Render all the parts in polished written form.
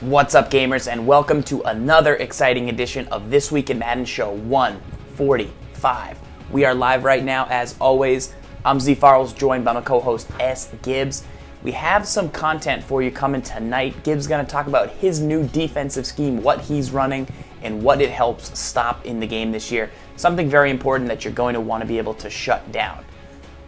What's up, gamers, and welcome to another exciting edition of This Week in Madden Show 145. We are live right now, as always. I'm Z Farrells, joined by my co-host S. Gibbs. We have some content for you coming tonight. Gibbs is going to talk about his new defensive scheme, what he's running, and what it helps stop in the game this year. Something very important that you're going to want to be able to shut down.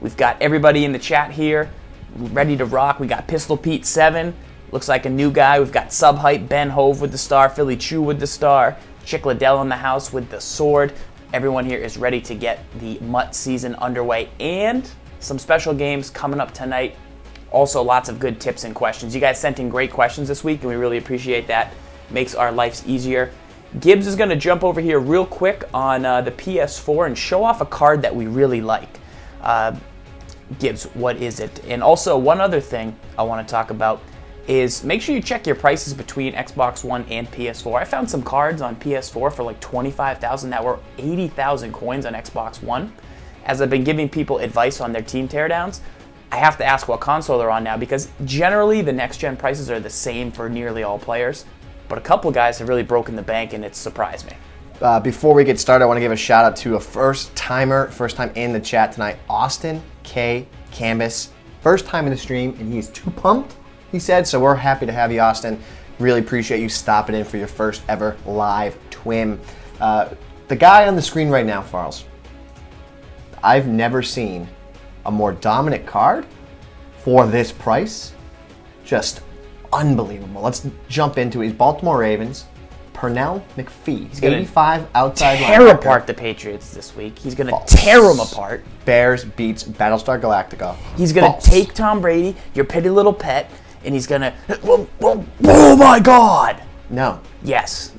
We've got everybody in the chat here ready to rock. We got Pistol Pete 7. Looks like a new guy. We've got Sub Hype, Ben Hove with the star, Philly Chew with the star, Chick Liddell in the house with the sword. Everyone here is ready to get the MUT season underway, and some special games coming up tonight. Also, lots of good tips and questions. You guys sent in great questions this week, and we really appreciate that. Makes our lives easier. Gibbs is going to jump over here real quick on the PS4 and show off a card that we really like. Gibbs, what is it? And also, one other thing I want to talk about is make sure you check your prices between Xbox One and PS4. I found some cards on PS4 for like 25,000 that were 80,000 coins on Xbox One. As I've been giving people advice on their team teardowns, I have to ask what console they're on now, because generally the next-gen prices are the same for nearly all players, but a couple guys have really broken the bank, and it's surprised me. Before we get started, I want to give a shout-out to a first time in the chat tonight, Austin K. Canvas. First time in the stream, and he's too pumped, he said, so we're happy to have you, Austin. Really appreciate you stopping in for your first ever live TWIM. The guy on the screen right now, Farrells, I've never seen a more dominant card for this price. Just unbelievable. Let's jump into it. He's Baltimore Ravens, Pernell McPhee. He's going to 85 outside tear apart the Patriots this week. He's going to tear them apart. Bears beats Battlestar Galactica. He's going to take Tom Brady, your petty little pet, and he's going to... Oh my God! No. Yes.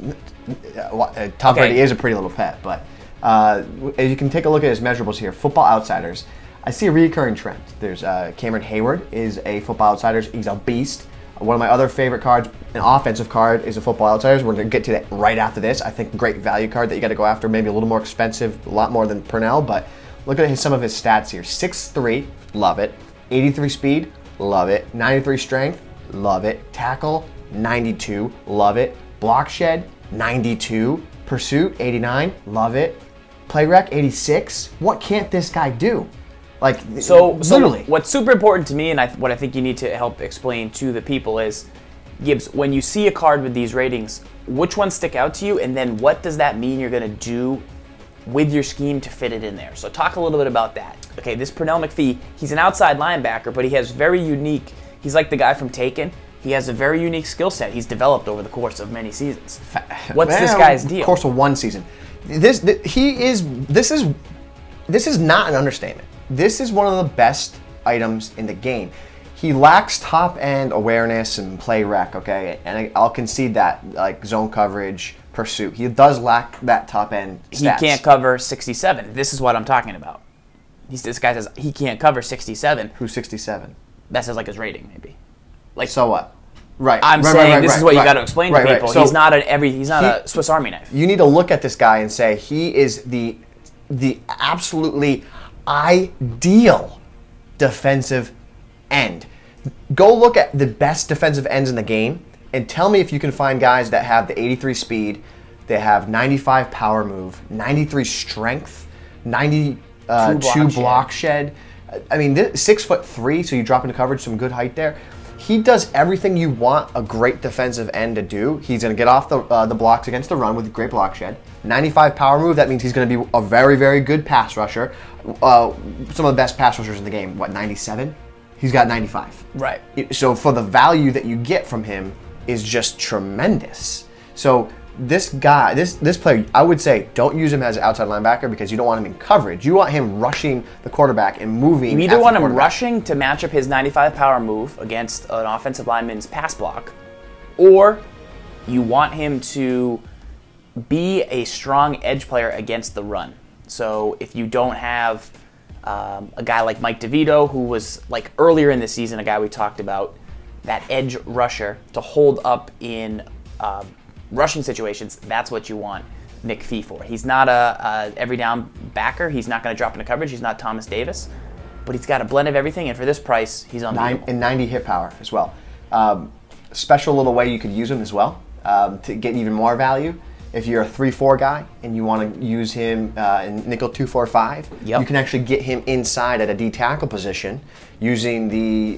Tom Brady is a pretty little pet, but as you can take a look at his measurables here, Football Outsiders, I see a recurring trend. There's Cameron Hayward is a Football Outsiders. He's a beast. One of my other favorite cards, an offensive card, is a Football Outsiders. We're going to get to that right after this. I think great value card that you got to go after. Maybe a little more expensive, a lot more than Pernell, but look at some of his stats here. 6'3", love it. 83 speed, love it. 93 strength, love it. Tackle, 92, love it. Block shed, 92. Pursuit, 89, love it. Play rec, 86. What can't this guy do? Like, literally. What's super important to me, and what I think you need to help explain to the people is, Gibbs, when you see a card with these ratings, which ones stick out to you, and then what does that mean you're going to do with your scheme to fit it in there? So talk a little bit about that. Okay, this Pernell McPhee, he's an outside linebacker, but he has very unique, he's like the guy from Taken. He has a very unique skill set he's developed over the course of many seasons. What's this guy's deal? Course of one season. This is not an understatement. This is one of the best items in the game. He lacks top-end awareness and play rec, okay? And I'll concede that, like zone coverage, pursuit. He does lack that top-end stats. He can't cover 67. This is what I'm talking about. This guy says he can't cover 67. Who's 67? That says like his rating, maybe. Like, so what? Right. I'm saying this is what you got to explain to people. So he's not a Swiss Army knife. You need to look at this guy and say he is the absolutely ideal defensive end. Go look at the best defensive ends in the game and tell me if you can find guys that have the 83 speed, they have 95 power move, 93 strength, 92 block shed. I mean, 6'3", so you drop into coverage, some good height there. He does everything you want a great defensive end to do. He's going to get off the blocks against the run with great block shed. 95 power move, that means he's going to be a very, very good pass rusher. Some of the best pass rushers in the game, what, 97? He's got 95. Right. So for the value that you get from him is just tremendous. So this guy, this player, I would say don't use him as an outside linebacker because you don't want him in coverage. You want him rushing the quarterback and moving. You either want him rushing to match up his 95 power move against an offensive lineman's pass block, or you want him to be a strong edge player against the run. So if you don't have a guy like Mike DeVito, who was like earlier in the season, a guy we talked about, that edge rusher to hold up in rushing situations, that's what you want McPhee for. He's not a every down backer. He's not going to drop into coverage. He's not Thomas Davis, but he's got a blend of everything, and for this price, he's unbelievable. And 90 hit power as well. special little way you could use him as well to get even more value. If you're a 3-4 guy and you want to use him in nickel 2-4-5, you can actually get him inside at a D tackle position using the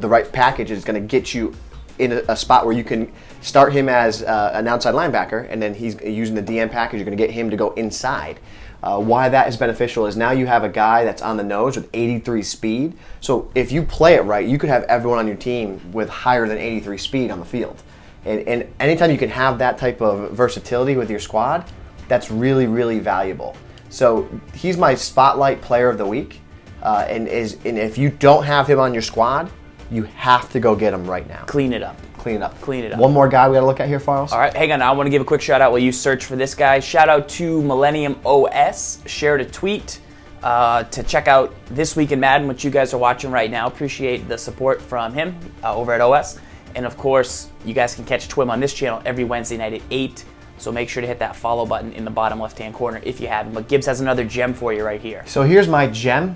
right package. Is going to get you in a spot where you can start him as an outside linebacker, and then he's using the DM package. You're going to get him to go inside. Why that is beneficial is now you have a guy that's on the nose with 83 speed. So if you play it right, you could have everyone on your team with higher than 83 speed on the field. And anytime you can have that type of versatility with your squad, that's really, really valuable. So he's my spotlight player of the week. And if you don't have him on your squad, you have to go get him right now. Clean it up. Clean it up. Clean it up. One more guy we got to look at here, Farles. All right, hang on. I want to give a quick shout out while you search for this guy. Shout out to Millennium OS. Shared a tweet to check out This Week in Madden, which you guys are watching right now. Appreciate the support from him over at OS. And of course, you guys can catch TWIM on this channel every Wednesday night at 8. So make sure to hit that follow button in the bottom left-hand corner if you haven't. But Gibbs has another gem for you right here. So here's my gem.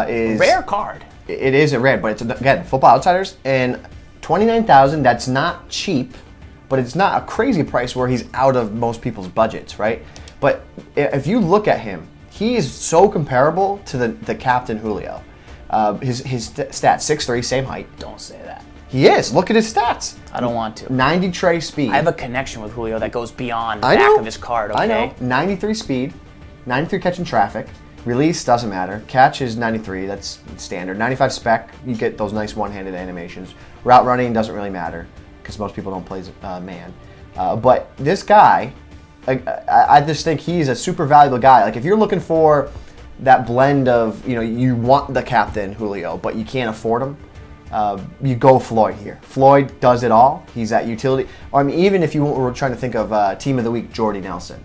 Is rare card. It is a rare, but it's, again, Football Outsiders. And $29,000, that's not cheap, but it's not a crazy price where he's out of most people's budgets, right? But if you look at him, he is so comparable to the Captain Julio. His stats, 6'3", same height. Don't say that. He is. Look at his stats. I don't want to. 90 tray speed. I have a connection with Julio that goes beyond the back of his card, okay? I know. 93 speed, 93 catching traffic. Release doesn't matter. Catch is 93. That's standard. 95 spec. You get those nice one-handed animations. Route running doesn't really matter because most people don't play man. But this guy, I just think he's a super valuable guy. Like if you're looking for that blend of, you want the Captain Julio, but you can't afford him. You go Floyd here. Floyd does it all. He's that utility. Or, I mean, even if you were trying to think of Team of the Week, Jordy Nelson.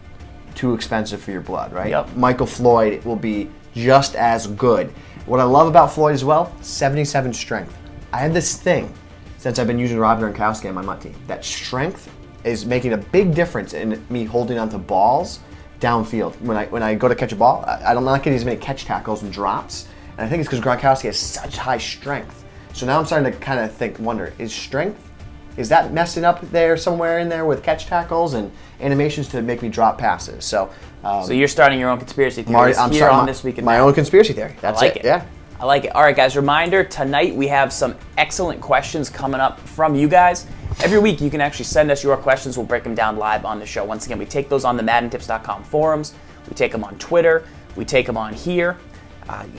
Too expensive for your blood, right? Yep. Michael Floyd will be just as good. What I love about Floyd as well, 77 strength. I had this thing since I've been using Rob Gronkowski on my MUT team. That strength is making a big difference in me holding onto balls downfield. When I go to catch a ball, I'm not getting as many catch tackles and drops. And I think it's because Gronkowski has such high strength. So now I'm starting to kind of wonder, is that messing up there somewhere in there with catch tackles and animations to make me drop passes? So you're starting your own conspiracy theories here on This Week in Madden. My own conspiracy theory. That's it. Yeah. I like it. All right, guys, reminder, tonight we have some excellent questions coming up from you guys. Every week you can actually send us your questions. We'll break them down live on the show. Once again, we take those on the MaddenTips.com forums. We take them on Twitter. We take them on here.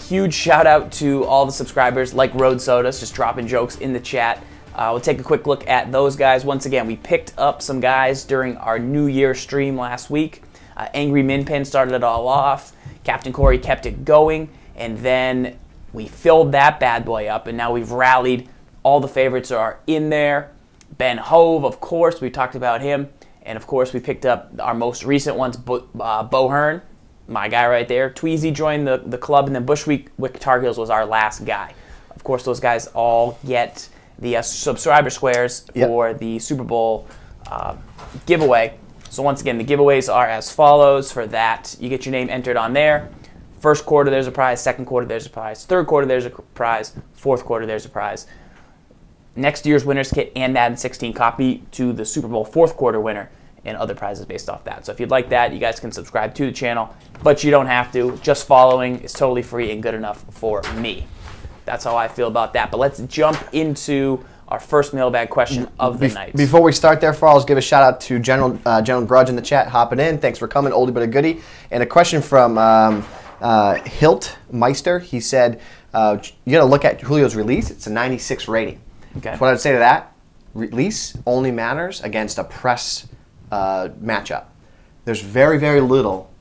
Huge shout out to all the subscribers like Road Sodas, just dropping jokes in the chat. We'll take a quick look at those guys. Once again, we picked up some guys during our New Year stream last week. Angry Minpin started it all off. Captain Corey kept it going. And then we filled that bad boy up. And now we've rallied. All the favorites are in there. Ben Hove, of course. We talked about him. And, of course, we picked up our most recent ones, Bo Hearn, my guy right there. Tweezy joined the club. And then Bushwick Tar Heels was our last guy. Of course, those guys all get the subscriber squares for the Super Bowl giveaway. So once again, the giveaways are as follows. For that, you get your name entered on there. First quarter, there's a prize. Second quarter, there's a prize. Third quarter, there's a prize. Fourth quarter, there's a prize. Next year's winner's kit and Madden 16 copy to the Super Bowl fourth quarter winner and other prizes based off that. So if you'd like that, you guys can subscribe to the channel, but you don't have to. Just following is totally free and good enough for me. That's how I feel about that. But let's jump into our first mailbag question of the night. Before we start there, I'll give a shout out to General Grudge in the chat, hopping in. Thanks for coming, oldie but a goodie. And a question from Hilt Meister. He said, you got to look at Julio's release. It's a 96 rating. Okay. So what I'd say to that, release only matters against a press matchup. There's very, very little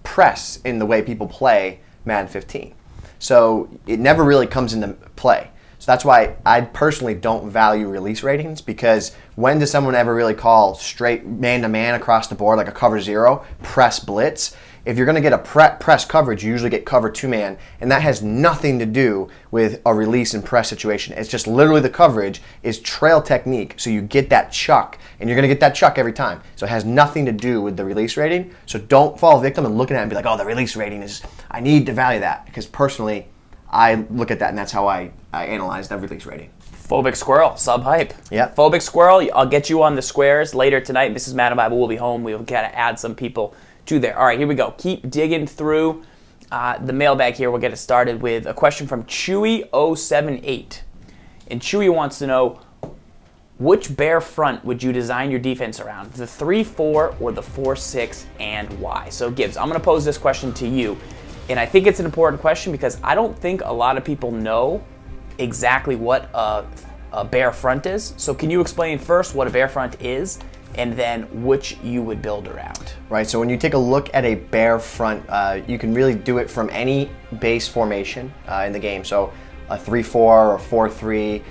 press in the way people play Madden 15. So it never really comes into play. So that's why I personally don't value release ratings, because when does someone ever really call straight man-to-man across the board, like a cover zero, press blitz? If you're going to get a press coverage, you usually get cover two-man, and that has nothing to do with a release and press situation. It's just literally the coverage is trail technique, so you get that chuck, and you're going to get that chuck every time. So it has nothing to do with the release rating. So don't fall victim and looking at it and be like, oh, the release rating is, I need to value that. Because personally, I look at that, and that's how I analyze that release rating. Phobic Squirrel, sub-hype. Yeah. Phobic Squirrel, I'll get you on the squares later tonight. Mrs. Madden Bible will be home. We'll got to add some people to there. All right, here we go. Keep digging through the mailbag here. We'll get it started with a question from Chewy078. And Chewy wants to know, which bear front would you design your defense around? The 3-4 or the 4-6, and why? So Gibbs, I'm going to pose this question to you. And I think it's an important question because I don't think a lot of people know exactly what a bear front is. So can you explain first what a bear front is and then which you would build around? Right, so when you take a look at a bear front, you can really do it from any base formation in the game. So a 3-4 or 4-3.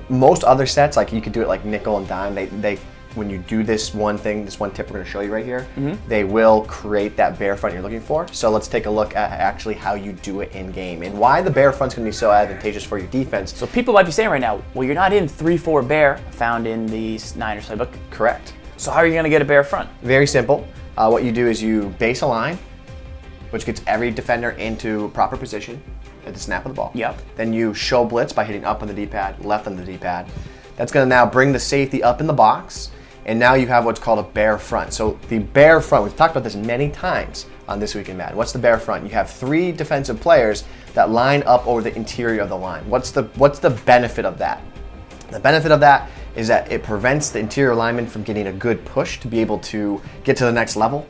Most other sets, like you could do it like nickel and dime, they when you do this one thing, this one tip we're going to show you right here, they will create that bear front you're looking for. So let's take a look at actually how you do it in game and why the bear front's going to be so advantageous for your defense. So people might be saying right now, well, you're not in 3-4 bear found in the Niners playbook. Correct. So how are you going to get a bear front? Very simple. What you do is you base a line, which gets every defender into proper position at the snap of the ball. Yep. Then you show blitz by hitting up on the D-pad, left on the D-pad. That's going to now bring the safety up in the box, and now you have what's called a bear front. So the bear front, we've talked about this many times on This Week in Madden. What's the bear front? You have 3 defensive players that line up over the interior of the line. What's the benefit of that? The benefit of that is that it prevents the interior lineman from getting a good push to be able to get to the next level.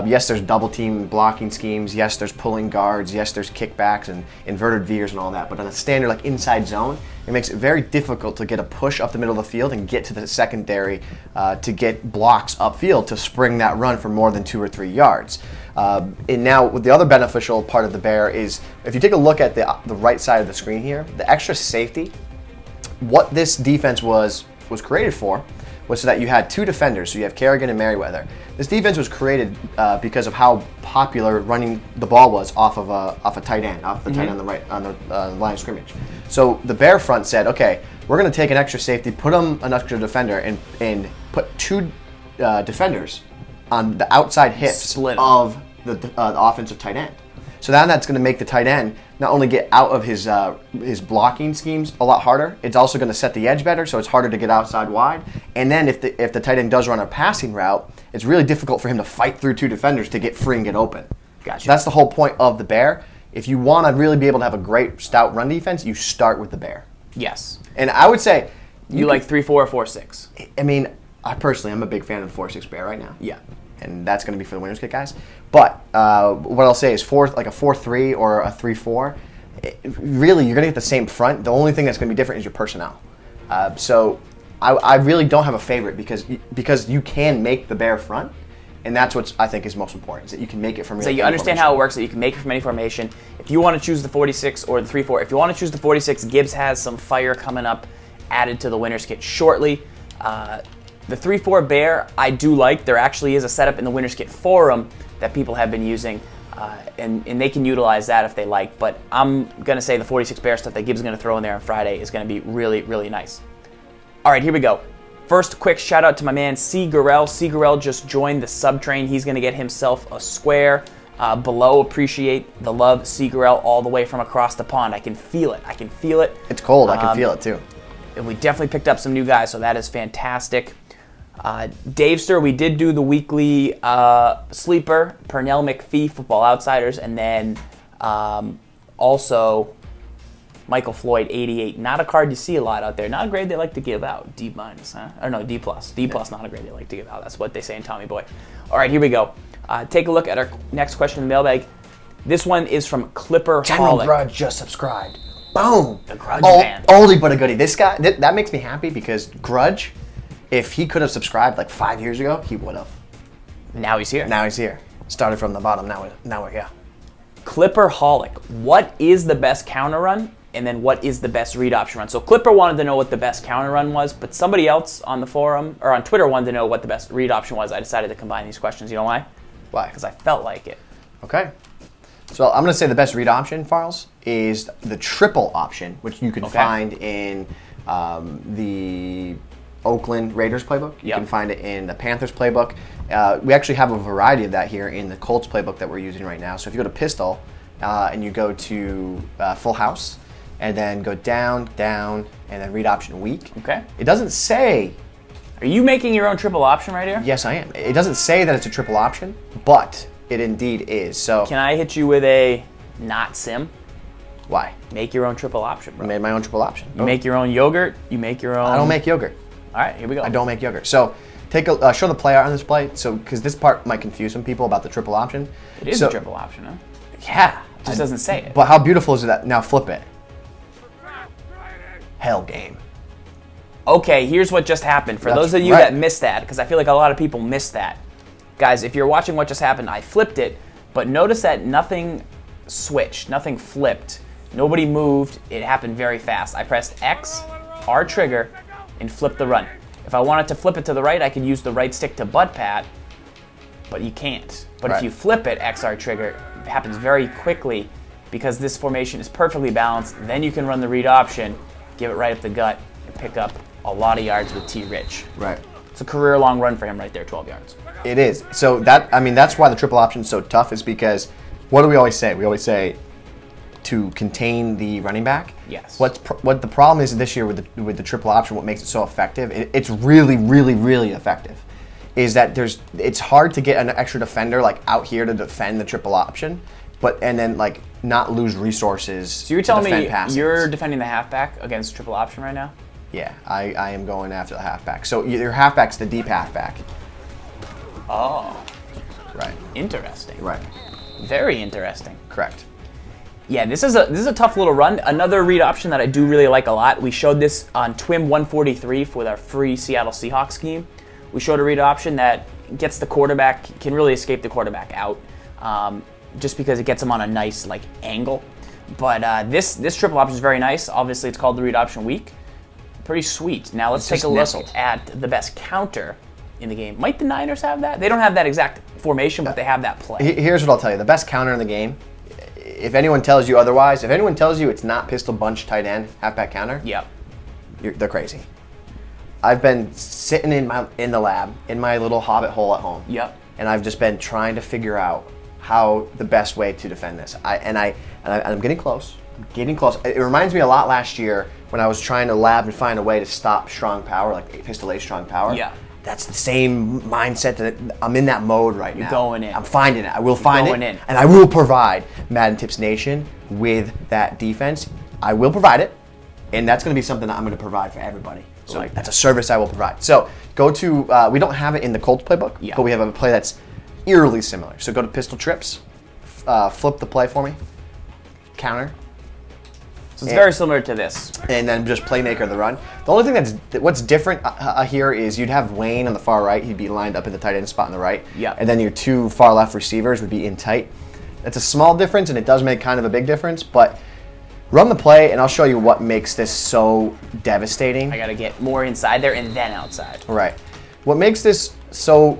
Yes, there's double team blocking schemes. Yes, there's pulling guards. Yes, there's kickbacks and inverted veers and all that. But on a standard like inside zone, it makes it very difficult to get a push up the middle of the field and get to the secondary to get blocks upfield to spring that run for more than 2 or 3 yards. And now, the other beneficial part of the bear is if you take a look at the right side of the screen here, the extra safety. What this defense was created for was so that you had 2 defenders, so you have Kerrigan and Merriweather. This defense was created because of how popular running the ball was off a tight end, tight end on the right on the line of scrimmage. So the bear front said, okay, we're going to take an extra safety, put them an extra defender, and put 2 defenders on the outside hips of the offensive tight end. So now that's going to make the tight end not only get out of his blocking schemes a lot harder, it's also going to set the edge better, so it's harder to get outside wide. And then if the tight end does run a passing route, it's really difficult for him to fight through 2 defenders to get free and get open. Gotcha. That's the whole point of the bear. If you want to really be able to have a great stout run defense, you start with the bear. Yes. And I would say you like 3-4 or 4-6. I mean, I'm a big fan of the 4-6 bear right now. Yeah. And that's going to be for the winner's kit guys. But what I'll say is like a 4-3 or a 3-4, really you're going to get the same front. The only thing that's going to be different is your personnel. So I really don't have a favorite because you can make the bear front, and that's what I think is most important, is that you can make it from so you understand how it works, that you can make it from any formation. If you want to choose the 46 or the 3-4, if you want to choose the 46, Gibbs has some fire coming up added to the winner's kit shortly. The 3-4 bear, I do like. There actually is a setup in the Winners Kit forum that people have been using, and they can utilize that if they like. But I'm going to say the 46 bear stuff that Gibbs is going to throw in there on Friday is going to be really, really nice. All right, here we go. First, quick shout out to my man C. Gurrell. C. Gurrell just joined the sub train. He's going to get himself a square. Below, appreciate the love, C. Gurrell, all the way from across the pond. I can feel it. I can feel it. It's cold. I can feel it too. And we definitely picked up some new guys, so that is fantastic. Davester, we did do the weekly sleeper, Pernell McPhee, Football Outsiders, and then also Michael Floyd, 88. Not a card you see a lot out there. Not a grade they like to give out. D-, huh? Or no, D+. D+, not a grade they like to give out. That's what they say in Tommy Boy. All right, here we go. Take a look at our next question in the mailbag. This one is from Clipper General Holic. Grudge just subscribed. Boom. The Grudge man. Oldie but a goodie. This guy, that makes me happy because Grudge, if he could have subscribed like 5 years ago, he would have. Now he's here. Now he's here. Started from the bottom. Now we're here. Clipper Holic. What is the best counter run? And then what is the best read option run? So Clipper wanted to know what the best counter run was, but somebody else on the forum or on Twitter wanted to know what the best read option was. I decided to combine these questions. You know why? Why? Because I felt like it. Okay. So I'm going to say the best read option, Farles, is the triple option, which you can find in the Oakland Raiders playbook. You can find it in the Panthers playbook. We actually have a variety of that here in the Colts playbook that we're using right now. So if you go to Pistol and you go to Full House, and then go down, down, and then read option weak. Okay. It doesn't say. Are you making your own triple option right here? Yes, I am. It doesn't say that it's a triple option, but it indeed is. So can I hit you with a not sim? Why? Make your own triple option, bro. I made my own triple option. You make your own yogurt. You make your own. I don't make yogurt. All right, here we go. I don't make yogurt. So take a show the play art on this play. So because this part might confuse some people about the triple option. It is a triple option, huh? Yeah. It just doesn't say it. But how beautiful is that? Now flip it. Hell game. Okay, here's what just happened. For those of you that missed that, because I feel like a lot of people missed that. Guys, if you're watching what just happened, I flipped it, but notice that nothing switched, nothing flipped. Nobody moved. It happened very fast. I pressed X, R trigger, and flipped the run. If I wanted to flip it to the right, I could use the right stick to butt pat, but you can't. But if you flip it, X, R trigger, it happens very quickly because this formation is perfectly balanced. Then you can run the read option, give it right up the gut, and pick up a lot of yards with T. Rich. Right. It's a career-long run for him right there, 12 yards. It is. So that's why the triple option is so tough, is because what do we always say? We always say to contain the running back. Yes. What the problem is this year with the triple option, what makes it so effective, it's really, really, really effective, is that it's hard to get an extra defender like out here to defend the triple option, and then like not lose resources. So you're telling me passes. You're defending the halfback against triple option right now? Yeah, I am going after the halfback. So your halfback's the deep halfback. Oh. Right. Interesting. Right. Very interesting. Correct. Yeah, this is a tough little run. Another read option that I do really like a lot. We showed this on TWIM 143 with our free Seattle Seahawks scheme. We showed a read option that gets the quarterback, can really escape the quarterback out, just because it gets him on a nice like angle. But this triple option is very nice. Obviously, it's called the read option weak. Pretty sweet. Now let's take a look at the best counter in the game. Might the Niners have that? They don't have that exact formation, but they have that play. Here's what I'll tell you. The best counter in the game, if anyone tells you otherwise, if anyone tells you it's not pistol bunch tight end, halfback counter, yep. They're crazy. I've been sitting in the lab, in my little hobbit hole at home. Yep. And I've just been trying to figure out how the best way to defend this. I'm getting close. I'm getting close. It reminds me a lot last year when I was trying to lab and find a way to stop strong power, like pistol A strong power. Yeah. That's the same mindset that I'm in that mode right now. You're going in. I'm finding it. I will find it. In. And I will provide Madden Tips Nation with that defense. I will provide it. And that's going to be something that I'm going to provide for everybody. So like that's a service I will provide. So go to, we don't have it in the Colts playbook, but we have a play that's eerily similar. So go to pistol trips, flip the play for me, counter. So it's very similar to this. And then just playmaker of the run. The only thing what's different here is you'd have Wayne on the far right. He'd be lined up in the tight end spot on the right. Yeah. And then your two far left receivers would be in tight. That's a small difference, and it does make kind of a big difference, but run the play, and I'll show you what makes this so devastating. I got to get more inside there and then outside. Right. What makes this so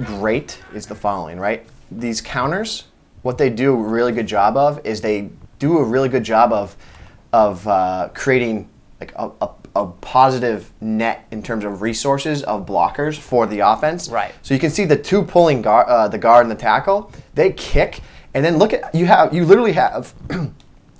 great is the following, right? These counters, what they do a really good job of is they do a really good job of creating like a positive net in terms of resources of blockers for the offense. Right. So you can see the two pulling the guard and the tackle, they kick, and then look at you literally have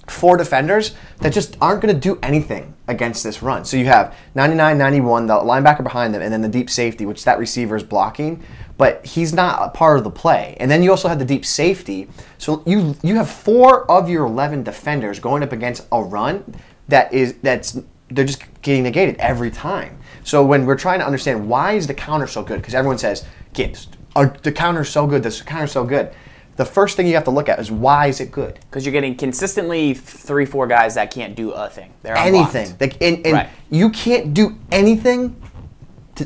4 defenders that just aren't going to do anything against this run. So you have 99, 91, the linebacker behind them, and then the deep safety, which that receiver is blocking, but he's not a part of the play. And then you also have the deep safety. So you have 4 of your 11 defenders going up against a run they're just getting negated every time. So when we're trying to understand why is the counter so good, because everyone says, Gibbs, the counter's so good, this counter's so good. The first thing you have to look at is why is it good? Because you're getting consistently 3-4 guys that can't do a thing. They're anything. And right. You can't do anything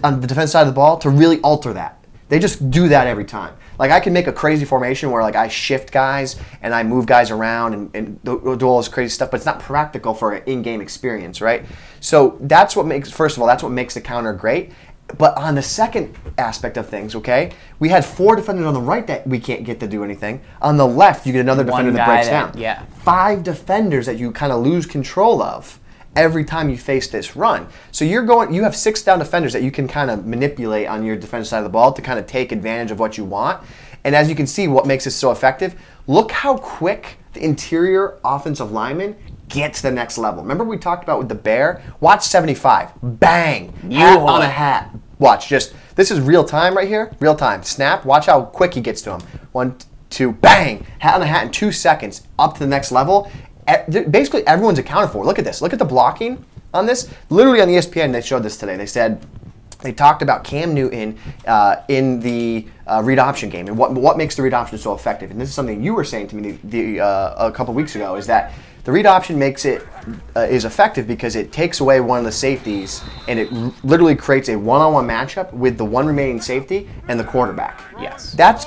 on the defense side of the ball to really alter that. They just do that every time. Like I can make a crazy formation where like I shift guys and I move guys around and do all this crazy stuff, but it's not practical for an in-game experience, right? So that's what makes, first of all, that's what makes the counter great. But on the second aspect of things, okay, we had 4 defenders on the right that we can't get to do anything. On the left, you get another defender that breaks down. Yeah. 5 defenders that you kind of lose control of every time you face this run. So you have 6 down defenders that you can kind of manipulate on your defensive side of the ball to kind of take advantage of what you want. And as you can see, what makes this so effective, look how quick the interior offensive linemen get to the next level. Remember we talked about with the bear? Watch 75. Bang! Hat on a hat. Watch, this is real time right here. Real time. Snap. Watch how quick he gets to him. 1, 2, bang! Hat on a hat in 2 seconds. Up to the next level. Basically, everyone's accounted for. Look at this. Look at the blocking on this. Literally on ESPN, they showed this today. They talked about Cam Newton in the read option game and what makes the read option so effective. And this is something you were saying to me a couple weeks ago, is that the read option is effective because it takes away one of the safeties and it literally creates a one-on-one matchup with the one remaining safety and the quarterback. Yes. That's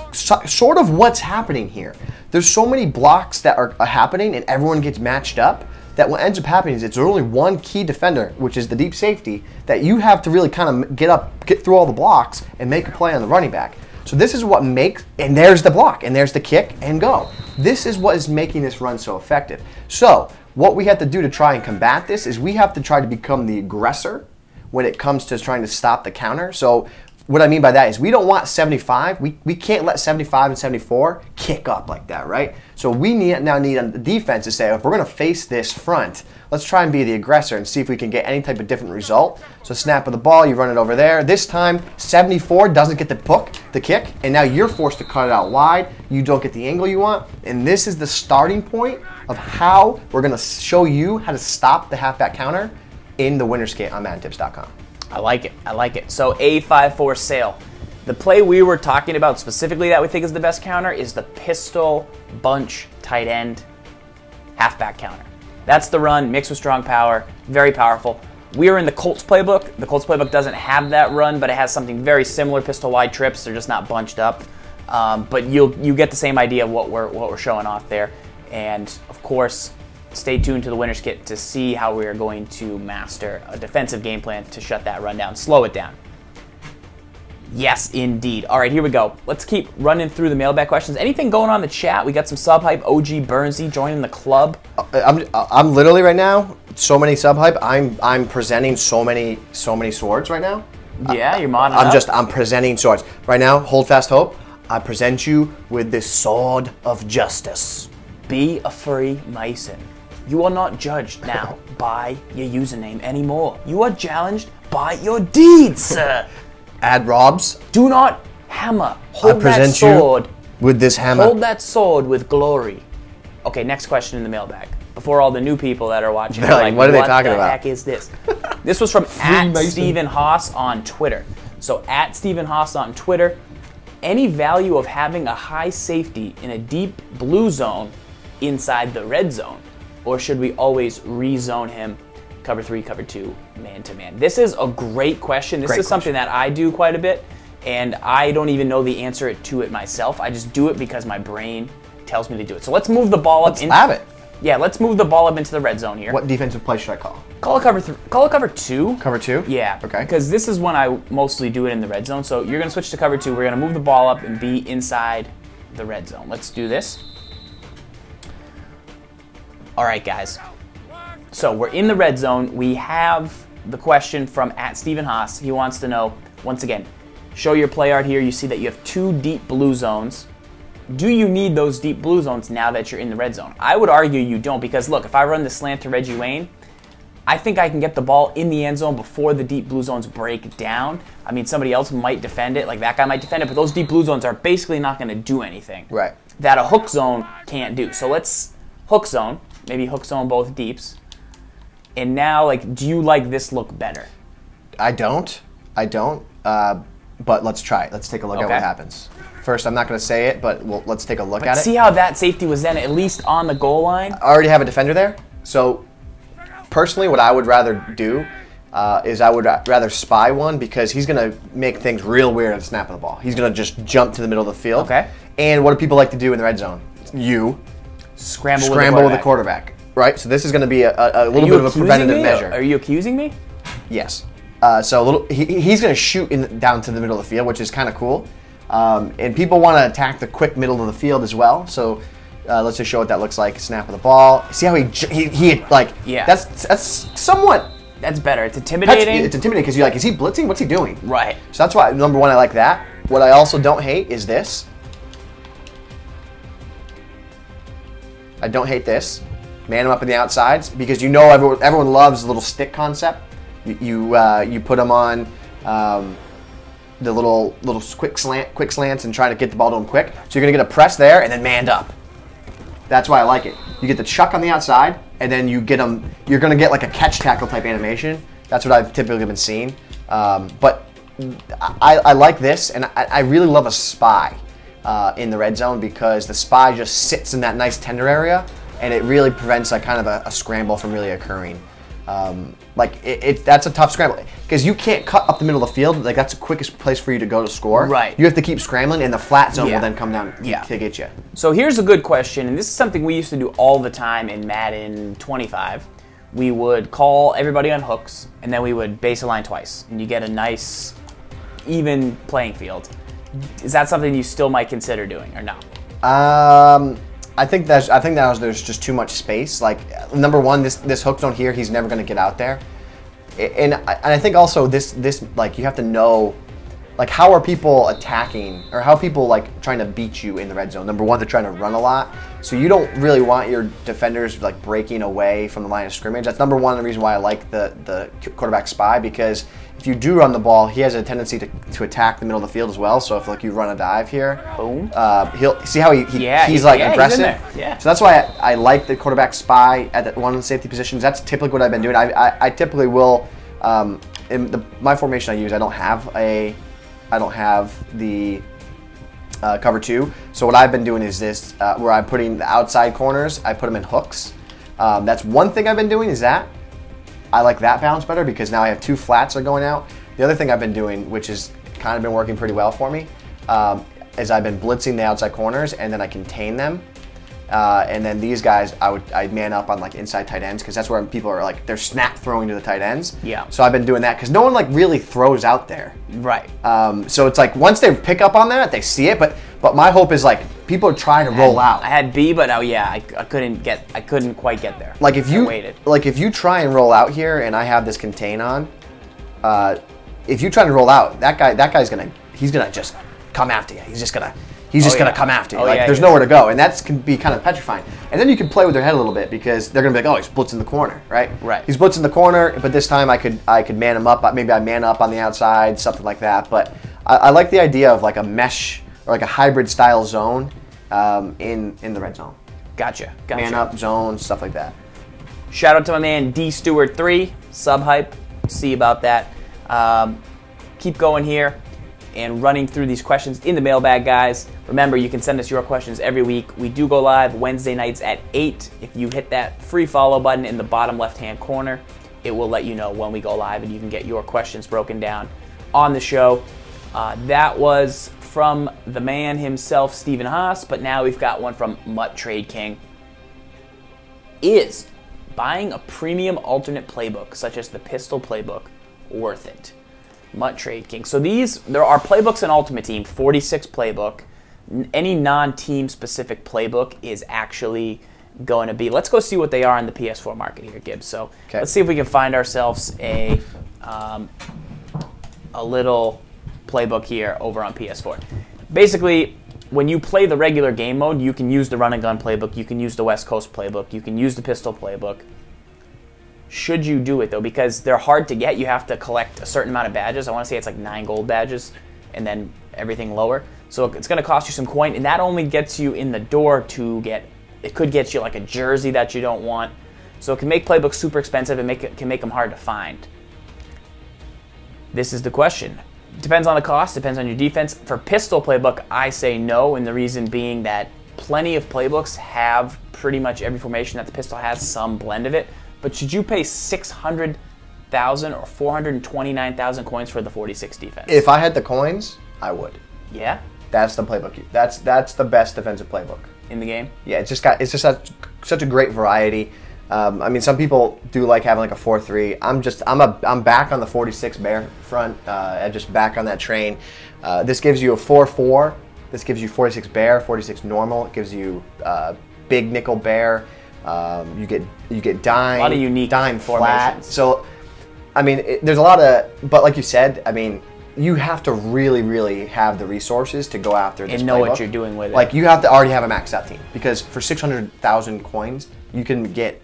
sort of what's happening here. There's so many blocks that are happening and everyone gets matched up, that what ends up happening is it's only one key defender, which is the deep safety, that you have to really kind of get through all the blocks and make a play on the running back. So this is what makes, and there's the block, and there's the kick, and go. This is what is making this run so effective. So what we have to do to try and combat this is we have to try to become the aggressor when it comes to trying to stop the counter. So what I mean by that is we don't want 75. We can't let 75 and 74 kick up like that, right? So we now need on the defense to say, if we're going to face this front, let's try and be the aggressor and see if we can get any type of different result. So snap of the ball, you run it over there. This time, 74 doesn't get the kick, and now you're forced to cut it out wide. You don't get the angle you want, and this is the starting point of how we're going to show you how to stop the halfback counter in the winner's kit on MaddenTips.com. I like it. I like it. So A54 sail. The play we were talking about specifically that we think is the best counter is the pistol bunch tight end halfback counter. That's the run mixed with strong power. Very powerful. We are in the Colts playbook. The Colts playbook doesn't have that run, but it has something very similar, pistol wide trips. They're just not bunched up. But you get the same idea of what we're showing off there. And of course, stay tuned to the winner's kit to see how we are going to master a defensive game plan to shut that run down, slow it down. Yes, indeed. All right, here we go. Let's keep running through the mailbag questions. Anything going on in the chat? We got some sub hype. OG Burnsy joining the club. I'm literally right now so many sub hype. I'm presenting so many swords right now. Yeah, you're modding I'm presenting swords right now. Hold fast, hope. I present you with this sword of justice. Be a free Mason. You are not judged now by your username anymore. You are challenged by your deeds, sir. Add Robs. Do not hammer. I present that sword you with this hammer. Hold that sword with glory. Okay, next question in the mailbag. Before all the new people that are watching, they're like, what are they talking about? What the heck is this? This was from @Stephen Haas on Twitter. So @Stephen Haas on Twitter. Any value of having a high safety in a deep blue zone inside the red zone? Or should we always rezone him cover 3, cover 2, man-to-man? This is a great question. This is something that I do quite a bit, and I don't even know the answer to it myself. I just do it because my brain tells me to do it. So let's move the ball up. Let's have it. Yeah, let's move the ball up into the red zone here. What defensive play should I call? Call a cover 3. Call a cover 2. Cover 2? Yeah. Okay. Because this is when I mostly do it in the red zone. So you're going to switch to cover 2. We're going to move the ball up and be inside the red zone. Let's do this. All right, guys. So we're in the red zone. We have the question from @Stephen Haas. He wants to know, once again, show your play art here. You see that you have 2 deep blue zones. Do you need those deep blue zones now that you're in the red zone? I would argue you don't, because look, if I run the slant to Reggie Wayne, I think I can get the ball in the end zone before the deep blue zones break down. I mean, somebody else might defend it, like that guy might defend it, but those deep blue zones are basically not going to do anything. Right. That a hook zone can't do. So let's hook zone, maybe hook zone both deeps. And now, like, do you like this look better? I don't. But let's try it. Let's take a look at what happens. First, I'm not going to say it, but let's take a look at it. See how that safety was then at least on the goal line? I already have a defender there. So, personally, what I would rather do is I would rather spy one, because he's going to make things real weird at the snap of the ball. He's going to just jump to the middle of the field. Okay. And what do people like to do in the red zone? Scramble with the quarterback. Right? So this is going to be a little bit of a preventative measure. Are you accusing me? Yes. So he's going to shoot down to the middle of the field, which is kind of cool. And people want to attack the quick middle of the field as well. So let's just show what that looks like. Snap of the ball. See how he like. Yeah. That's somewhat. That's better. It's intimidating. It's intimidating because you're like, is he blitzing? What's he doing? Right. So that's why, number one, I like that. What I also don't hate is this. I don't hate this. man them up on the outsides, because you know everyone loves the little stick concept. You put them on the little quick slants and try to get the ball to them quick. So you're gonna get a press there and then manned up. That's why I like it. You get the chuck on the outside, and then you get them. You're gonna get like a catch tackle type animation. That's what I've typically been seeing. But I like this, and I really love a spy in the red zone, because the spy just sits in that nice tender area, and it really prevents like kind of a scramble from really occurring. That's a tough scramble, because you can't cut up the middle of the field. Like, that's the quickest place for you to go to score. Right. You have to keep scrambling, and the flat zone will then come down to get you. So here's a good question, and this is something we used to do all the time in Madden 25. We would call everybody on hooks, and then we would base a line twice, and you get a nice, even playing field. Is that something you still might consider doing, or no? I think there's just too much space. Like, number one, this hook zone here, he's never going to get out there, and I think also this like, you have to know, like, how are people attacking, or how are people like trying to beat you in the red zone. Number one, they're trying to run a lot, so you don't really want your defenders like breaking away from the line of scrimmage. That's number one, the reason why I like the quarterback spy, because if you do run the ball, he has a tendency to attack the middle of the field as well. So if like you run a dive here, boom, he'll see how he's like aggressive. Yeah. So that's why I like the quarterback spy at the one of the safety positions. That's typically what I've been doing. I typically will in my formation I use. I don't have the cover two. So what I've been doing is this, where I'm putting the outside corners. I put them in hooks. That's one thing I've been doing, is that I like that balance better, because now I have two flats that are going out. The other thing I've been doing, which has kind of been working pretty well for me, is I've been blitzing the outside corners, and then I contain them. And then these guys, I'd man up on like inside tight ends, because that's where people are like, they're snap throwing to the tight ends. Yeah. So I've been doing that, because no one like really throws out there. Right. So it's like, once they pick up on that, they see it. But my hope is like, people are trying to roll out. I had B, but I couldn't quite get there. Like, if you try and roll out here, and I have this contain on, if you try to roll out, he's gonna just come after you. He's just gonna come after you. There's nowhere to go, and that can be kind of petrifying. And then you can play with their head a little bit, because they're gonna be like, oh, he's blitzing the corner, right? Right. He's blitzing the corner, but this time I could man him up. Maybe I man up on the outside, something like that. But I like the idea of like a mesh or like a hybrid style zone in the red zone. Gotcha. Man up zone, stuff like that. Shout out to my man D Stewart 3, sub hype. See about that. Keep going here and running through these questions in the mailbag, guys. Remember, you can send us your questions every week. We do go live Wednesday nights at 8. If you hit that free follow button in the bottom left-hand corner, it will let you know when we go live, and you can get your questions broken down on the show. That was from the man himself, Stephen Haas, but now we've got one from Mutt Trade King. Is buying a premium alternate playbook, such as the Pistol Playbook, worth it? Mutt Trade King. So there are playbooks in Ultimate Team, 46 playbook. Any non-team specific playbook is actually going to be, let's go see what they are in the PS4 market here, Gibbs. So let's see if we can find ourselves a little playbook here over on PS4. Basically, when you play the regular game mode, you can use the run and gun playbook, you can use the West Coast playbook, you can use the pistol playbook. Should you do it though? Because they're hard to get. You have to collect a certain amount of badges. I want to say it's like 9 gold badges and then everything lower. So it's going to cost you some coin, and that only gets you in the door to get, it could get you like a jersey that you don't want. So it can make playbooks super expensive and can make them hard to find. This is the question. Depends on the cost, depends on your defense. For pistol playbook, I say no, and the reason being that plenty of playbooks have pretty much every formation that the pistol has, some blend of it. But should you pay 600,000 or 429,000 coins for the 46 defense? If I had the coins, I would. Yeah? That's the playbook. That's the best defensive playbook in the game. Yeah, it's just such a great variety. I mean, some people do like having like a 4-3. I'm back on the 46 bear front. I'm just back on that train. This gives you a 4-4. This gives you 46 bear, 46 normal. It gives you big nickel bear. You get dime, a lot of unique dime formations. flat. So, I mean, there's a lot of, but like you said, I mean, you have to really, really have the resources to go after this and know playbook. what you're doing with it. Like, you have to already have a maxed out team, because for 600,000 coins, you can get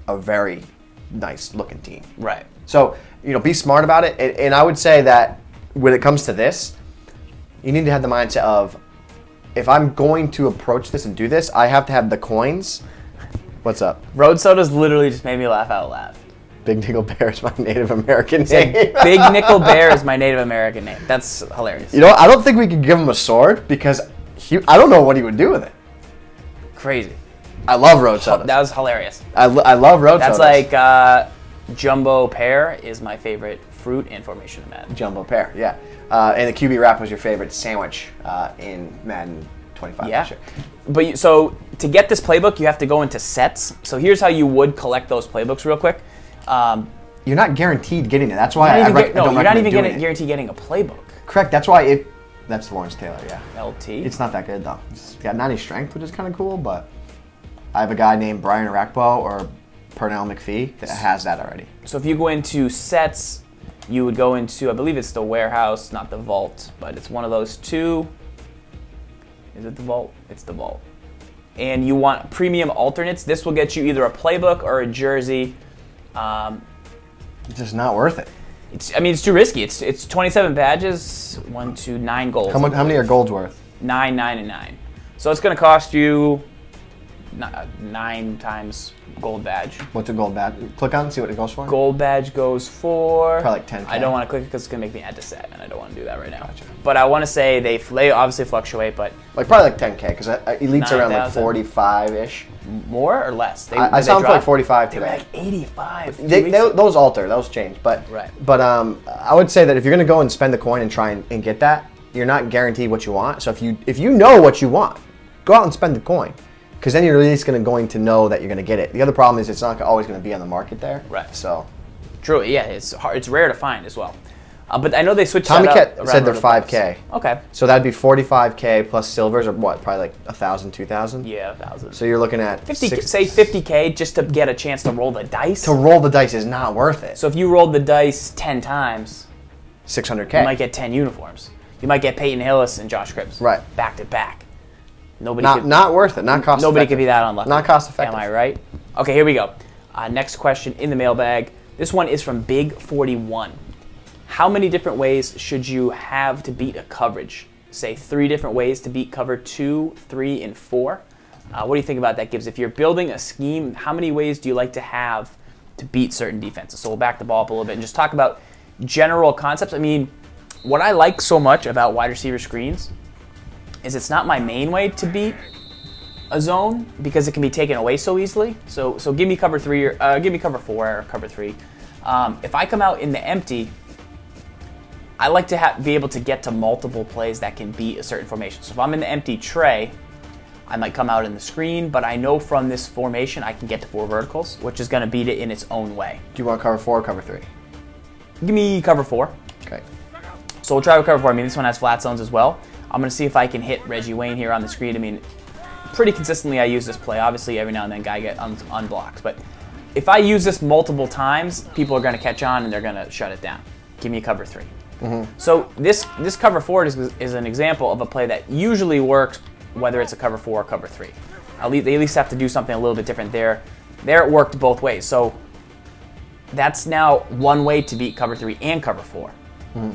a very nice looking team. Right. So, be smart about it. And I would say that when it comes to this, you need to have the mindset of, if I'm going to approach this and do this, I have to have the coins. What's up? Road Soda's literally just made me laugh out loud. Big Nickel Bear is my Native American name. Big Nickel Bear is my Native American name. That's hilarious. I don't think we could give him a sword, because I don't know what he would do with it. Crazy. I love road sodas. That was hilarious. I love road That's sodas. like Jumbo Pear is my favorite fruit in Formation of Madden. Jumbo Pear, yeah. And the QB wrap was your favorite sandwich in Madden 25. Yeah. Sure. But so to get this playbook, you have to go into sets. So here's how you would collect those playbooks real quick. You're not guaranteed getting it. That's why you're not even guaranteed getting a playbook. Correct. That's why that's Lawrence Taylor, yeah. LT. It's not that good, though. It's got 90 strength, which is kind of cool, but I have a guy named Brian Arakpo or Pernell McPhee that has that already. So if you go into sets, you would go into, I believe it's the warehouse, not the vault, but it's one of those two. Is it the vault? It's the vault. And you want premium alternates. This will get you either a playbook or a jersey. It's just not worth it. It's too risky. It's 27 badges, 1 to 9 golds. How many are golds worth? 9, 9, and 9. So it's going to cost you 9 times gold badge. What's a gold badge? Click on and see what it goes for. Gold badge goes for... Probably like 10K. I don't want to click it because it's going to make me add to set, and I don't want to do that right now. Gotcha. But I want to say they obviously fluctuate, but... Like probably like 10K, because Elite's around like 9,000. 45-ish. More or less? I saw them for like 45 They were today. like 85. Those alter, those change. But Right. But I would say that if you're going to go and spend the coin and try and get that, you're not guaranteed what you want. So if you know what you want, go out and spend the coin. Because then you're at least going to know that you're going to get it. The other problem is it's not always going to be on the market there. Right. So, True, yeah, it's hard. It's rare to find as well. But I know they switched Tommy that Kett up said they're around 5K. Okay. So that'd be 45K plus silvers, or what? Probably like 1,000, 2,000. Yeah, 1,000. So you're looking at 50, say 50K just to get a chance to roll the dice. To roll the dice is not worth it. So if you rolled the dice 10 times, 600K. you might get 10 uniforms. You might get Peyton Hillis and Josh Cribbs. Right. Back to back. Not worth it. Not cost. Nobody effective. could be that unlucky. Not cost effective. Am I right? Okay, here we go. Next question in the mailbag. This one is from Big 41. How many different ways should you have to beat a coverage? Say 3 different ways to beat cover 2, 3, and 4. What do you think about that, Gibbs? If you're building a scheme, how many ways do you like to have to beat certain defenses? So we'll back the ball up a little bit and just talk about general concepts. I mean, what I like so much about wide receiver screens is it's not my main way to beat a zone because it can be taken away so easily. So give me cover 3 or give me cover 4 or cover 3. If I come out in the empty, I like to be able to get to multiple plays that can beat a certain formation. So if I'm in the empty tray, I might come out in the screen, but I know from this formation I can get to 4 verticals, which is going to beat it in its own way. Do you want cover 4 or cover 3? Give me cover 4. Okay. So we'll try with cover 4. I mean, this one has flat zones as well. I'm going to see if I can hit Reggie Wayne here on the screen. I mean, pretty consistently I use this play. Obviously, every now and then guy get unblocked. But if I use this multiple times, people are going to catch on and they're going to shut it down. Give me cover 3. Mm-hmm. So this cover 4 is an example of a play that usually works whether it's a cover 4 or cover 3. They at least have to do something a little bit different there. There it worked both ways. So that's now one way to beat cover 3 and cover 4. Mm-hmm.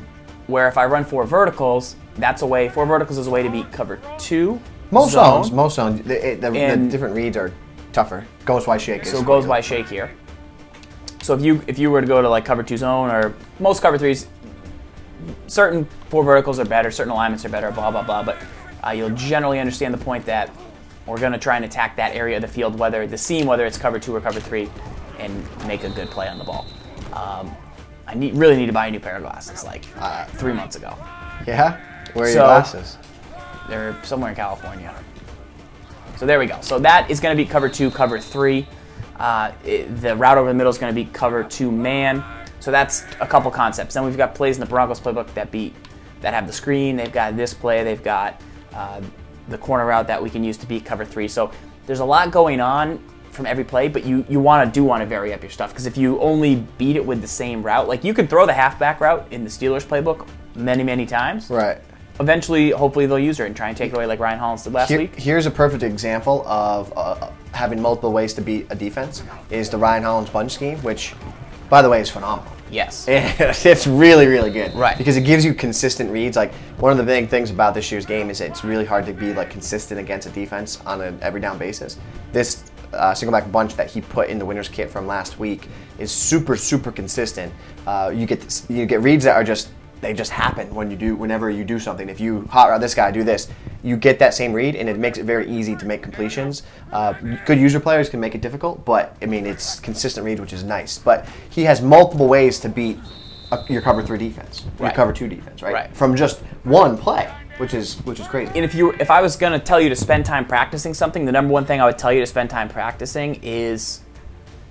Where if I run 4 verticals, that's a way. 4 verticals is a way to beat cover 2. Most zones. The different reads are tougher. Goes wide shake. So goes wide shake here. So if you were to go to like cover 2 zone or most cover 3s, certain 4 verticals are better, certain alignments are better, blah blah blah. But you'll generally understand the point that we're going to try and attack that area of the field, whether it's cover 2 or cover 3, and make a good play on the ball. I really need to buy a new pair of glasses, like 3 months ago. Yeah? Where are your glasses? They're somewhere in California. So there we go. So that is going to be cover 2, cover 3. The route over the middle is going to be cover 2 man. So that's a couple concepts. Then we've got plays in the Broncos playbook that have the screen. They've got this play. They've got the corner route that we can use to beat cover 3. So there's a lot going on from every play, but you want to vary up your stuff, because if you only beat it with the same route, like you could throw the halfback route in the Steelers playbook many, many times. Right. Eventually, hopefully, they'll use her and try and take it away like Ryan Hollins did last week. Here's a perfect example of having multiple ways to beat a defense is the Ryan Hollins bunch scheme, which, by the way, is phenomenal. Yes. It's really, really good. Right. Because it gives you consistent reads. Like, one of the big things about this year's game is that it's really hard to be like consistent against a defense on an every down basis. This single back bunch that he put in the winner's kit from last week is super, super consistent. You get reads that are just, they just happen whenever you do something. If you hot route this guy, do this, you get that same read, and it makes it very easy to make completions. Good user players can make it difficult, but I mean, it's consistent read, which is nice. But he has multiple ways to beat your cover 3 defense, your cover 2 defense, right? From just one play, which is crazy. And if I was going to tell you to spend time practicing something, the number one thing I would tell you to spend time practicing is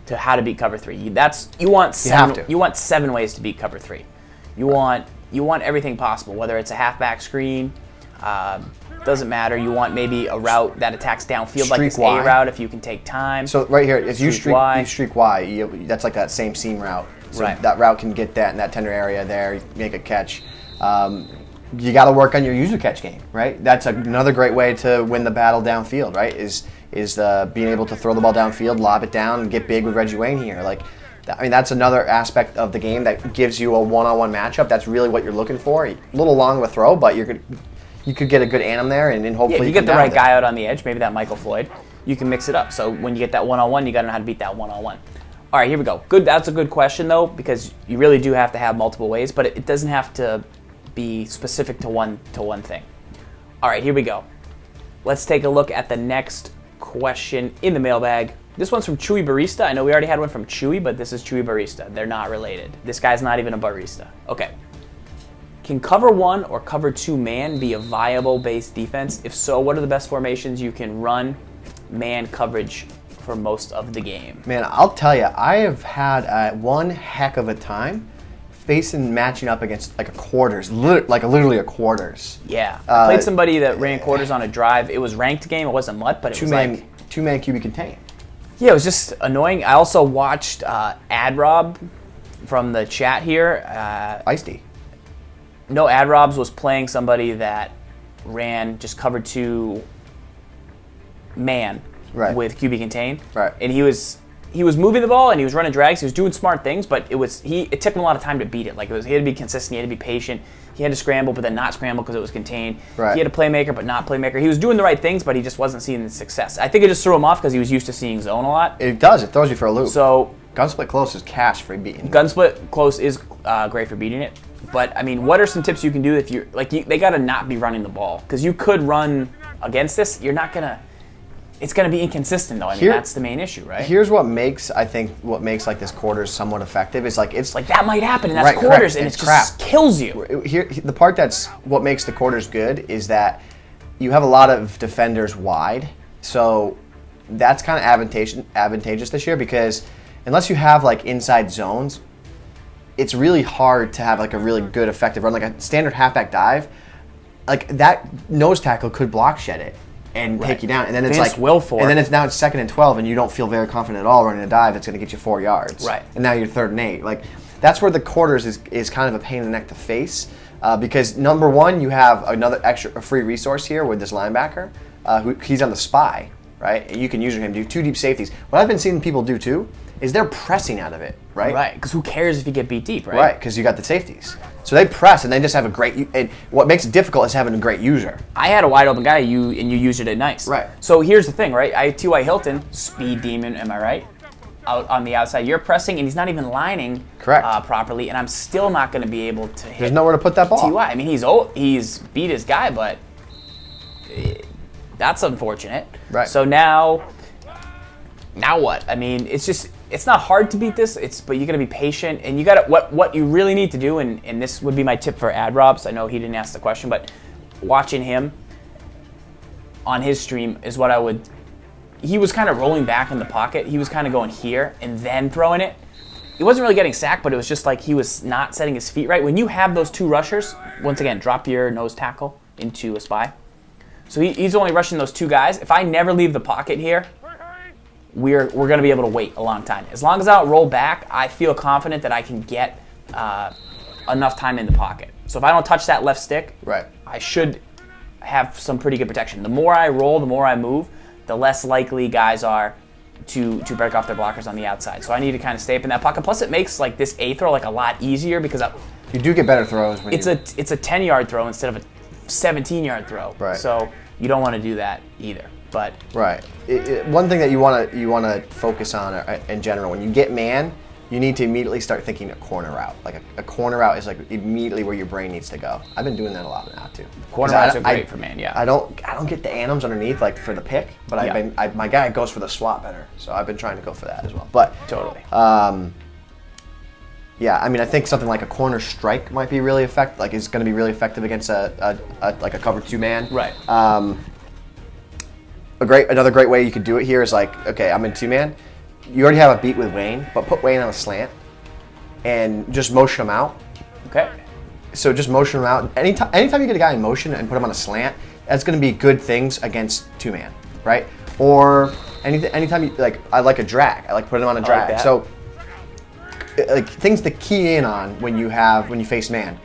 to how to beat cover 3. You want 7 ways to beat cover 3. You want everything possible, whether it's a halfback screen, doesn't matter. You want maybe a route that attacks downfield, like this A route if you can take time. So right here, if you streak Y, that's like that same seam route. So that route can get that in that tender area there, make a catch. You got to work on your user catch game, right? That's another great way to win the battle downfield, right? Is being able to throw the ball downfield, lob it down, and get big with Reggie Wayne here. Like, I mean, that's another aspect of the game that gives you a one-on-one matchup. That's really what you're looking for. A little long of a throw, but you could get a good anim there, and then hopefully if you get the right guy out on the edge, maybe that Michael Floyd, you can mix it up. So when you get that one-on-one, you got to know how to beat that one-on-one. All right, here we go. Good. That's a good question though, because you really do have to have multiple ways, but it doesn't have to be specific to one thing. All right, here we go. Let's take a look at the next question in the mailbag. This one's from Chewy Barista. I know we already had one from Chewy, but this is Chewy Barista. They're not related. This guy's not even a barista. Okay. Can cover 1 or cover 2 man be a viable base defense? If so, what are the best formations you can run man coverage for most of the game? Man, I'll tell you, I have had one heck of a time matching up against like a quarters, literally a quarters. Yeah, I played somebody that ran quarters on a drive. It was ranked game. It wasn't MUT, but it was like two-man QB contain. Yeah, it was just annoying. I also watched AdRob from the chat here. Ice-D. No, AdRobs was playing somebody that ran just covered 2 man with QB contain. Right. And he was moving the ball and he was running drags. He was doing smart things, but it took him a lot of time to beat it. Like he had to be consistent. He had to be patient. He had to scramble, but then not scramble because it was contained. Right. He had a playmaker, but not playmaker. He was doing the right things, but he just wasn't seeing the success. I think it just threw him off because he was used to seeing zone a lot. It does. It throws you for a loop. So gunsplit close is cash for beating. Gunsplit close is great for beating it. But I mean, what are some tips you can do if you're like they got to not be running the ball, because you could run against this. You're not gonna. It's going to be inconsistent, though. I mean, that's the main issue, right? Here's what makes like this quarters somewhat effective is like it's like that might happen, and that's quarters, and it just kills you. Here, the part that's what makes the quarters good is that you have a lot of defenders wide, so that's kind of advantageous this year, because unless you have like inside zones, it's really hard to have like a really good effective run. Like a standard halfback dive, like that nose tackle could block shed it and take you down, and then it's Vince Wilfork. And then it's now it's 2nd and 12, and you don't feel very confident at all running a dive that's going to get you 4 yards. Right. And now you're 3rd and 8. Like that's where the quarters is kind of a pain in the neck to face, because number one, you have a free resource here with this linebacker. He's on the spy, right? And you can use him do 2 deep safeties. What I've been seeing people do too is they're pressing out of it, right? Right. Because who cares if you get beat deep, right? Right. Because you got the safeties. So they press, and they just have a great. And what makes it difficult is having a great user. I had a wide open guy, and you used it at nice. Right. So here's the thing, right? I had T.Y. Hilton, speed demon, am I right? Out on the outside, you're pressing, and he's not even lining properly, and I'm still not going to be able to hit. There's nowhere to put that ball. T.Y. I mean, he's old, he's beat his guy, but that's unfortunate. Right. So now what? I mean, it's not hard to beat this. But you got to be patient, and you got to what you really need to do. And this would be my tip for AdRobs. I know he didn't ask the question, but watching him on his stream is what I would. He was kind of rolling back in the pocket. He was kind of going here and then throwing it. He wasn't really getting sacked, but it was just like he was not setting his feet right. When you have those 2 rushers, once again, drop your nose tackle into a spy. So he's only rushing those 2 guys. If I never leave the pocket here, we're going to be able to wait a long time. As long as I don't roll back, I feel confident that I can get enough time in the pocket. So if I don't touch that left stick, Right. I should have some pretty good protection. The more I roll, the more I move, the less likely guys are to break off their blockers on the outside. So I need to kind of stay up in that pocket. Plus, it makes like this A throw like a lot easier because You do get better throws when it's a 10-yard throw instead of a 17-yard throw. Right. So you don't want to do that either. But right. One thing that you want to focus on in general, when you get man, you need to immediately start thinking a corner route. Like a corner route is like immediately where your brain needs to go. I've been doing that a lot now too. Corner routes are great for man. Yeah. I don't get the anims underneath like for the pick, but my guy goes for the swap better. So I've been trying to go for that as well. But totally. Yeah, I mean, I think something like a corner strike might be really effective. Like, it's going to be really effective against a cover 2 man. Right. Another great way you could do it here is like, okay, I'm in 2 man. You already have a beat with Wayne, but put Wayne on a slant and just motion him out. Okay. So just motion him out. Anytime you get a guy in motion and put him on a slant, that's going to be good things against 2 man, right? Or anytime you I like a drag. I like putting him on a drag. Like that. So like things to key in on when you face man.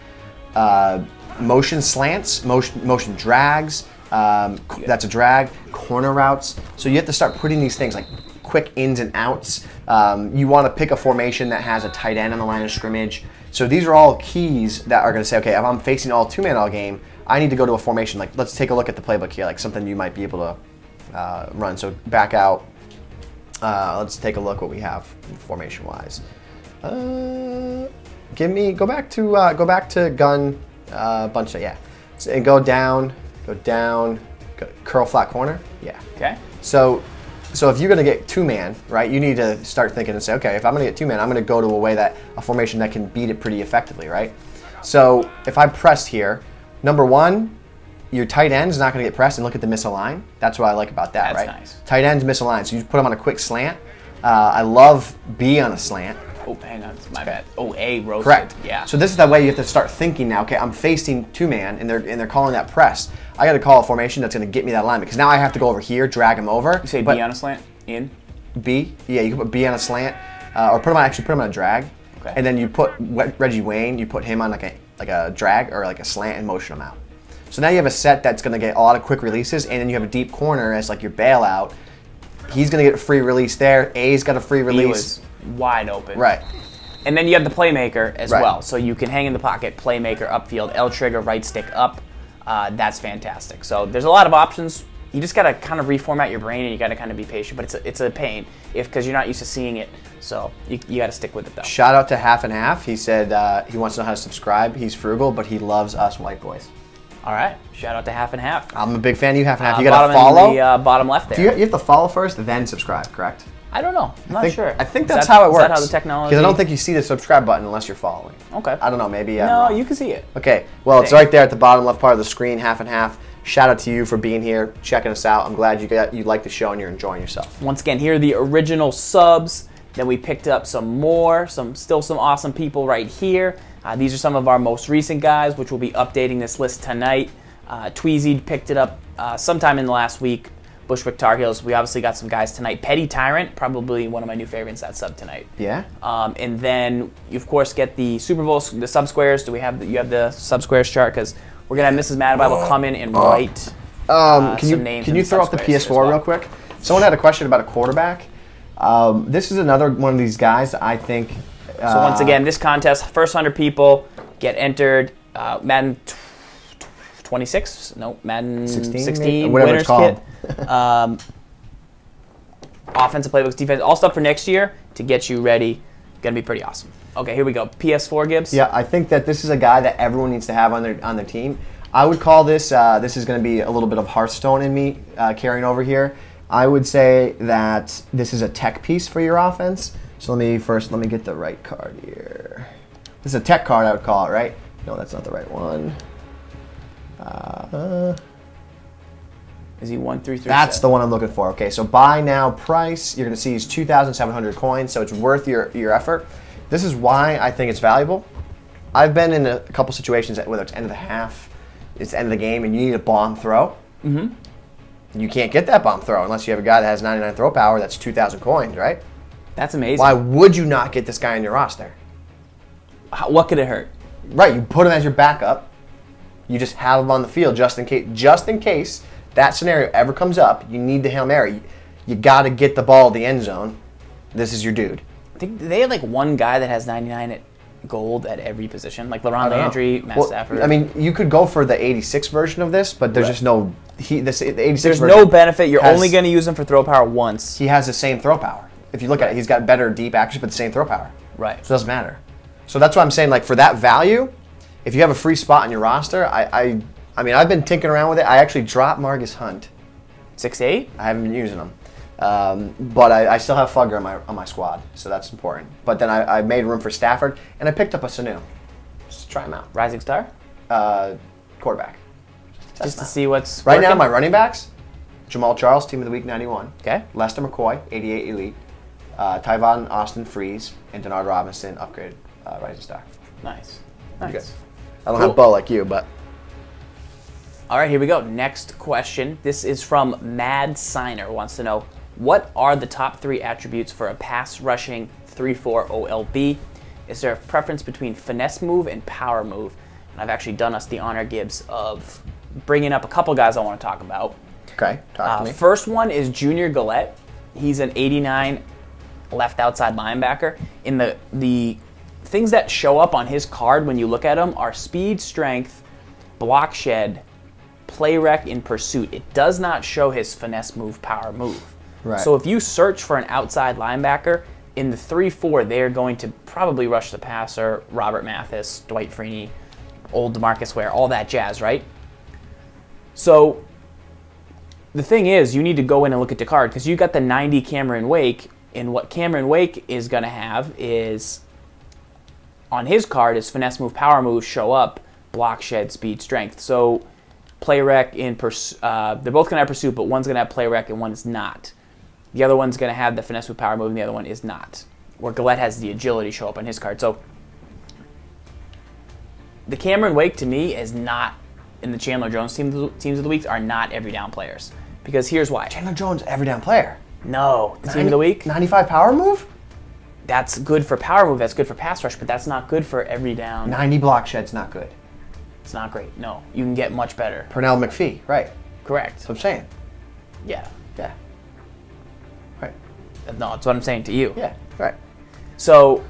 Motion slants, motion drags. That's a drag. Corner routes. So you have to start putting these things like quick ins and outs. You want to pick a formation that has a tight end on the line of scrimmage. So these are all keys that are going to say, okay, if I'm facing all 2 man all game, I need to go to a formation. Like, let's take a look at the playbook here, like something you might be able to run. So back out. Let's take a look what we have formation wise. Go back to gun bunch of, yeah. So, and go down, curl flat corner. Yeah. Okay. So if you're going to get 2 man, right, you need to start thinking and say, okay, if I'm going to get 2 man, I'm going to go to a formation that can beat it pretty effectively, right? So if I press here, number 1, your tight end is not going to get pressed, and look at the misalign. That's what I like about that, right? That's nice. Tight end's misaligned, so you put them on a quick slant. I love B on a slant. Oh, hang on, it's my bad. Oh, A roasted. Correct. Yeah. So this is the way you have to start thinking now. Okay, I'm facing 2 man, and they're calling that press. I got to call a formation that's going to get me that line because now I have to go over here, drag him over. You say B on a slant in. B, yeah, you can put B on a slant, or put him on a drag, okay. And then you put Reggie Wayne. You put him on like a drag or like a slant and motion him out. So now you have a set that's going to get a lot of quick releases, and then you have a deep corner as like your bailout. He's going to get a free release there. A's got a free release. He was wide open. Right. And then you have the playmaker as Right. well. So you can hang in the pocket, playmaker, upfield, L trigger, right stick up. That's fantastic. So there's a lot of options. You just got to kind of reformat your brain, and you got to kind of be patient. But it's a pain because you're not used to seeing it. So you got to stick with it though. Shout out to Half and Half. He said he wants to know how to subscribe. He's frugal, but he loves us white boys. All right. Shout out to Half and Half. I'm a big fan of you, Half and Half. You got to bottom follow. in the bottom left there. You have to follow first, then subscribe, correct? I don't know. I'm not sure. I think that's how it works. Is that how the technology? Because I don't think you see the subscribe button unless you're following. Okay. I don't know. Maybe. No, you can see it. Okay. Well, it's right there at the bottom left part of the screen, Half and Half. Shout out to you for being here, checking us out. I'm glad you like the show and you're enjoying yourself. Once again, here are the original subs. Then we picked up some more, still some awesome people right here. These are some of our most recent guys, which we'll be updating this list tonight. Tweezy picked it up sometime in the last week. Bushwick Tar Heels. We obviously got some guys tonight. Petty Tyrant, probably one of my new favorites that sub tonight. Yeah. And then you of course get the Super Bowl, the sub squares. Do we have you have the sub squares chart? Because we're gonna have Mrs. Mad Bible come in and write. Can you throw up the PS4 real quick? Someone had a question about a quarterback. This is another one of these guys that I think. So once again, this contest, first 100 people get entered. Madden 26? No, Madden 16 whatever winners it's called. kit. Offensive playbooks, defense, all stuff for next year to get you ready. Gonna be pretty awesome. Okay, here we go. PS4 Gibbs. Yeah, I think that this is a guy that everyone needs to have on their team. I would call this. This is going to be a little bit of Hearthstone in me carrying over here. I would say that this is a tech piece for your offense. So let me get the right card here. This is a tech card, I would call it, right? No, that's not the right one. Is he 1337? That's the one I'm looking for. Okay, so buy now price. You're going to see is 2,700 coins, so it's worth your effort. This is why I think it's valuable. I've been in a couple situations whether it's end of the half, it's the end of the game, and you need a bomb throw. Mm-hmm. You can't get that bomb throw unless you have a guy that has 99 throw power. That's 2,000 coins, right? That's amazing. Why would you not get this guy in your roster? What could it hurt? Right, you put him as your backup. You just have him on the field just in case that scenario ever comes up. You need the Hail Mary. You got to get the ball at the end zone. This is your dude. I think they have like one guy that has 99 at gold at every position, like LaRon Landry, Matt Stafford. I mean, you could go for the 86 version of this, but there's just no. The 86 There's version no benefit. You're only going to use him for throw power once. He has the same throw power. If you look at it, he's got better deep accuracy, but the same throw power. Right. So it doesn't matter. So that's why I'm saying, like, for that value, if you have a free spot in your roster, I mean, I've been tinkering around with it. I actually dropped Marcus Hunt. 6'8"? I haven't been using him. But I still have Fugger on my squad, so that's important. But then I made room for Stafford, and I picked up a Sanu. Just to try him out. Rising star? Quarterback. Just to see what's right now, working? my running backs, Jamal Charles, Team of the Week 91. Okay. Lester McCoy, 88 Elite. Tyvon Austin Freeze, and Denard Robinson, upgraded Rising Star. Nice. Good. Nice. I don't have Bo like you, but... All right, here we go. Next question. This is from Mad Signer. Wants to know, what are the top 3 attributes for a pass rushing 3-4 OLB? Is there a preference between finesse move and power move? And I've actually done us the honor, Gibbs, of bringing up a couple guys I want to talk about. Okay, talk to me. First one is Junior Gillette. He's an 89 left outside linebacker. In the things that show up on his card when you look at him are speed, strength, block shed, play rec, in pursuit. It does not show his finesse move, power move. Right. So if you search for an outside linebacker, in the 3-4, they're going to probably rush the passer, Robert Mathis, Dwight Freeney, old DeMarcus Ware, all that jazz, right? So the thing is, you need to go in and look at the card because you got the 90 Cameron Wake, and what Cameron Wake is going to have is, on his card, is finesse move, power move show up, block shed, speed, strength. So play rec in they're both going to have pursuit, but one's going to have play rec and one is not. The other one's going to have the finesse move, power move, and the other one is not. Where Gillette has the agility show up on his card. So the Cameron Wake, to me, is not, in the Chandler Jones teams of the week, are not every down players. Because here's why. Chandler Jones, every down player. No. The team of the week? 95 power move? That's good for power move. That's good for pass rush, but that's not good for every down. 90 block shed's not good. It's not great. No. You can get much better. Pernell McPhee, right. Correct. That's what I'm saying. Yeah. Yeah. Right. No, that's what I'm saying to you. Yeah, right. So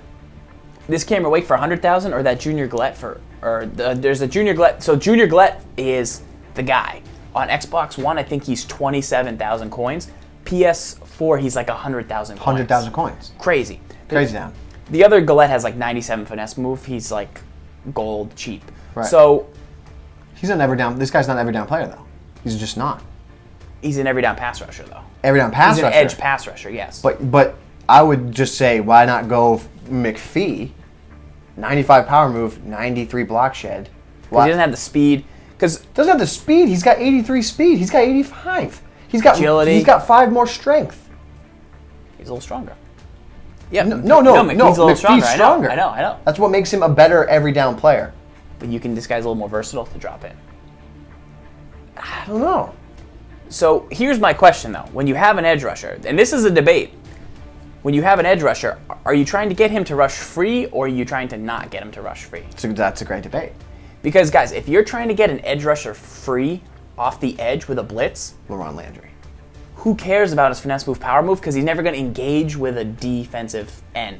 this Cameron Wake for 100,000 or that Junior Gillette for, there's a Junior Gillette. So Junior Gillette is the guy. On Xbox One, I think he's 27,000 coins. PS4, he's like 100,000 coins. 100,000 coins. Crazy. Crazy down. The other Gillette has like 97 finesse move. He's like gold cheap. Right. So he's an every down. This guy's not an every down player though. He's just not. He's an every down pass rusher though. Every down pass rusher. He's an edge pass rusher, yes. But I would just say, why not go McPhee? 95 power move, 93 block shed. Because he doesn't have the speed. Because doesn't have the speed. He's got 83 speed. He's got 85. He's got agility. He's got 5 more strength. He's a little stronger. Yeah. No. McPhee's a little stronger. stronger. I know. That's what makes him a better every down player. But this guy's a little more versatile to drop in. I don't know. So here's my question though: when you have an edge rusher, and this is a debate. When you have an edge rusher, are you trying to get him to rush free, or are you trying to not get him to rush free? That's a great debate. Because guys, if you're trying to get an edge rusher free off the edge with a blitz, LaRon Landry. Who cares about his finesse move, power move? Because he's never going to engage with a defensive end,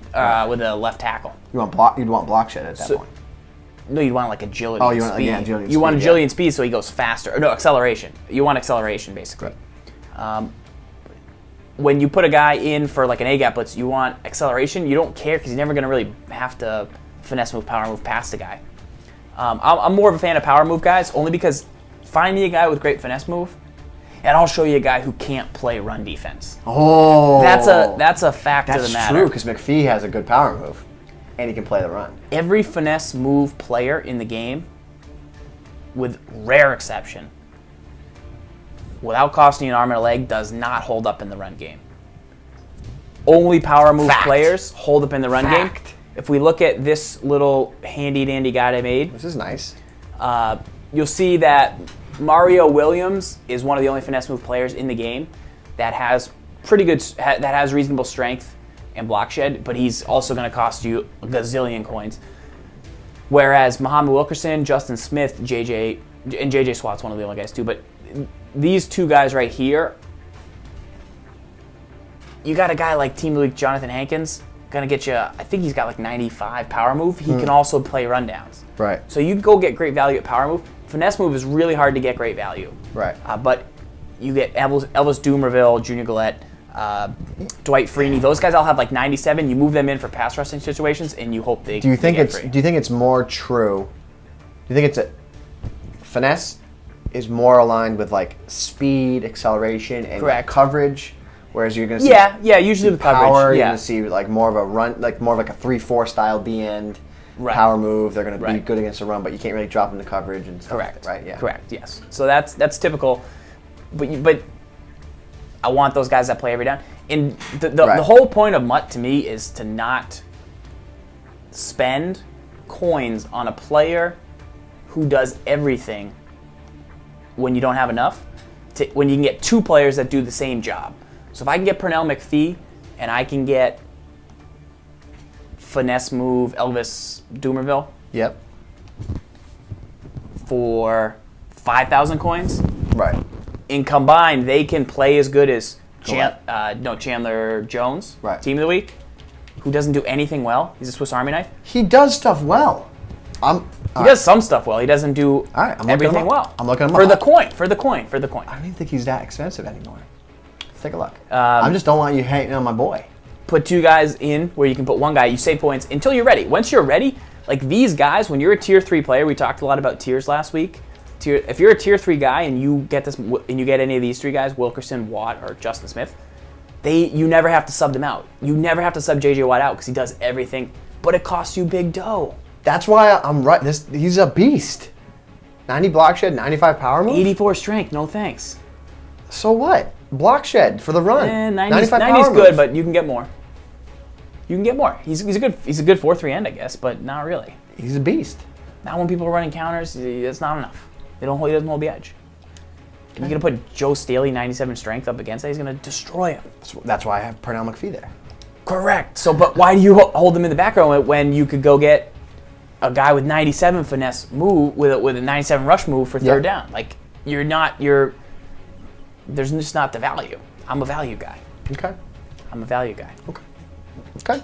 with a left tackle. You'd want block shed at that point. No, you'd want like agility. Oh, and you want speed. agility. And you want speed, agility and speed, so he goes faster. Or no, acceleration. You want acceleration, basically. Right. When you put a guy in for like an A gap blitz, you want acceleration. You don't care because he's never going to really have to finesse move, power move past the guy. I'm more of a fan of power move guys, only because find me a guy with great finesse move, and I'll show you a guy who can't play run defense. Oh, that's a fact of the matter. That's true because McPhee has a good power move, and he can play the run. Every finesse move player in the game, with rare exception, without costing you an arm and a leg, does not hold up in the run game. Only power move players hold up in the run game. If we look at this little handy-dandy guide I made, this is nice. You'll see that Mario Williams is one of the only finesse move players in the game that has that has reasonable strength and block shed, but he's also going to cost you a gazillion coins. Whereas Muhammad Wilkerson, Justin Smith, JJ Swatt's one of the only guys too, but these two guys right here, you got a guy like Team League Jonathan Hankins, gonna get you, I think he's got like 95 power move. He can also play rundowns. Right. So you can go get great value at power move. Finesse move is really hard to get great value. Right. But you get Elvis Dumerville, Junior Gillette, Dwight Freeney. Those guys all have like 97. You move them in for pass rushing situations, and you hope they. Do you think get it's? free. Do you think it's more true? Do you think it's a finesse is more aligned with like speed, acceleration, and like coverage? Whereas you're going to see usually the power, coverage. You're going to see like more of a run, like more of like a 3-4 style D end power move. They're going to be good against the run, but you can't really drop into coverage and stuff. Correct. Right. Yeah. Correct. Yes. So that's typical, but I want those guys that play every down. And the whole point of MUT to me is to not spend coins on a player who does everything when you don't have enough. When you can get two players that do the same job. So if I can get Pernell McPhee and I can get finesse move Elvis Dumerville. Yep. For 5,000 coins. Right. In combined, they can play as good as Chandler Jones, Team of the Week, who doesn't do anything well. He's a Swiss Army knife. He does stuff well. He does some stuff well. He doesn't do everything well. I'm looking him up. For the coin. I don't even think he's that expensive anymore. Let's take a look. I just don't want you hating on my boy. Put two guys in where you can put one guy. You save points until you're ready. Once you're ready, like these guys, when you're a tier 3 player, we talked a lot about tiers last week. If you're a tier 3 guy and you get any of these three guys, Wilkerson, Watt, or Justin Smith, you never have to sub them out. You never have to sub JJ Watt out because he does everything, but it costs you big dough. That's why I'm right. He's a beast. 90 block shed, 95 power move. 84 strength. No thanks. So what? Block shed for the run. 90's good, but you can get more. You can get more. He's a good 4-3 end, I guess, but not really. He's a beast. Now when people are running counters, it's not enough. He doesn't hold the edge. Okay. You're gonna put Joe Staley 97 strength up against that. He's gonna destroy him. That's why I have Pernell McPhee there. Correct. So, but why do you hold him in the back row when you could go get a guy with 97 finesse move with a 97 rush move for third down? Like there's just not the value. I'm a value guy. Okay. I'm a value guy. Okay.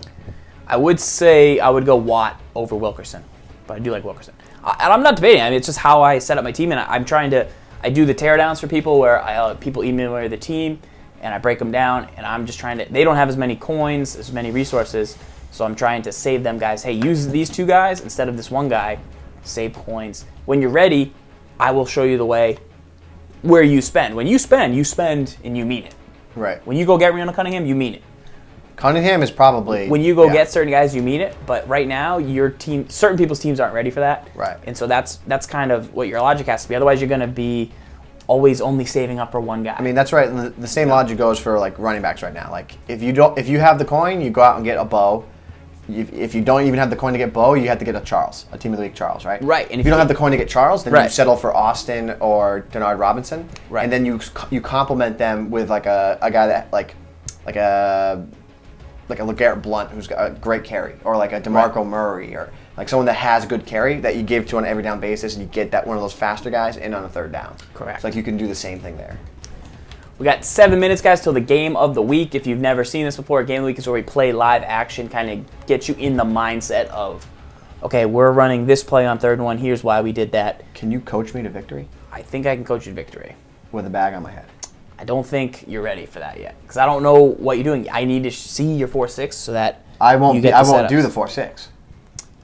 I would say I would go Watt over Wilkerson, but I do like Wilkerson. And I'm not debating. I mean, it's just how I set up my team, and I do the teardowns for people where people email me the team, and I break them down, and I'm just trying to. They don't have as many coins, as many resources, so I'm trying to save them guys. Hey, use these two guys instead of this one guy. Save coins. When you're ready, I will show you the way. Where you spend. When you spend, and you mean it. Right. When you go get Rihanna Cunningham, you mean it. Cunningham is probably... When you go get certain guys, you mean it. But right now, certain people's teams aren't ready for that. Right. And so that's kind of what your logic has to be. Otherwise, you're going to be always only saving up for one guy. I mean, that's right. The same logic goes for like running backs right now. Like if you have the coin, you go out and get a Bo. If you don't even have the coin to get Bo, you have to get a Charles, a Team of the Week Charles, right? Right. And if you don't have the coin to get Charles, then you settle for Austin or Denard Robinson. Right. And then you complement them with like a guy that like a LeGarrette Blount who's got a great carry, or like a DeMarco Murray, or like someone that has a good carry that you give to on an every down basis, and you get that one of those faster guys in on a third down. Correct. It's like you can do the same thing there. We got 7 minutes, guys, till the game of the week. If you've never seen this before, game of the week is where we play live action, kind of get you in the mindset of, okay, we're running this play on 3rd and 1. Here's why we did that. Can you coach me to victory? I think I can coach you to victory. With a bag on my head. I don't think you're ready for that yet, because I don't know what you're doing. I need to see your 4-6 so that I won't do the 4-6.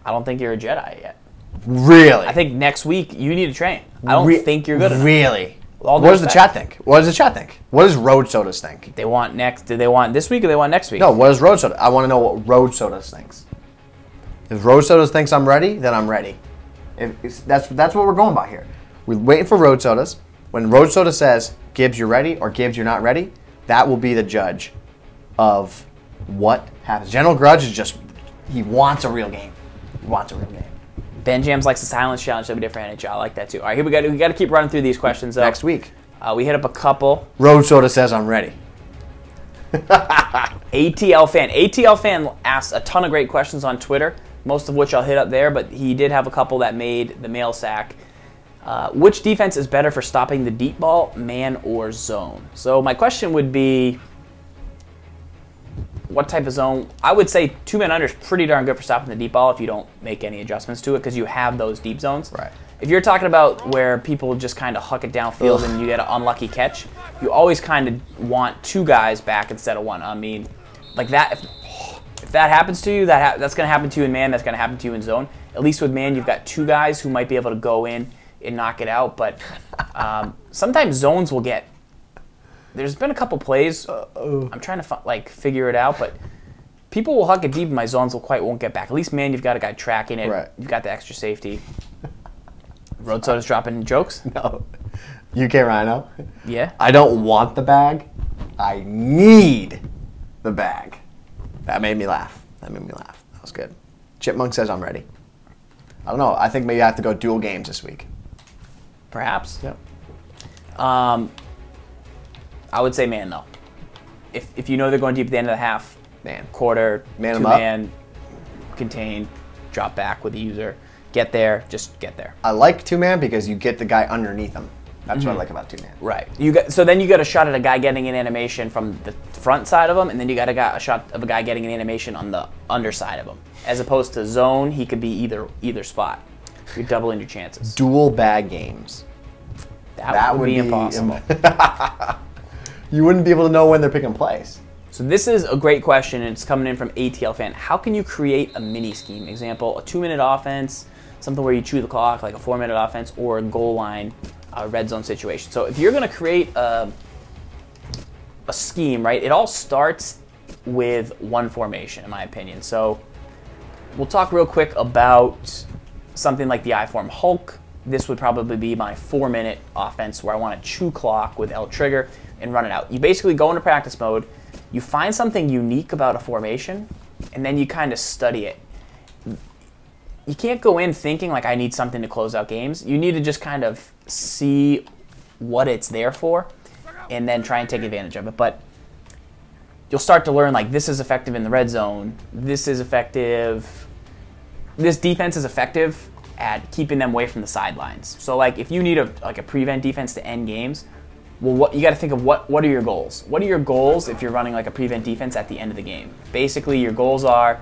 I don't think you're a Jedi yet. Really? I think next week you need to train. I don't think you're good enough. Really? What does the chat think? What does the chat think? What does Road Sodas think? They want next. Do they want this week or they want next week? No, what does Road Soda? I want to know what Road Sodas thinks. If Road Sodas thinks I'm ready, then I'm ready. That's what we're going by here. We're waiting for Road Sodas. When Road Soda says, Gibbs, you're ready, or Gibbs, you're not ready, that will be the judge of what happens. General Grudge is just, he wants a real game. He wants a real game. Ben Jams likes the silence challenge. That'll be different NHL. I like that too. All right, here we got to keep running through these questions. Next week. We hit up a couple. Road Soda says I'm ready. ATL fan. ATL fan asked a ton of great questions on Twitter. most of which I'll hit up there, but he did have a couple that made the mail sack. Which defense is better for stopping the deep ball, man or zone? So my question would be, what type of zone? I would say two-man under is pretty darn good for stopping the deep ball if you don't make any adjustments to it, because you have those deep zones. Right. If you're talking about where people just kind of huck it downfield and you get an unlucky catch, you always kind of want two guys back instead of one. I mean, like that. If that happens to you, that's going to happen to you in man. That's going to happen to you in zone. At least with man, you've got two guys who might be able to go in and knock it out. But sometimes zones will get. There's been a couple plays. I'm trying to figure it out, but people will huck it deep, and my zones won't get back. At least man, you've got a guy tracking it. Right. You've got the extra safety. Road Soda's dropping jokes? No. UK Rhino? Yeah? I don't want the bag. I need the bag. That made me laugh. That was good. Chipmunk says I'm ready. I don't know. I think maybe I have to go dual games this week. Perhaps. Yep. I would say man, though. If you know they're going deep at the end of the half, Man. quarter, Man 'em two-man, contain, drop back with the user. Get there, just get there. I like two-man because you get the guy underneath him. That's what I like about two-man. Right. So then you got a shot at a guy getting an animation from the front side of him, and then you got a shot of a guy getting an animation on the underside of him. As opposed to zone, he could be either spot. You're doubling your chances. Dual bag games. That would be impossible. You wouldn't be able to know when they're picking plays. So this is a great question, and it's coming in from ATL fan. How can you create a mini scheme? Example, a 2-minute offense, something where you chew the clock, like a 4-minute offense, or a goal line red zone situation. So if you're going to create a scheme, right, it all starts with one formation, in my opinion. So we'll talk real quick about something like the I-form Hulk. This would probably be my 4-minute offense where I want to chew clock with L trigger and run it out. You basically go into practice mode, you find something unique about a formation, and then you kind of study it. You can't go in thinking like I need something to close out games. You need to just kind of see what it's there for and then try and take advantage of it. But you'll start to learn like this is effective in the red zone. This is effective. This defense is effective at keeping them away from the sidelines. So like if you need a prevent defense to end games, well, you got to think of what are your goals? What are your goals if you're running like a prevent defense at the end of the game? Basically, your goals are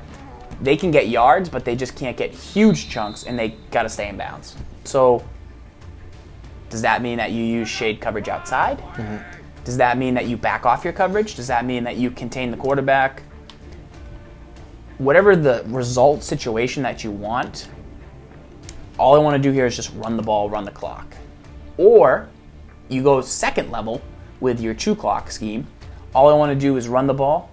they can get yards, but they just can't get huge chunks, and they got to stay in bounds. So does that mean that you use shade coverage outside? Mm-hmm. Does that mean that you back off your coverage? Does that mean that you contain the quarterback? Whatever the result situation that you want, all I want to do here is just run the ball, run the clock. Or you go second level with your chew clock scheme. All I want to do is run the ball.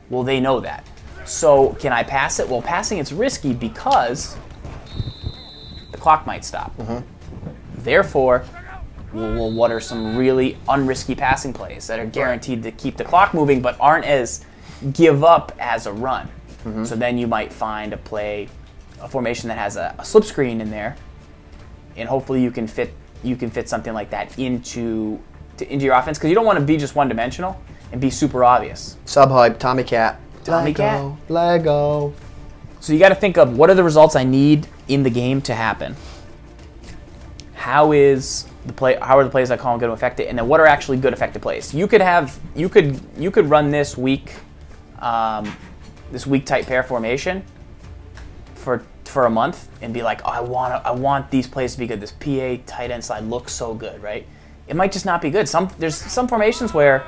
Well, they know that. So can I pass it? Well, passing it's risky because the clock might stop. Mm-hmm. Therefore, well, what are some really unrisky passing plays that are guaranteed to keep the clock moving but aren't as give up as a run? Mm-hmm. So then you might find a formation that has a slip screen in there, and hopefully you can fit something like that into your offense, because you don't want to be just one-dimensional and be super obvious. Sub-hype, Tommy Cat. Lego. So you got to think of what are the results I need in the game to happen. How are the plays I call them good and effective, and then what are actually good effective plays? You could run this weak tight pair formation for a month and be like, oh, I want these plays to be good. This PA tight end slide looks so good, right? It might just not be good. There's some formations where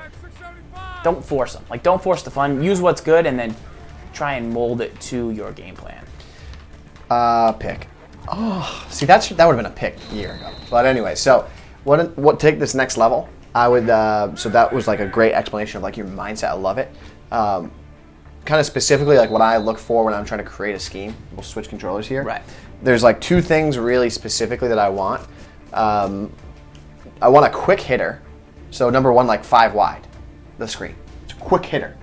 don't force them. Like, don't force the fun. Use what's good and then try and mold it to your game plan. Pick. Oh, see, that would have been a pick a year ago. But anyway, so what take this next level? I would. So that was like a great explanation of like your mindset. I love it. Kind of specifically like what I look for when I'm trying to create a scheme. We'll switch controllers here. Right. There's like two things really specifically that I want. I want a quick hitter. So number one, like 5 wide, the screen. It's a quick hitter.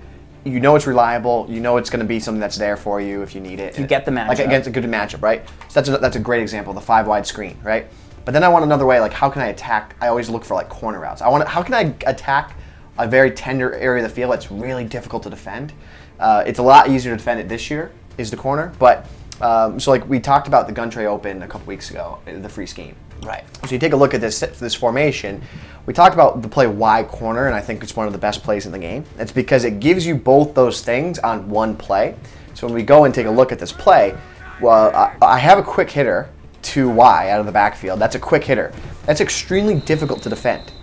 You know it's reliable. You know it's going to be something that's there for you if you need it. You get the matchup. Like against a good matchup, right? So that's a great example, the 5 wide screen, right? But then I want another way, like how can I attack? I always look for like corner routes. How can I attack a very tender area of the field that's really difficult to defend? It's a lot easier to defend it this year, is the corner, but So like we talked about the gun tray open a couple weeks ago, the free scheme. Right. So you take a look at this formation. We talked about the play Y corner, and I think it's one of the best plays in the game. It's because it gives you both those things on one play. So when we go and take a look at this play, well, I have a quick hitter to Y out of the backfield. That's a quick hitter. That's extremely difficult to defend.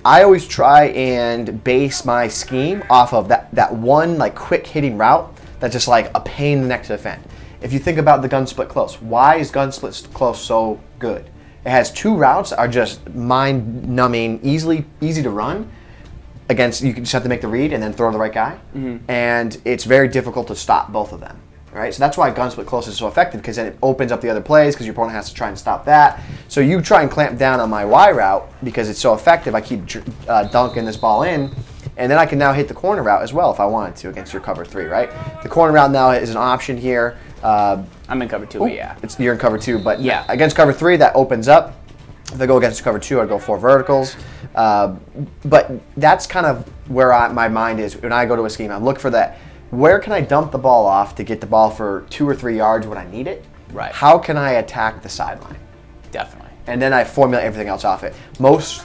I always try and base my scheme off of that one like quick hitting route that's just like a pain in the neck to defend. If you think about the gun split close, why is gun split close so good? It has two routes that are just mind-numbing, easy to run. Against, you just have to make the read and then throw the right guy, and it's very difficult to stop both of them. Right, so that's why gun split close is so effective, because then it opens up the other plays because your opponent has to try and stop that. So you try and clamp down on my Y route because it's so effective. I keep dunking this ball in, and then I can now hit the corner route as well if I wanted to against your cover 3. Right, the corner route now is an option here. I'm in cover 2, but yeah. You're in cover 2, but yeah, against cover 3 that opens up. If I go against cover 2, I'd go 4 verticals. But that's kind of where my mind is when I go to a scheme. I'm looking for that. Where can I dump the ball off to get the ball for 2 or 3 yards when I need it? Right. How can I attack the sideline? Definitely. And then I formulate everything else off it. Most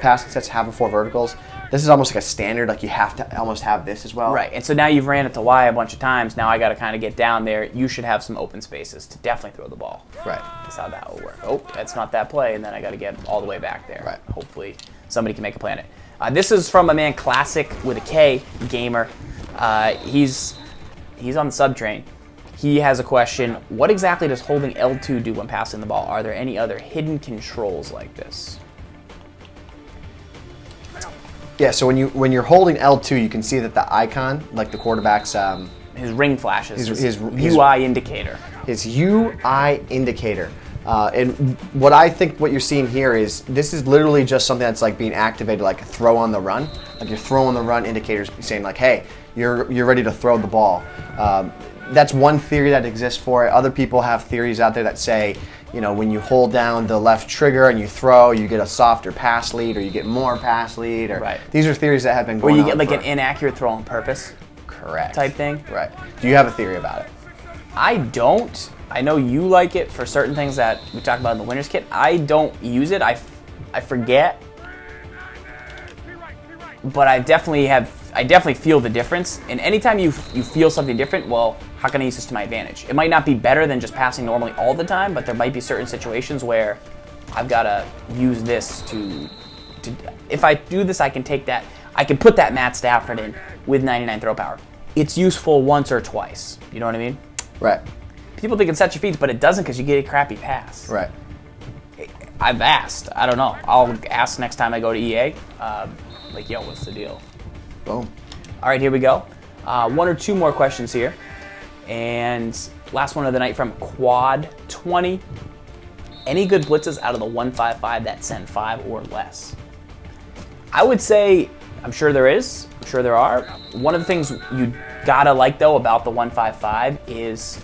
passing sets have 4 verticals. This is almost like a standard. Like you have to almost have this as well. Right. And so now you've ran it to Y a bunch of times. Now I got to kind of get down there. You should have some open spaces to definitely throw the ball. Right. That's how that will work. Oh, that's not that play, and then I got to get all the way back there. Right. Hopefully somebody can make a play on it. This is from a man Classic with a K, Gamer. He's on the sub train. He has a question. What exactly does holding L2 do when passing the ball? Are there any other hidden controls like this? Yeah, so when you're holding L2, you can see that the icon, like the quarterback's his ring flashes, his his UI indicator. His UI indicator. And what I think what you're seeing here is this is literally just something that's like being activated, like a throw on the run. Like your throw on the run indicators saying like, hey, you're ready to throw the ball. That's one theory that exists for it. Other people have theories out there that say, you know, when you hold down the left trigger and you throw, you get a softer pass lead, or you get more pass lead. Or right. These are theories that have been going on. Or you get like an inaccurate throw on purpose. Correct. Type thing. Right. Do you have a theory about it? I don't. I know you like it for certain things that we talked about in the winner's kit. I don't use it. I forget. But I definitely feel the difference. And anytime you feel something different, well, how can I use this to my advantage? It might not be better than just passing normally all the time, but there might be certain situations where I've got to use this to if I do this, I can take that. I can put that Matt Stafford in with 99 throw power. It's useful once or twice. You know what I mean? Right. People think it sets your feet, but it doesn't because you get a crappy pass. Right. I've asked. I don't know. I'll ask next time I go to EA. Like, yo, what's the deal? Boom. All right, here we go. 1 or 2 more questions here. And last one of the night from Quad 20. Any good blitzes out of the 155 that send 5 or less? I would say, I'm sure there is. I'm sure there are. One of the things you gotta like, though, about the 155 is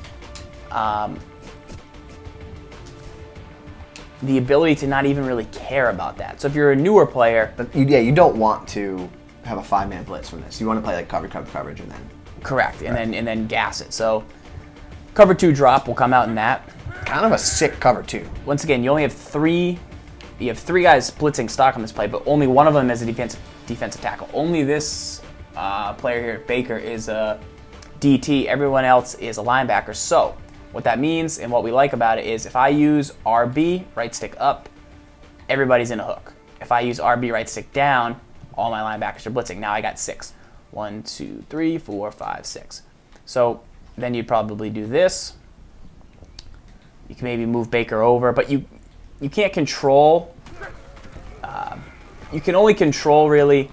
the ability to not even really care about that. So if you're a newer player... you don't want to have a 5-man blitz from this. You want to play like coverage and then... Correct, and then gas it. So cover 2 drop will come out in that. Kind of a sick cover 2. Once again, you only have 3... You have 3 guys blitzing stock on this play, but only one of them is a defensive tackle. Only this player here, Baker, is a DT. Everyone else is a linebacker. So what that means and what we like about it is if I use RB, right stick up, everybody's in a hook. If I use RB, right stick down, all my linebackers are blitzing. Now I got 6. 1, 2, 3, 4, 5, 6. So then you'd probably do this. You can maybe move Baker over, but you can't control. You can only control really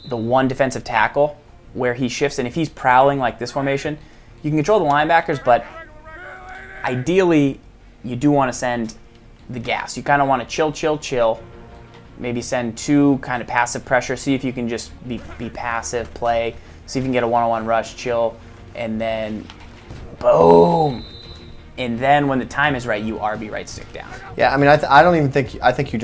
the one defensive tackle where he shifts, and if he's prowling like this formation, you can control the linebackers, but ideally you do want to send the gas. You kind of want to chill. Maybe send 2 kind of passive pressure. See if you can just be passive, play. See if you can get a one-on-one rush, chill, and then boom. And then when the time is right, you RB right stick down. Yeah, I mean, I don't even think. I think you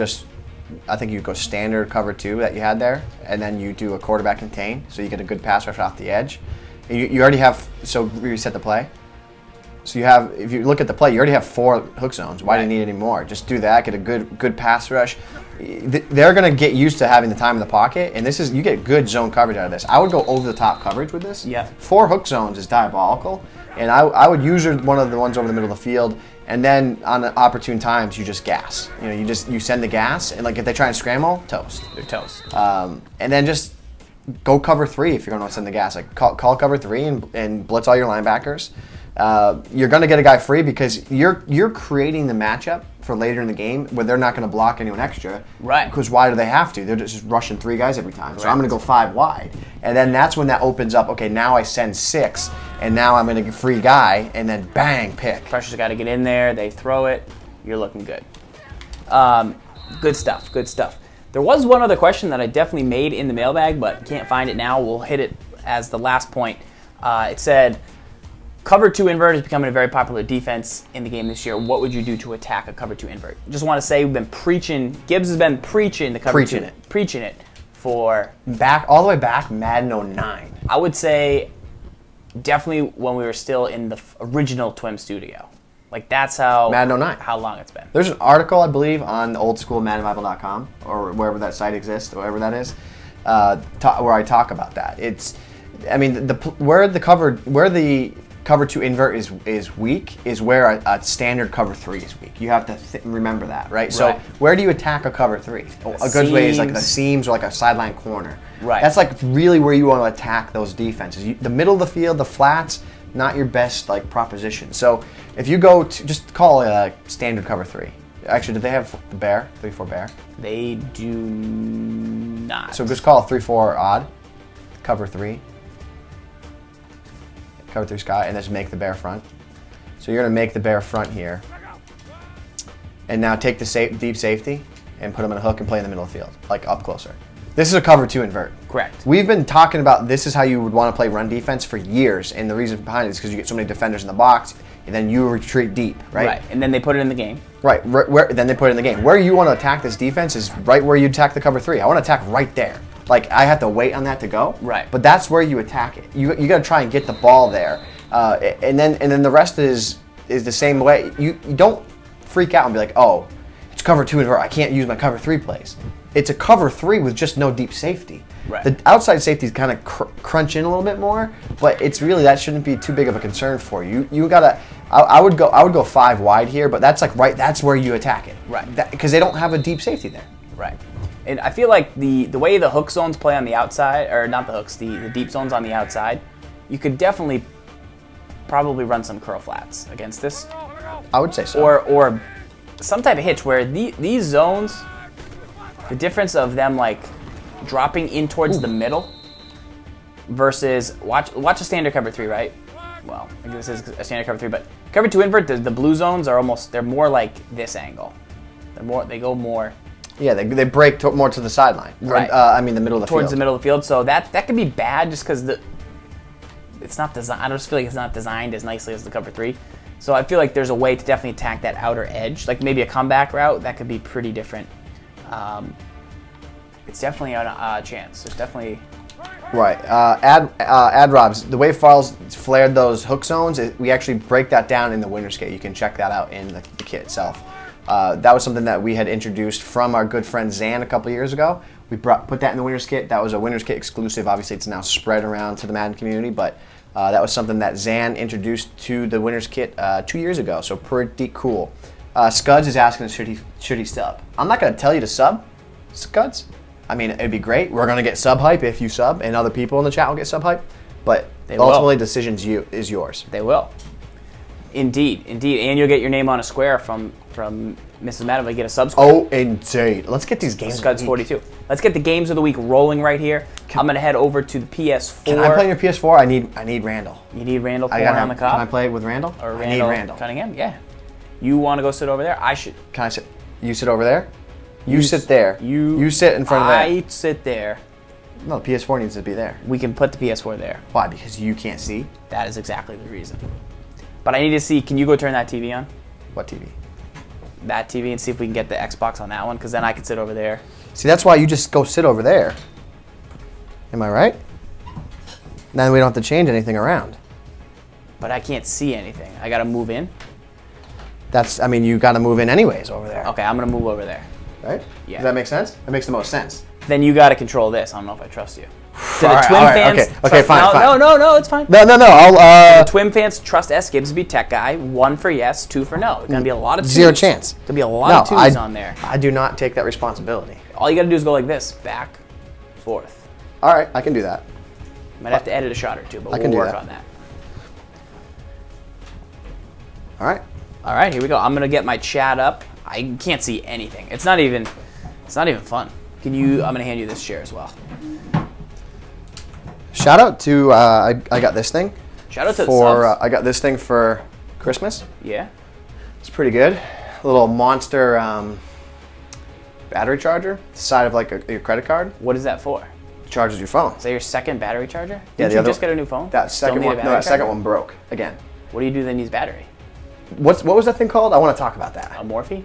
go standard cover 2 that you had there, and then you do a quarterback contain, so you get a good pass rush off the edge. You already have. So reset the play. So you have, if you look at the play, you already have 4 hook zones. Why do you need any more? Just do that. Get a good pass rush. They're going to get used to having the time in the pocket, and you get good zone coverage out of this. I would go over the top coverage with this. Yeah. 4 hook zones is diabolical, and I would use one of the ones over the middle of the field, and then on the opportune times you just gas. You send the gas, and like if they try and scramble, toast. They're toast. And then just go cover 3 if you're going to send the gas. Like call cover 3 and blitz all your linebackers. You're going to get a guy free because you're creating the matchup for later in the game where they're not going to block anyone extra. Right. Because why do they have to? They're just rushing 3 guys every time. So I'm going to go 5 wide. And then that's when that opens up. Okay, now I send 6, and now I'm going to get free guy, and then bang, pick. Pressure's got to get in there. They throw it. You're looking good. Good stuff. Good stuff. There was one other question that I definitely made in the mailbag, but can't find it now. We'll hit it as the last point. It said, cover 2 invert is becoming a very popular defense in the game this year. What would you do to attack a cover 2 invert? Just want to say we've been preaching. Gibbs has been preaching the cover 2. Preaching it for all the way back Madden 09. I would say definitely when we were still in the original TWIM studio. Like that's how Madden 09. How long it's been. There's an article I believe on old school MaddenBible.com or wherever that site exists, wherever that is, where I talk about that. Where the cover 2 invert is weak is where a standard cover 3 is weak. You have to remember that, right? So where do you attack a cover 3? A good way is like the seams or like a sideline corner. Right. That's like really where you want to attack those defenses. The middle of the field, the flats, not your best like proposition. So if you go to just call a standard cover 3. Actually, do they have the bear 3-4 bear? They do not. So just call a 3-4 odd cover 3. Cover 3 sky, and just make the bear front. So you're going to make the bear front here. And now take the deep safety and put them in a hook and play in the middle of the field, like up closer. This is a cover 2 invert. Correct. We've been talking about this is how you would want to play run defense for years, and the reason behind it is because you get so many defenders in the box, and then you retreat deep, right? Right, and then they put it in the game. Right, then they put it in the game. Where you want to attack this defense is right where you attack the cover 3. I want to attack right there. Like, I have to wait on that to go. Right. But that's where you attack it. You got to try and get the ball there. And then the rest is the same way. You don't freak out and be like, oh, it's cover 2 invert. I can't use my cover 3 plays. It's a cover 3 with just no deep safety. Right. The outside safeties kind of crunch in a little bit more, but it's really that shouldn't be too big of a concern for you. You gotta. I would go 5 wide here, but that's like that's where you attack it. Right. Because they don't have a deep safety there. Right. And I feel like the way the hook zones play on the outside, or not the hooks, the deep zones on the outside, you could definitely probably run some curl flats against this. I would say so. Or some type of hitch where these zones, the difference of them like dropping in towards the middle versus watch a standard cover 3, right? Well, I guess this is a standard cover 3, but cover 2 invert, the blue zones are they're more like this angle. They go more. Yeah, they break more to the sideline. Right. The middle of the field. Towards the middle of the field. So that could be bad just because it's not designed. I just feel like it's not designed as nicely as the cover 3. So I feel like there's a way to definitely attack that outer edge, like maybe a comeback route that could be pretty different. It's definitely a chance. There's definitely. Right. Ad Robs, the way Farl's flared those hook zones, we actually break that down in the winner's kit. You can check that out in the kit itself. That was something that we had introduced from our good friend Zan a couple years ago. We put that in the winner's kit. That was a winner's kit exclusive. Obviously, it's now spread around to the Madden community, but that was something that Zan introduced to the winner's kit 2 years ago, so pretty cool. Scuds is asking us, should he sub? I'm not going to tell you to sub, Scuds. I mean, it'd be great. We're going to get sub hype if you sub, and other people in the chat will get sub hype, but ultimately the decision is yours. They will. Indeed, indeed. And you'll get your name on a square from Mrs. Madden. You get a sub square. Oh, indeed. Let's get these games Scuds 42. Let's get the games of the week rolling right here. I'm going to head over to the PS4. Can I play your PS4? I need Randall. You need Randall on the cop? Can I play with Randall? Or Randall, I need Randall. Cunningham? Yeah. You want to go sit over there? I should. Can I sit? You sit over there? You sit there. You sit in front of there. I sit there. No, the PS4 needs to be there. We can put the PS4 there. Why? Because you can't see? That is exactly the reason. But I need to see, can you go turn that TV on? What TV? That TV, and see if we can get the Xbox on that one, because then I can sit over there. See, that's why you just go sit over there. Am I right? Then we don't have to change anything around. But I can't see anything. I gotta move in. I mean, you got to move in anyways over there. Okay, I'm gonna move over there. Right? Yeah. Does that make sense? That makes the most sense. Then you gotta control this. I don't know if I trust you. To the All right, Twim all right, fans. okay, fine, fine. No, it's fine. No. I'll. Twim fans trust S. Gibbs to be tech guy. 1 for yes, 2 for no. It's gonna be a lot of twos. Zero chance. Gonna be a lot of twos on there. I do not take that responsibility. All you gotta do is go like this, back, forth. All right, I can do that. Might have to edit a shot or two, but can we'll do work that. on that. All right. All right, here we go. I'm gonna get my chat up. I can't see anything. It's not even fun. I'm gonna hand you this chair as well. Shout out to I got this thing. Shout out to for the subs. I got this thing for Christmas. Yeah. It's pretty good. A little monster battery charger, the side of like your credit card. What is that for? Charges your phone. Is that your second battery charger? Yeah, Didn't you just get a new phone? That Still second need a one. No, battery that second charger? one broke again. What do you do that needs battery? What was that thing called? I want to talk about that. A Morphe?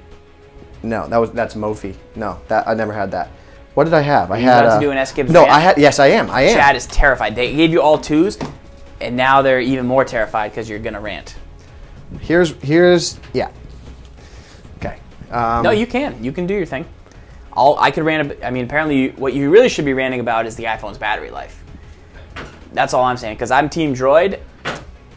No, that's Mophie. No, I never had that. What did I have? I You had. about to do an S. Gibbs No, rant? I had. Yes, I am. Chad is terrified. They gave you all 2s, and now they're even more terrified because you're gonna rant. Here's yeah. Okay. No, you can. You can do your thing. I could rant. I mean, apparently, what you really should be ranting about is the iPhone's battery life. That's all I'm saying. Because I'm Team Droid.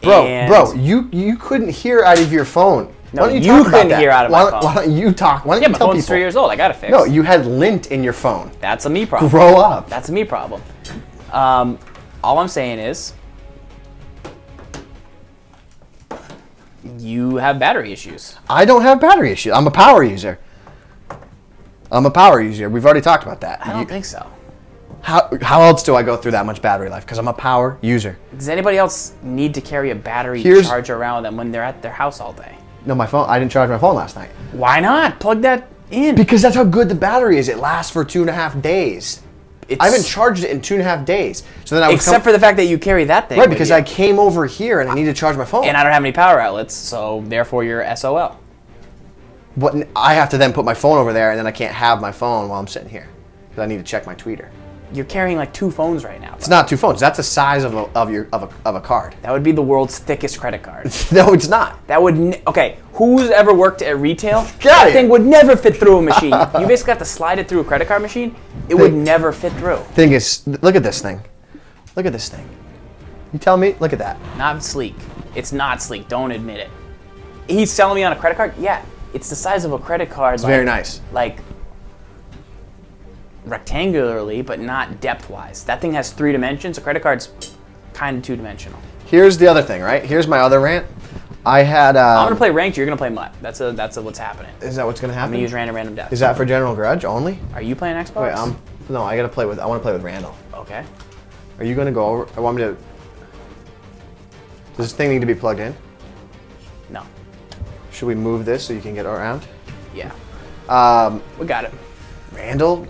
Bro, you couldn't hear out of your phone. No, Why don't you talk about couldn't that? hear out of my phone. Why don't you talk? Why don't Yeah, you my tell phone's people? 3 years old. I got to fix. No, you had lint in your phone. That's a me problem. Grow up. That's a me problem. All I'm saying is, you have battery issues. I don't have battery issues. I'm a power user. We've already talked about that. I don't think so. How else do I go through that much battery life? Because I'm a power user. Does anybody else need to carry a battery charger around with them when they're at their house all day? No, my phone. I didn't charge my phone last night. Why not? Plug that in. Because that's how good the battery is. It lasts for 2.5 days. I haven't charged it in 2.5 days. So then Except for the fact that you carry that thing. Right, because I came over here and I need to charge my phone. And I don't have any power outlets, so therefore you're SOL. But I have to then put my phone over there, and then I can't have my phone while I'm sitting here because I need to check my tweeter. You're carrying like 2 phones right now. It's not 2 phones. That's the size of a card. That would be the world's thickest credit card. No, it's not. That would okay. Who's ever worked at retail? Get outta That here. thing would never fit through a machine. You basically have to slide it through a credit card machine. It would never fit through. Thing is, look at this thing. Look at this thing. You tell me. Look at that. Not sleek. It's not sleek. Don't admit it. He's selling me on a credit card. Yeah, it's the size of a credit card. It's very nice. Like rectangularly, but not depth-wise. That thing has 3 dimensions. A credit card's kind of 2-dimensional. Here's the other thing, right? Here's my other rant. I had. I'm gonna play ranked. You're gonna play MUT. That's what's happening. Is that what's gonna I'm happen? gonna use random death. Is that for General Grudge only? Are you playing Xbox? Wait, no. I want to play with Randall. Okay. Are you gonna go over? I want me to. Does this thing need to be plugged in? No. Should we move this so you can get around? Yeah. Um, We got it. Randall,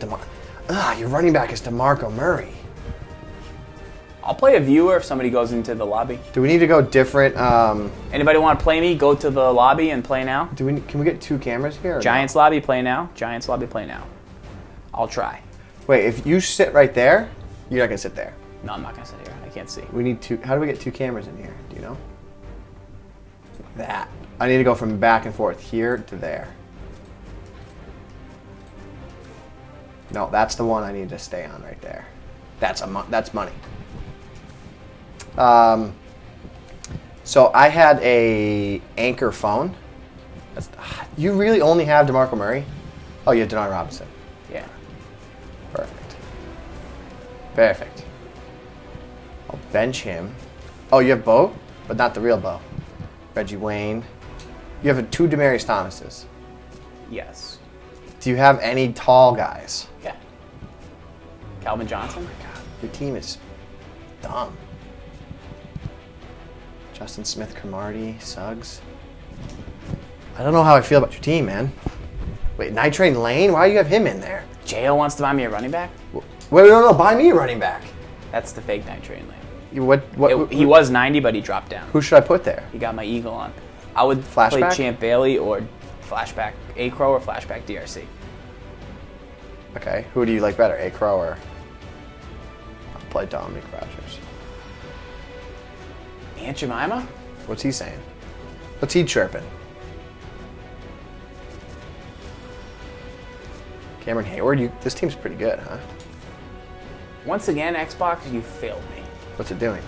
your running back is DeMarco Murray. I'll play a viewer if somebody goes into the lobby. Do we need to go different? Anybody want to play me? Go to the lobby and play now. Can we get 2 cameras here? or Giants lobby, play now. Giants lobby, play now. I'll try. no? Wait, if you sit right there, you're not gonna sit there. No, I'm not gonna sit here. I can't see. We need 2. How do we get 2 cameras in here? Do you know? That. I need to go from back and forth here to there. No, that's the one I need to stay on right there. That's money. So I had a Anchor phone. You really only have DeMarco Murray? Oh, you have Denard Robinson. Yeah. Perfect. I'll bench him. Oh, you have Bo, but not the real Bo. Reggie Wayne. You have 2 Demaryius Thomases. Yes. Do you have any tall guys? Yeah. Calvin Johnson. God, your team is dumb. Justin Smith, Cromartie, Suggs. I don't know how I feel about your team, man. Wait, Night Train Lane? Why do you have him in there? J.O. wants to buy me a running back. Wait, no, buy me a running back. That's the fake Night Train lane. He He was 90, but he dropped down. Who should I put there? He got my eagle on. I would Flashback? play Champ Bailey or Flashback A-Crow or Flashback DRC. Okay, who do you like better, A-Crow or... I'll play Dominic Rogers. Aunt Jemima? What's he saying? What's he chirping? Cameron Hayward, this team's pretty good, huh? Once again, Xbox, you failed me. What's it doing?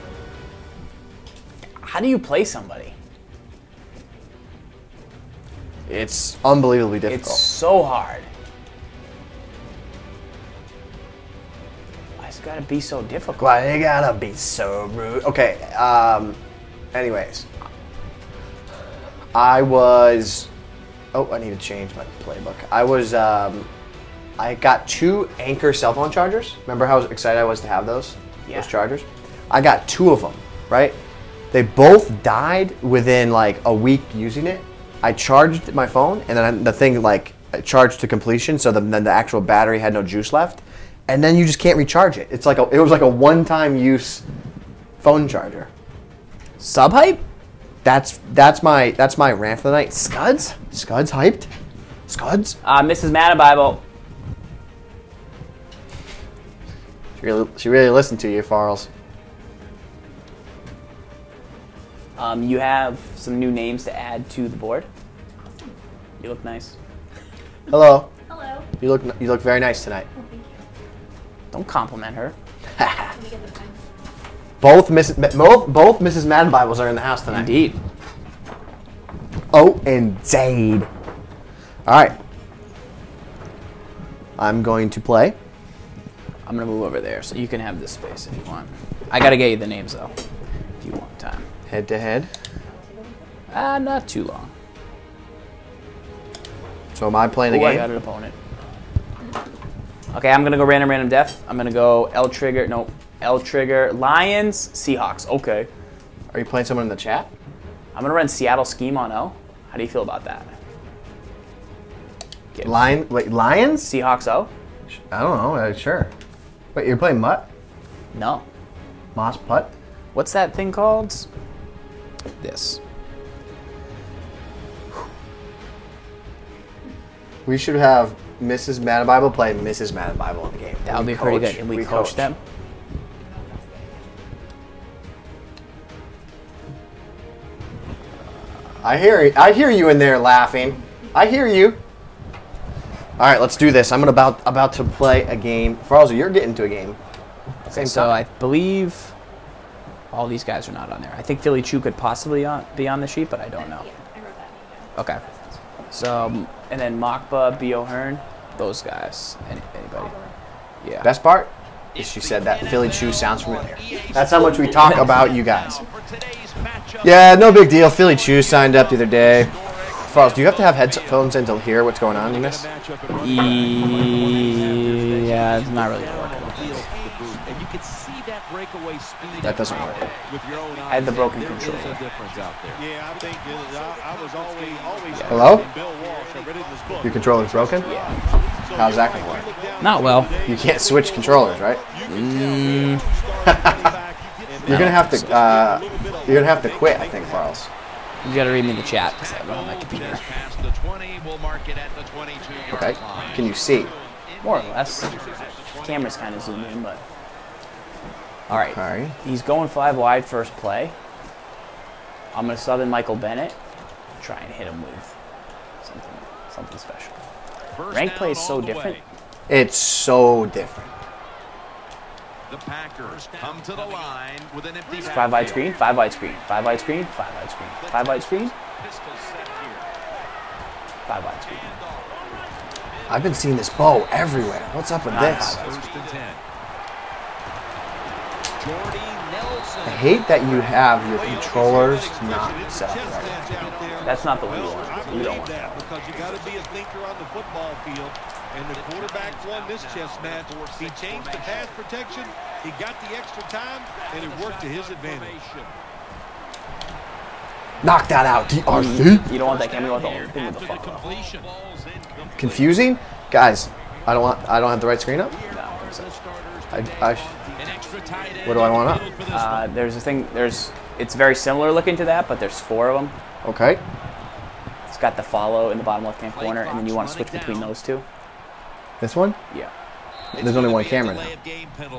How do you play somebody? It's unbelievably difficult. It's so hard. Why it's gotta be so difficult? Why they gotta be so rude? Okay, anyways. I need to change my playbook. I got 2 Anchor cell phone chargers. Remember how excited I was to have those chargers? I got 2 of them, right? They both died within like a week using it. I charged my phone, and then the thing like charged to completion, so then the actual battery had no juice left, and then you just can't recharge it. It was like a one-time use phone charger. Sub hype? That's my rant for the night. Scuds? Scuds hyped? Scuds? Mrs. Madden Bible. She really listened to you, Farrells. You have some new names to add to the board. You look nice. Hello. Hello. You look very nice tonight. Oh, thank you. Don't compliment her. Let me get the pen. Both Mrs. Madden Bibles are in the house tonight. Indeed. Oh, indeed. All right. I'm going to play. I'm gonna move over there so you can have this space if you want. I gotta get you the names though, if you want time. Head to head. Not too long. So am I playing the I game? got an opponent. Okay, I'm gonna go random death. I'm gonna go L trigger. Nope. L trigger. Lions. Seahawks. Okay. Are you playing someone in the chat? I'm gonna run Seattle scheme on O. How do you feel about that? Lions? Seahawks O. I don't know. Sure. Wait, you're playing Mutt? No. Moss Putt? What's that thing called? This. We should have Mrs. Madden Bible play Mrs. Madden Bible in the game. That would be pretty good. And we coach them. I hear you in there laughing. I hear you. All right, let's do this. I'm about to play a game. Farley, you're getting to a game. Okay, so I believe all these guys are not on there. I think Philly Chew could possibly be on the sheet, but I don't know. Yeah, I wrote that. Okay. So, and then Machba, B.O. Hearn, those guys. Anybody? Yeah. Best part is she said that Philly Chew sounds familiar. That's how much we talk about you guys. Yeah, no big deal. Philly Chew signed up the other day. Farley, do you have to have headphones in to hear what's going on in this? Yeah, it's not really working. That doesn't work. I had the broken controller. Hello? Your controller's broken? Yeah. How's that gonna work? Not well. You can't switch controllers, right? You're gonna have to quit, I think, Farley. You gotta read me the chat because I don't have my computer. Okay. Can you see? More or less. The camera's kind of zoomed in, but. All right. All right. He's going 5 wide first play. I'm gonna sub in Michael Bennett. Try and hit him with something special. Rank play is so different. It's so different. The Packers come to the line with an empty 5 wide screen, 5 wide screen, 5 wide screen, 5 wide screen, 5 wide screen, 5 wide screen. I've been seeing this bow everywhere. What's up with this? I hate that you have your controllers not set up right. That's not the way we want. We don't want that. Because you got to be a thinker on the football field. And the quarterback won this chess match. He changed the pass protection. He got the extra time, and it worked to his advantage. Knock that out, DRC. You don't want that camera. You want the thing with the fuck up. Confusing, guys. I don't have the right screen up. No, what do I want up? there's a thing. It's very similar looking to that, but there's 4 of them. Okay. It's got the follow in the bottom left-hand corner, and then you want to switch between those 2. This one? Yeah. There's only one camera now.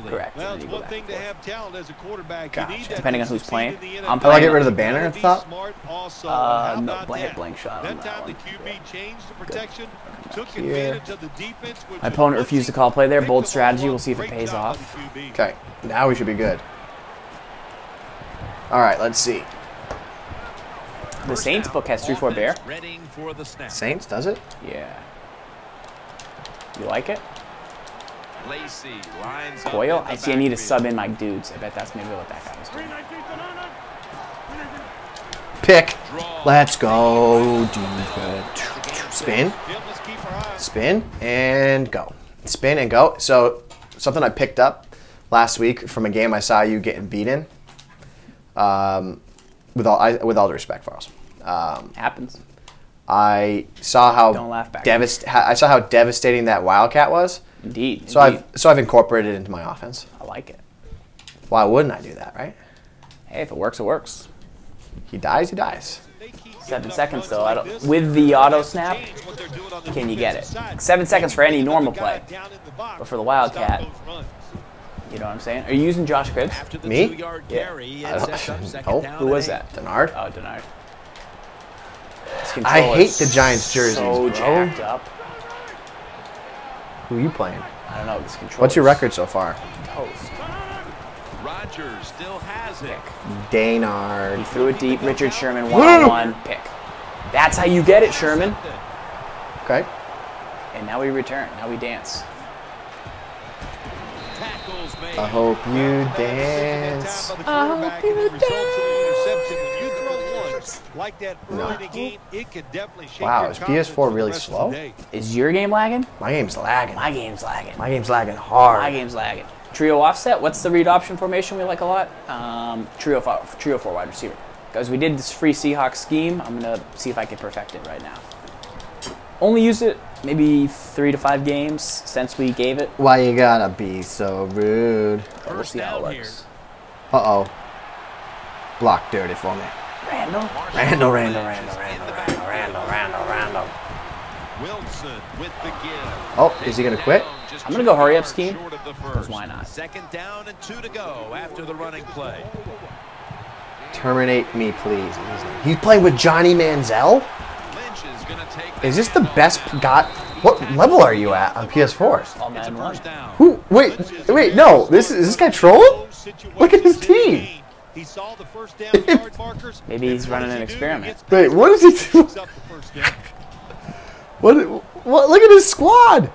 Correct. Well, And it's you go one back thing and to forth. have talent as a quarterback. Gotcha. You need that Depending on to who's succeed playing. in the I'm NFL. How do I playing. get rid of the banner at the top? Smart also. No, How about blank that? shot on That that time the one. QB changed the protection, took here. advantage of the defense. Which My was opponent refused to call play there. picked Bold the ball strategy. up. We'll see if it Great pays job off. by the QB. Okay, now we should be good. All right, let's see. The Saints book has 3-4 bear. Ready for the snap. Saints, does it? Yeah. You like it? Lacey lines up Coyle? in the I see I need to backfield. sub in my dudes. I bet that's maybe what that guy was doing. Pick. Draw. Let's go. Spin. Spin and go. Spin and go. So something I picked up last week from a game I saw you getting beaten. With all due respect, Farles. Happens. I saw Don't laugh back. I saw how devastating that Wildcat was. Indeed. So I've incorporated it into my offense. I like it. Why wouldn't I do that, right? Hey, if it works, it works. He dies, he dies. 7 seconds though. I don't, with the auto snap, can you get it? 7 seconds for any normal play, but for the Wildcat, you know what I'm saying? Are you using Josh Cribbs? After the Me? 2-yard Yeah. carry, I it don't- sets up no. second down Who and was 8. that? Denard? Oh, Denard. This I controller hate is the Giants jerseys, So bro. jacked up. Who are you playing? I don't know. This controller. What's your record so far? Toast. Rodgers still has it. He Daynard. threw it deep. Richard Sherman one-on-one pick. That's how you get it, Sherman. Okay. And now we return. Now we dance. Tackles made. I hope you dance. Like that early in the game, it could definitely shake Wow, your is confidence PS4 for the really rest of the slow? day. Is your game lagging? My game's lagging. My game's lagging. My game's lagging hard. My game's lagging. Trio offset. What's the read option formation we like a lot? Trio 4 wide receiver. Guys, we did this free Seahawks scheme. I'm gonna see if I can perfect it right now. Only used it maybe 3 to 5 games since we gave it. Why you gotta be so rude? But we'll see how it down works. Uh-oh. Block dirty for me. Randall. Randall. Wilson with the give. Oh, is he gonna quit? Just I'm gonna go hurry up 2 scheme, yards short of the 'cause first. why not? Second down and 2 to go after the running play. Terminate me, please. He's playing with Johnny Manziel? Lynch is going to take Is this the best guy? What level are you at on PS4? All Madden 1. first down. Who? Wait, no. Is this guy trolling? Look at his team. He saw the first down yard markers. Maybe he's running an experiment. Wait, what is he doing? What? Look at his squad.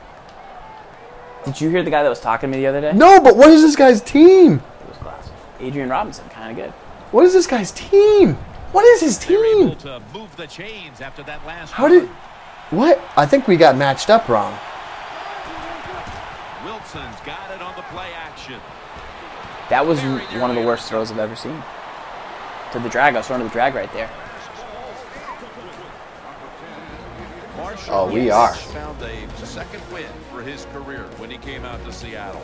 Did you hear the guy that was talking to me the other day? No, but what is this guy's team? It was classic. Adrian Robinson, kind of good. What is this guy's team? What is his They're team? able to move the chains after that last How did? run. What? I think we got matched up wrong. Wilson's got it on the play action. That was one of the worst throws I've ever seen. To the drag. I was throwing to the drag right there. Marshall Oh, we are. found a second win for his career when he came out to Seattle.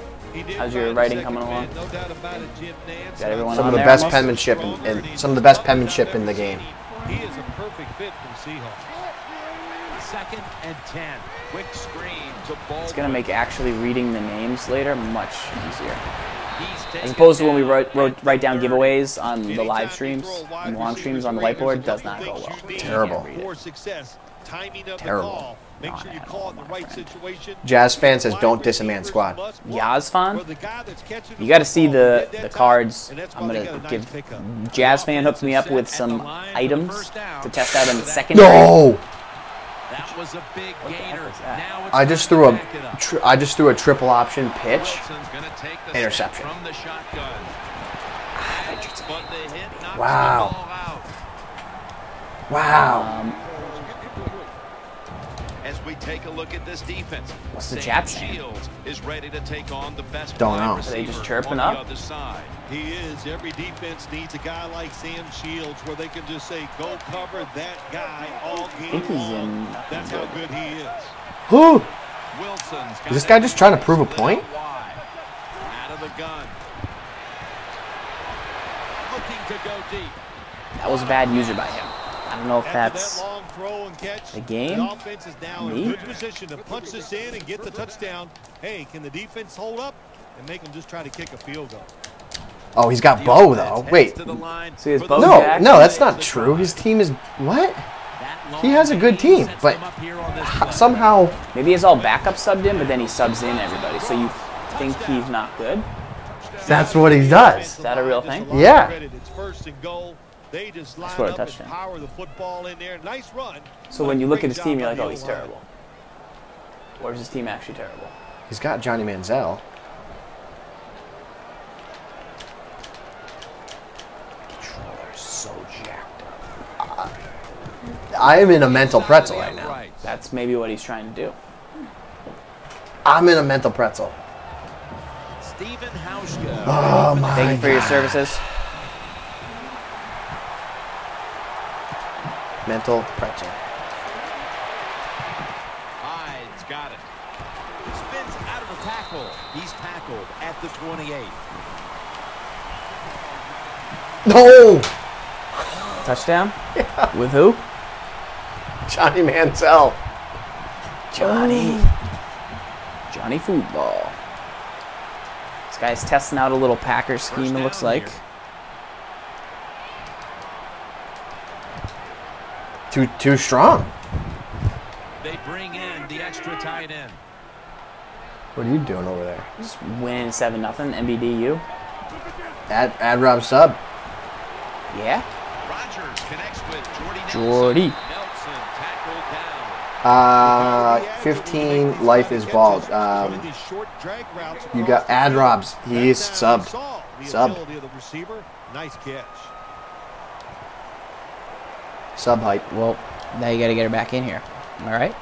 How's your writing coming along? No doubt about it, Jim Nance. Got everyone Some on of the there best almost? penmanship and some of the best penmanship in the game. He is a perfect fit for the Seahawks. Second and 10. Quick screen to Baldwin. It's going to make actually reading the names later much easier. He's As taken opposed to when we down write down at the 30. giveaways on the Anytime live you streams throw a wide and the long receiver streams to on the Raiders, whiteboard, a does couple not go things well. you need Terrible. Can't read it. For success, timing of Terrible. the call. Make No, sure you I call it in know, the my right friend. situation. Jazz fan says don't diss a man's squad. Yazfan? You got to see the cards. I'm going to give Jazz fan hooked me up with some items to test out in the secondary. No! That was a big the heck gainer. was that? Now it's I time just to threw back it up. a triple option pitch. Wilson's gonna take the Interception. snap from the shotgun. But the hit knocks Wow. the ball out. Wow. As we take a look at this defense, What's the Sam chat saying? Shields is ready to take on the best Don't wide know. Are they just receiver chirping on up? the other side. He is. Every defense needs a guy like Sam Shields where they can just say, go cover that guy all I game think he's long. in. That's how good he is. Who? Wilson's got Is this guy it just trying to prove a point? wide. Out of the gun. Looking to go deep. That was a bad user by him. I don't know if After that's that long throw and catch. The game? The offense is now in Me? good position to punch this in and get the touchdown. Hey, can the defense hold up and make them just try to kick a field goal? Oh, he's got Bo, though. Wait. So he has Bo No, Jackson? no, that's not true. His team is... What? He has a good team, but somehow... Maybe he's all backup subbed in, but then he subs in everybody. So you think he's not good? That's what he does. Is that a real thing? Yeah. It's first and goal. They just line Scored a up and touchdown. power the football in there. Nice run. So when you look at his team, you're like, oh, he's terrible. Or is his team actually terrible? He's got Johnny Manziel. Controller's so jacked up. I am in a mental pretzel right now. That's maybe what he's trying to do. I'm in a mental pretzel. Stephen Hauschka. Oh, my Thank you for your God. services. Mental pretzel. Hyde's got it. Spins out of the tackle. He's tackled at the 28. No! Touchdown? With who? Johnny Manziel. Johnny Football. This guy's testing out a little Packers scheme, it looks like. Too strong. They bring in the extra tight end. What are you doing over there? Just winning 7-0, MBDU. Add Rob sub. Yeah? Rodgers connects with Jordy. Nelson tackled down. 15 life is bald. You got Ad Robs. He is subbed. Sub. Nice catch. Sub height. Well, now you got to get her back in here. All right?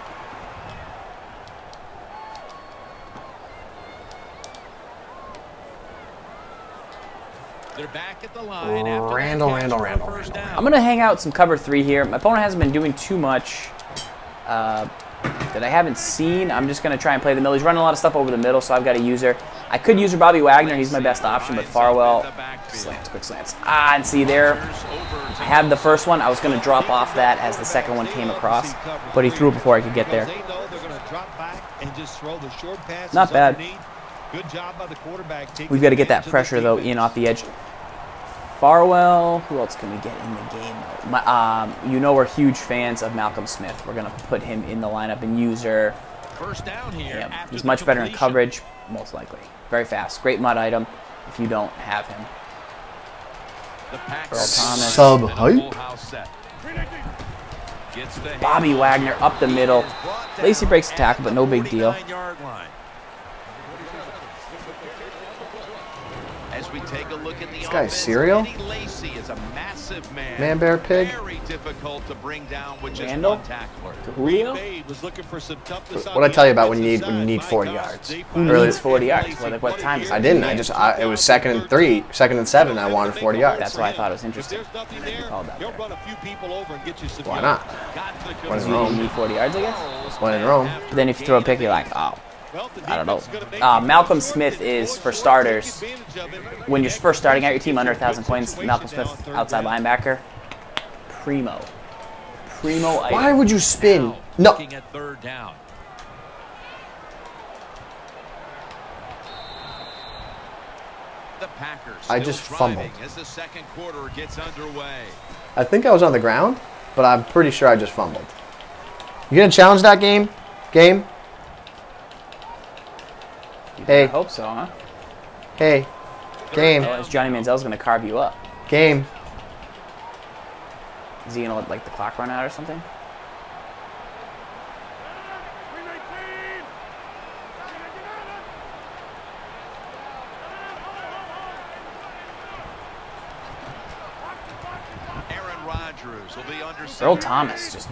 They're back at the line. Randall. I'm going to hang out some cover 3 here. My opponent hasn't been doing too much that I haven't seen. I'm just going to try and play the middle. He's running a lot of stuff over the middle, so I've got to use her. I could use her Bobby Wagner. He's my best option, but Farwell, slants, quick slants. And see there, I had the first one. I was going to drop off that as the second one came across, but he threw it before I could get there. Not bad. Good job by the quarterback. We've got to get that pressure, though, in off the edge. Farwell, who else can we get in the game? You know we're huge fans of Malcolm Smith. We're going to put him in the lineup and use her. First down here. Yeah, he's much better in coverage, most likely. Very fast. Great mud item if you don't have him. Earl Thomas. Sub height. Bobby Wagner up the middle. Lacey breaks the tackle, but no big deal. As we take a look at the This guy's cereal? Lacey is a massive man. Man, bear, pig. Very difficult to bring down with just Randall? one tackler. To Julio? What I tell you about when you need 40 yards. Who needs 40 yards? What time is it? I didn't. It was 2nd and 3, 2nd and 7. I wanted 40 yards. That's why I thought it was interesting. You called that there. Why not? When in You didn't Rome. need 40 yards, I guess? When in Rome. But then if you throw a pick, you're like, oh, I don't know. Malcolm Smith is, for starters, when you're first starting out your team under 1,000 points, Malcolm Smith, outside linebacker, primo item. Why would you spin? No. Looking at third down. The Packers I still just driving fumbled. as the second quarter gets underway. I think I was on the ground, but I'm pretty sure I just fumbled. You gonna challenge that game? Hey. I hope so, huh? Hey. Game. Otherwise, Johnny Manziel's going to carve you up. Game. Is he going to let like the clock run out or something? Aaron Rodgers will be under Earl Thomas just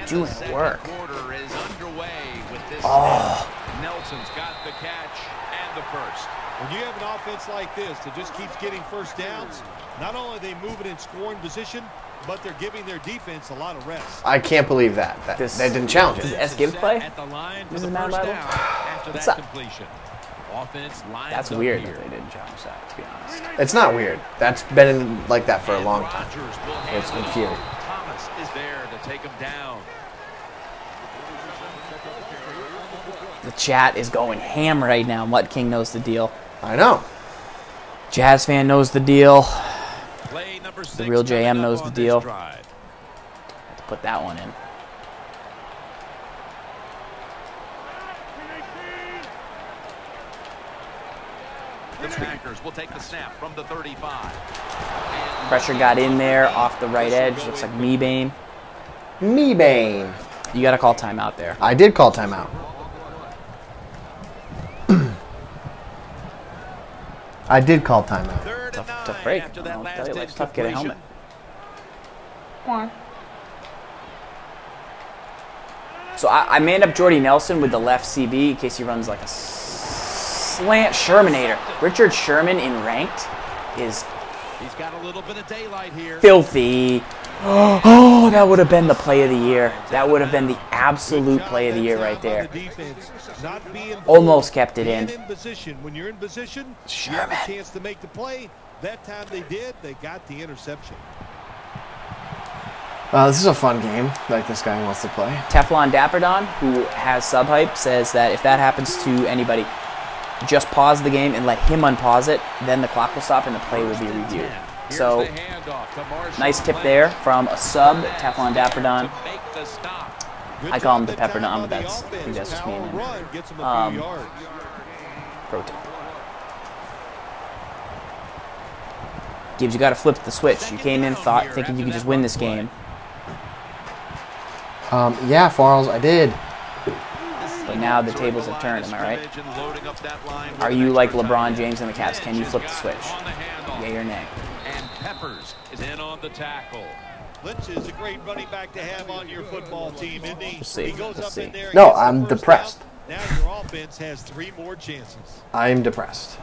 doing work. Quarter is underway with this. Nelson's got the catch and the first. When you have an offense like this that just keeps getting first downs, not only are they moving in scoring position, but they're giving their defense a lot of rest. I can't believe that. They didn't challenge This is it. S. Gibbs play? At the line for This the is Madden first Bible? down after What's that up? completion. Offense lines That's up weird here. that they didn't challenge that, to be honest. It's not weird. That's been like that for a long time. Rodgers will It's handle it. infuriating. Thomas is there to take him down. The chat is going ham right now. Mutt King knows the deal. I know. Jazz fan knows the deal. Play number 6 The real JM coming up knows on the this deal. drive. Let's put that one in. The Packers will take the snap from the 35. Pressure got in there off the right edge. Looks like Meebane. Meebane. You got to call timeout there. I did call timeout. I did call timeout. Third and Tough 9 break. after that I'll last tell you, life's tough to get a helmet. So I manned up Jordy Nelson with the left CB in case he runs like a slant Shermanator. Richard Sherman in ranked is He's got a little bit of daylight here. filthy. Oh, that would have been the play of the year. That would have been the absolute play of the year right there. Almost kept it in. When you're in position, you Sherman. have a chance to make the play. That time they did. They got the interception. This is a fun game. Like this guy wants to play. Teflon Dapperdon, who has sub hype, says that if that happens to anybody, just pause the game and let him unpause it. Then the clock will stop and the play will be reviewed. So, nice tip there from a sub, Teflon Dapperdon. I call him the Pepperdon, but I think that's just me and him. Pro tip. Gibbs, you got to flip the switch. You came in thinking you could just win this game. Yeah, Farles, I did. But now the tables have turned, am I right? Are you like LeBron James and the Cavs? Can you flip the switch? Yay or nay? And Peppers is in on the tackle. Lynch is a great running back to have on your football team, isn't he? We'll see. He goes We'll up see. in there and No, gets the I'm first depressed. down. Now your offense has 3 more chances. I'm depressed.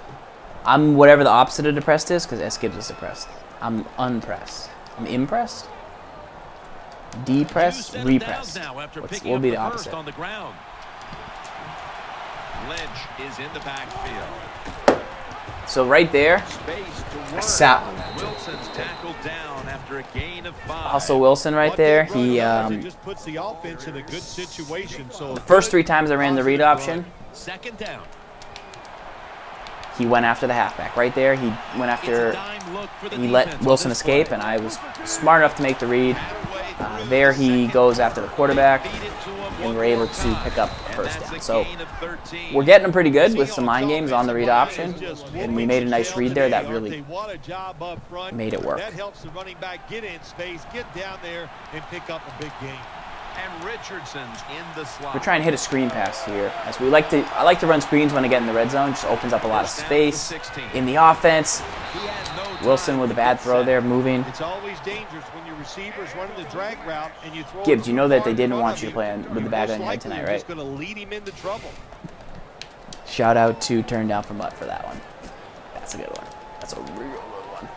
I'm whatever the opposite of depressed is, because S. Gibbs is depressed. I'm unpressed. I'm impressed. Depressed, repressed. What will be the opposite? On the ground. Lynch is in the backfield. So right there, I sat on that. Wilson's tackled down after a gain of 5. Hustle Wilson right there. He just puts the offense in a good situation. So the first 3 times I ran the read option, Second down. he went after the halfback. Right there, he went after. He let Wilson escape, and I was smart enough to make the read. There he goes after the quarterback, and we're able to pick up a first down. So we're getting them pretty good with some mind games on the read option, and we made a nice read there that really made it work. That helps the running back get in space, get down there, and pick up a big gain. And Richardson's in the slot. We're trying to hit a screen pass here, as I like to run screens when I get in the red zone. Just opens up a lot of space in the offense. Wilson with a bad throw there, moving. It's always dangerous when your receivers running the drag route and you throw. Gibbs, you know that they didn't want you to play with the bag on your head tonight, right? Just going to lead him into trouble. Shout out to Turn Down for Mutt for that one. That's a good one. That's a real good one.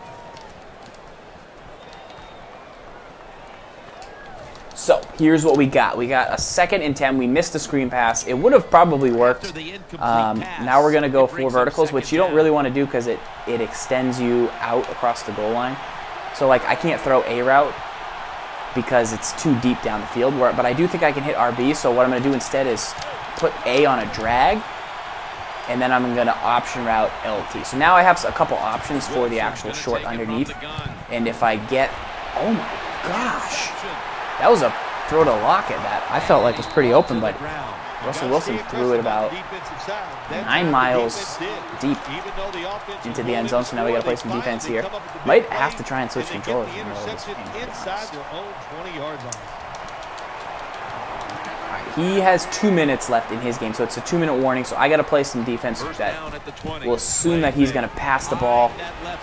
So here's what we got. We got a 2nd and 10. We missed the screen pass. It would have probably worked. Now we're going to go 4 verticals, which you don't really want to do because it extends you out across the goal line. So like I can't throw a route because it's too deep down the field. But I do think I can hit RB. So what I'm going to do instead is put A on a drag, and then I'm going to option route LT. So now I have a couple options for the actual short underneath. And if I get, oh my gosh. That was a throw to Lockett that I felt like was pretty open, but Russell Wilson threw it about 9 miles deep into the end zone, so now we got to play some defense here. Might have to try and switch controllers in the middle of this game. He has 2 minutes left in his game, so it's a 2-minute warning, so I got to play some defense that will assume that he's going to pass the ball.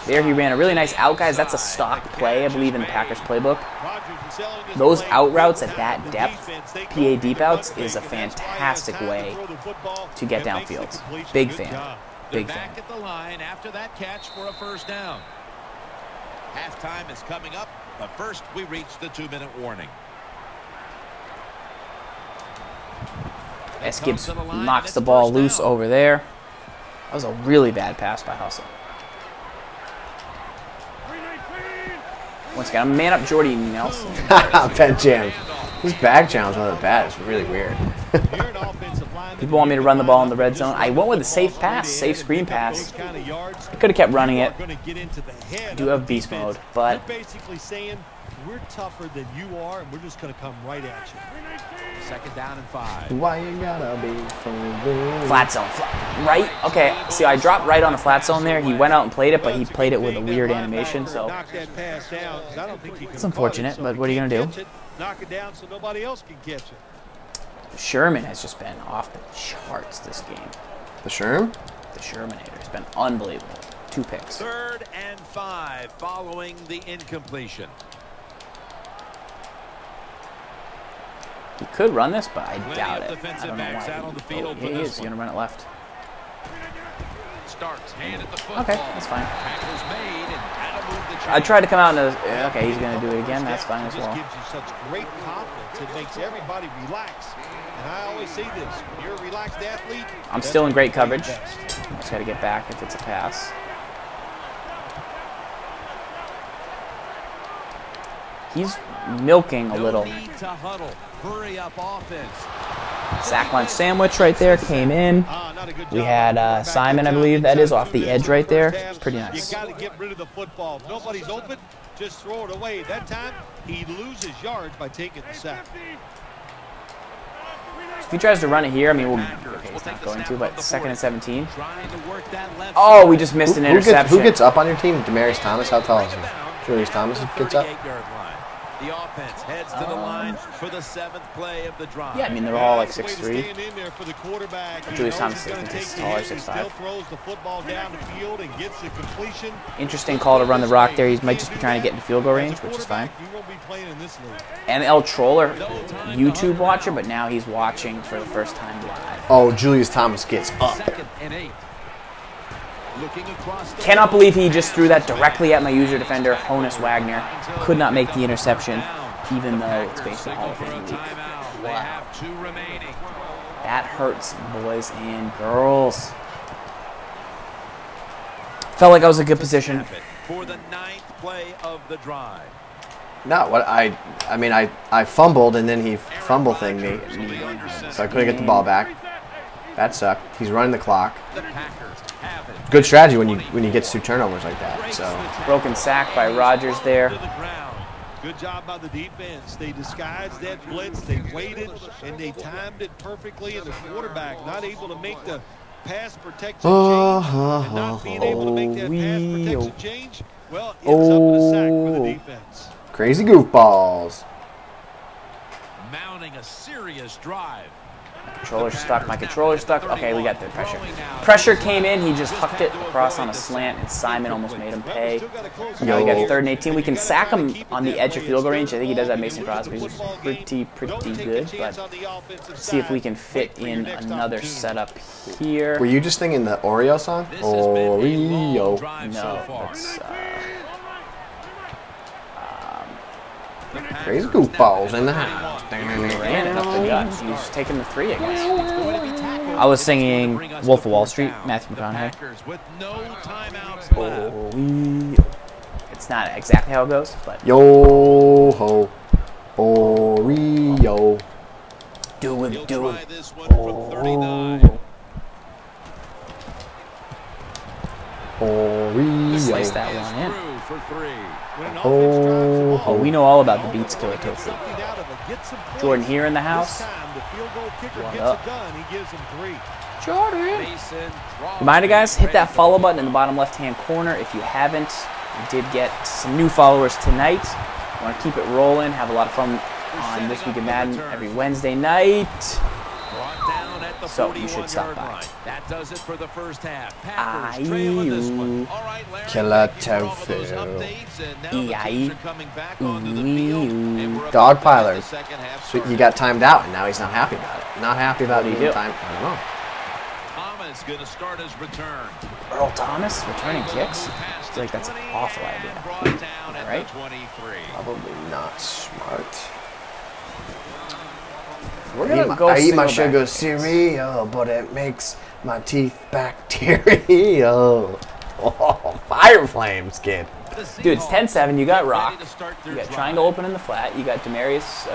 There he ran a really nice out, guys. That's a stock play, I believe, in the Packers playbook. Those out routes at that depth, PA deep outs, is a fantastic way to get downfield. Big fan. Big fan. Back at the line after that catch for a first down. Halftime is coming up, but first we reach the 2-minute warning. S. Gibbs knocks the ball loose over there. That was a really bad pass by Hustle. Once again, I'm man up Jordy Nelson. Ben jams. His bag jams on the bat is really weird. People want me to run the ball in the red zone. I went with a safe pass, safe screen pass. I could have kept running it. I do have beast mode, but basically saying we're tougher than you are, and we're just going to come right at you. Second down and 5. Why you gotta be so good? flat zone. Right? Okay, see, I dropped right on a flat zone there. He went out and played it, but he played it with a weird animation, so it's unfortunate, but what are you going to do? Knock it down so nobody else can catch it. Sherman has just been off the charts this game. The Sherm? The Shermanator has been unbelievable. 2 picks. 3rd and 5 following the incompletion. He could run this, but I doubt it. I defensive don't know backs out on the why. field He for is. this He's going to run it left. Starts hand at the football. Okay, that's fine. Tackles made and had to move the I tried to come out and okay, he's going to do it again. That's fine as well. It just gives you such great confidence. It makes everybody relax. And I always say this, when you're a relaxed athlete, I'm still in great coverage. Just got to get back if it's a pass. He's milking a little. need to huddle. Hurry up offense. Sack lunch sandwich right there came in. We had Simon, I believe that is, off the edge right there. Pretty nice. You got to get rid of the football. If nobody's open, just throw it away. That time, he loses yards by taking the sack. If he tries to run it here, I mean, okay, he's not going to, but 2nd and 17. Oh, we just missed an interception. Who gets up on your team? Demarius Thomas? How tall is he? Julius Thomas gets up? The offense heads to the line for the 7th play of the drive. Yeah, I mean, they're all like 6'3". Julius Thomas is taller, 6'5". Throws the football down the field and gets the completion. Interesting call to run the rock there. He might just be trying to get into field goal range, which is fine. ML Troller, YouTube watcher, but now he's watching for the first time live. Oh, Julius Thomas gets up. 2nd and 8. Cannot believe he just threw that directly at my user defender, Honus Wagner. Could not make the interception, even though it's based on Hall of Fame week. Wow. That hurts, boys and girls. Felt like I was in a good position. For the 9th play of the drive. No, what I mean, I fumbled and then he fumble thinged me, so I couldn't get the ball back. That sucked. He's running the clock. Good strategy when you get 2 turnovers like that. So Broken sack by Rodgers there. Good job by the defense. They disguised that blitz. They waited and they timed it perfectly. And the quarterback not able to make the pass protection change. And not being able to make that pass protection change, well, ends up in a sack for the defense. Crazy goofballs. Mounting a serious drive. Controller's stuck. My controller's stuck. Okay, we got the pressure. Pressure came in. He just hucked it across on a slant, and Simon almost made him pay. Now we got 3rd and 18. We can sack him on the edge of field goal range. I think he does have Mason Crosby, who's pretty good. But let's see if we can fit in another setup here. Were you just thinking the Oreo song? Oreo. No, that's crazy goofballs in the house. ran it up the gut. He's taking the 3, I guess. I was singing Wolf of Wall Street, Matthew McConaughey. It's not exactly how it goes, but Yo ho, Oreo. do it. Oreo. Slice that one in. Oh, Oh, we know all about the Beats Killer Tofu. Jordan here in the house. What up? Jordan. Reminder, guys, hit that follow button in the bottom left-hand corner if you haven't. We did get some new followers tonight. I want to keep it rolling, have a lot of fun on This Week in Madden every Wednesday night. So you should stop by. That does it for the first half. Killer tofu. Dog piler. So you got timed out, and now he's not happy about it. Not happy about What do you being do? timed. I don't know. Thomas going to start his return. Earl Thomas returning kicks? I feel like that's an awful idea. Right? Probably not smart. We're gonna go I eat my single sugar back. cereal, but it makes my teeth bacterial. Oh, fire flames, kid. Dude, it's 10-7. You got rock. You got triangle open in the flat. You got Demarius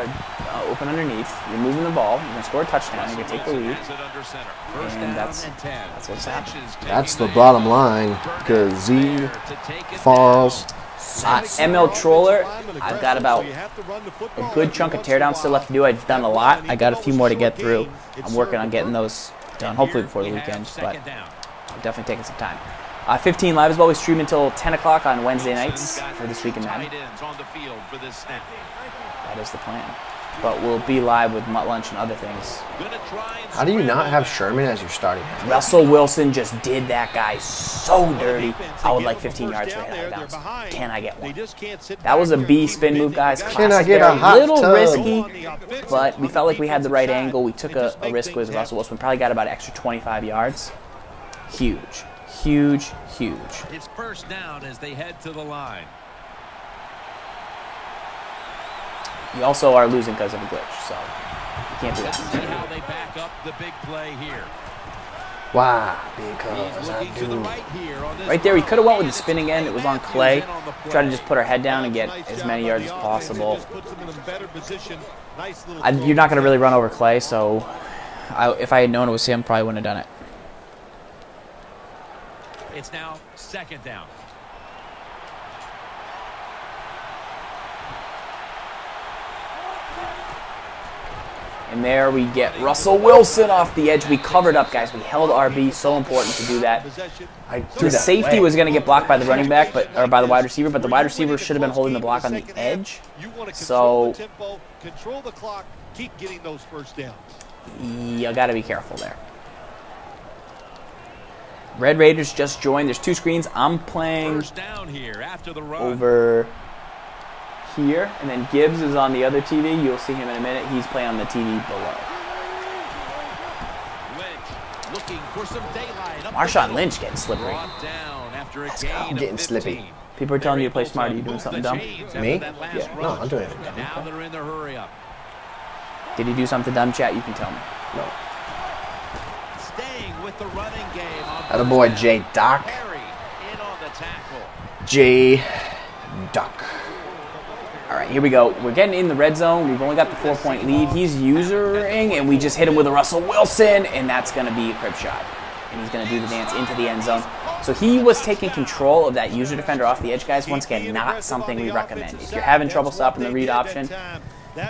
open underneath. You're moving the ball. You're going to score a touchdown. You're going to take the lead. And that's what's happening. That's the bottom line, because Z falls. ML Troller, I've got about a good chunk of teardowns still left to do. I've done a lot. I got a few more to get through. I'm working on getting those done, hopefully before the weekend, but I'm definitely taking some time. 15 Live as well. We stream until 10 o'clock on Wednesday nights for this week in Madden. That is the plan. But we'll be live with Mutt Lunch and other things. How do you not have Sherman as your starting half? Russell Wilson just did that guy so dirty. I would like 15 yards for a head bounce. Can I get one? That was a B spin move, guys. Can I get a hot little tub? risky, but we felt like we had the right angle. We took a risk with Russell Wilson. Probably got about an extra 25 yards. Huge, huge, huge. It's first down as they head to the line. You also are losing because of a glitch, so you can't do that. See how they back up the big play here. Why? Because I do. Right there, we could have went with the spinning end. It was on Clay. Try to just put our head down and get as many yards as possible. You're not going to really run over Clay, so if I had known it was him, probably wouldn't have done it. It's now second down. And there we get Russell Wilson off the edge. We covered up, guys. We held RB. So important to do that. The safety was going to get blocked by the running back, or by the wide receiver, but the wide receiver should have been holding the block on the edge. So control the clock, keep getting those first downs. You got to be careful there. Red Raiders just joined. There's two screens. I'm playing First down here after the run. over here, and then Gibbs is on the other TV. You'll see him in a minute. He's playing on the TV below. Lynch looking for some daylight. Marshawn Lynch getting slippery. Down after a Let's go. gain I'm of getting 15. slippy. People are telling you to play smart. Are you doing something dumb? Me? Yeah. No, I'm doing anything dumb. Now they're in the hurry up. Did he do something dumb, chat? You can tell me. No. Staying with the running game. Attaboy, J. Doc. Perry in on the tackle. J. Doc. All right, here we go. We're getting in the red zone. We've only got the 4-point lead. He's usering, and we just hit him with a Russell Wilson, and that's going to be a crib shot. And he's going to do the dance into the end zone. So he was taking control of that user defender off the edge, guys. Once again, not something we recommend. If you're having trouble stopping the read option,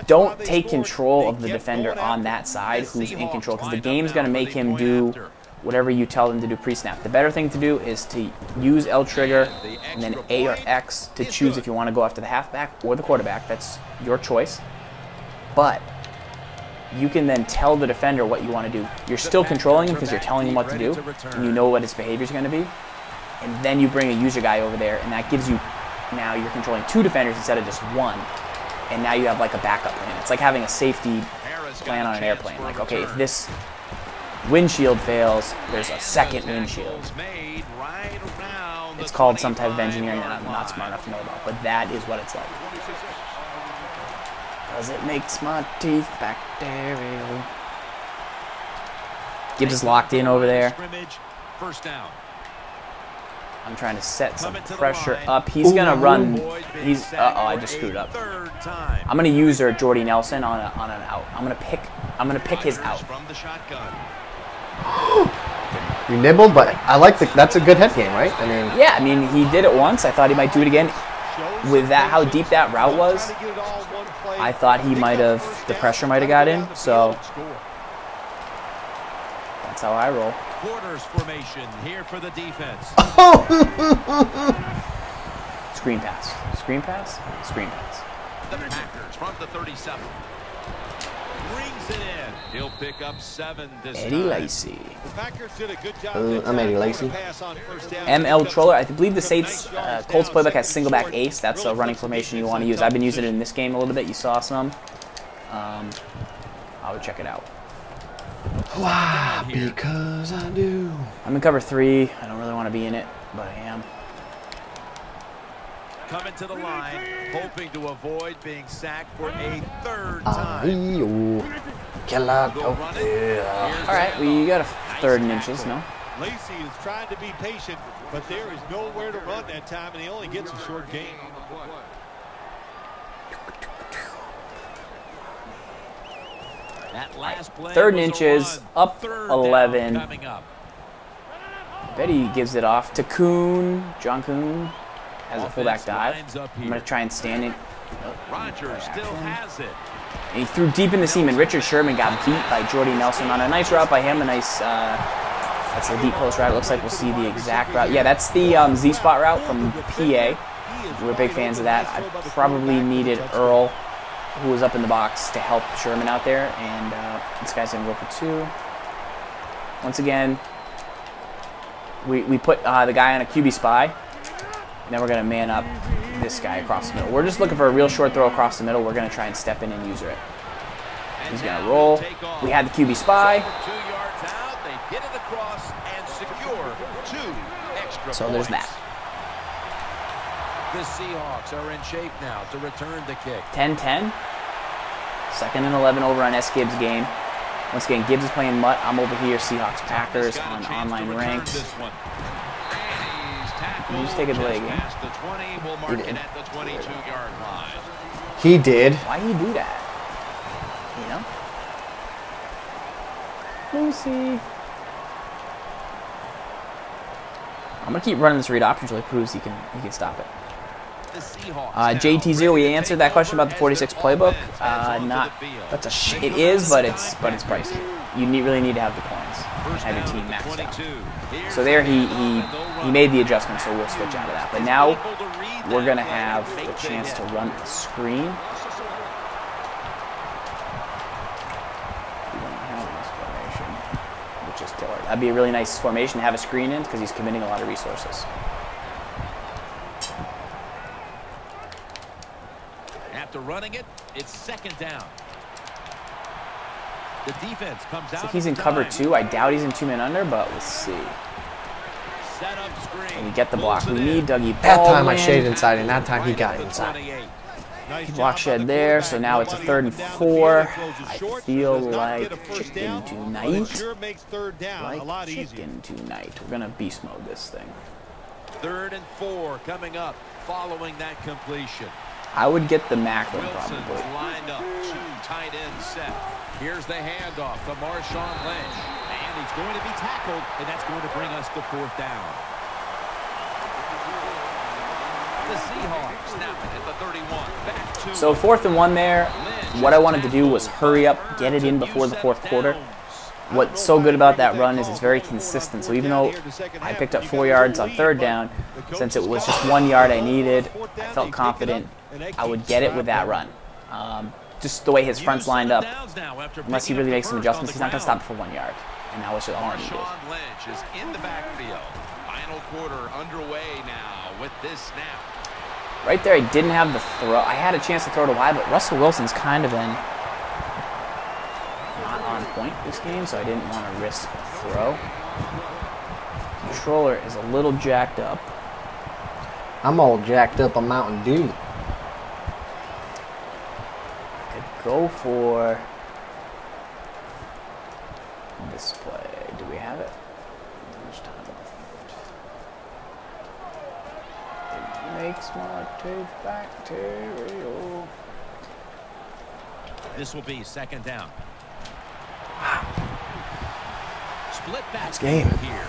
don't take control of the defender on that side who's in control, because the game's going to make him do whatever you tell them to do pre-snap. The better thing to do is to use L trigger and then A or X to choose if you want to go after the halfback or the quarterback. That's your choice. But you can then tell the defender what you want to do. You're still controlling him because you're telling him what to do, and you know what his behavior is going to be. And then you bring a user guy over there, and that gives you, now you're controlling two defenders instead of just one. And now you have like a backup plan. It's like having a safety plan on an airplane. Like, okay, if this windshield fails, there's a second windshield. It's called some type of engineering that I'm not smart enough to know about, but that is what it's like. Does it makes my teeth bacterial? Gibbs is locked in over there. First down. I'm trying to set some pressure up. He's gonna run. He's. Uh-oh, I just screwed up. I'm gonna use our Jordy Nelson on an out. I'm gonna pick his out. From the shotgun. You nibbled, but I like that's a good head game, right? I mean, Yeah, I mean, he did it once. I thought he might do it again. With that, how deep that route was, I thought he might have, the pressure might have got in. So that's how I roll. Quarters formation here for the defense. Screen pass. Screen pass. Screen pass. The Packers from the 37. Brings it in. He'll pick up 7 this Eddie time. Lacy. The Packers did a good job. I'm Eddie Lacy. ML Troller. I believe the Saints Colts playbook has single back ace. That's a running formation you want to use. I've been using it in this game a little bit. You saw some. I would check it out. why? Because I do. I'm in cover 3. I don't really want to be in it, but I am. Coming to the line, hoping to avoid being sacked for a third time. Killer. All right, we got a 3rd and inches, no? Lacy is trying to be patient, but there is nowhere to run that time, and he only gets a short gain. That last play 3rd and was a inches, run. up 3rd 11. down coming up. I bet he gives it off to Kuhn. John Kuhn has a fullback Offense dive. lines up I'm here. going to try and stand it. Rogers still has it. And he threw deep in the seam, and Richard Sherman got beat by Jordy Nelson on a nice route by him. A nice, that's a deep post route. It looks like we'll see the exact route. Yeah, that's the Z-spot route from PA. We're big fans of that. I probably needed Earl, who was up in the box, to help Sherman out there. And this guy's going to go for 2. Once again, we put the guy on a QB spy. And then we're going to man up this guy across the middle. We're just looking for a real short throw across the middle. We're going to try and step in and user it. He's going to roll. We had the QB spy. 2 yards out. They get it across and secure 2 extra So there's points. that. The Seahawks are in shape now to return the kick. 10-10. 2nd and 11 over on S. Gibbs' game. Once again, Gibbs is playing Mutt. I'm over here, Seahawks Packers on online ranks. Can you just take a delay again? He did. At the 22-yard line. He did. Why do you do that? You know? Lucy. I'm gonna keep running this read option until he proves he can stop it. The Seahawks JT0, we answered that question about the 46 playbook. That's a it is, but it's pricey. You really need to have the coins and have your team maxed out. So there he made the adjustment, so we'll switch out of that. But now we're gonna have the chance to run a screen. We don't have this formation, which is killer. That'd be a really nice formation to have a screen in because he's committing a lot of resources. After running it, it's 2nd down. The defense comes out. So he's in cover 2. I doubt he's in 2-man under, but we'll see. Set up screen. And we get the block we need. Dougie That time I Baldwin. shaded inside, and that time he got inside. Block shed there, so now it's a 3rd and 4. I feel like chicken tonight. Like chicken tonight. We're gonna beast mode this thing. 3rd and 4 coming up following that completion. I would get the Macklin Wilson's probably. lined up, 2 tight ends set. Here's the handoff to Marshawn Lynch. And he's going to be tackled, and that's going to bring us to 4th down. The Seahawks snap it at the 31. Back to So 4th and 1 there. What I wanted to do was hurry up, get it in before the 4th quarter. What's so good about that run is it's very consistent. So even though I picked up 4 yards on 3rd down, since it was just 1 yard I needed, I felt confident I would get it with that run. Just the way his front's lined up, unless he really makes some adjustments, he's not going to stop it for 1 yard. And that was just all I needed. Marshawn Lynch is in the backfield. Final quarter underway now with this snap. Right there, I didn't have the throw. I had a chance to throw to wide, but Russell Wilson's kind of been not on point this game, so I didn't want to risk a throw. Controller is a little jacked up. I'm all jacked up on Mountain Dew. I could go for this play. Do we have it? How much time left? It makes my teeth bacterial. This will be 2nd down. Split back game. here.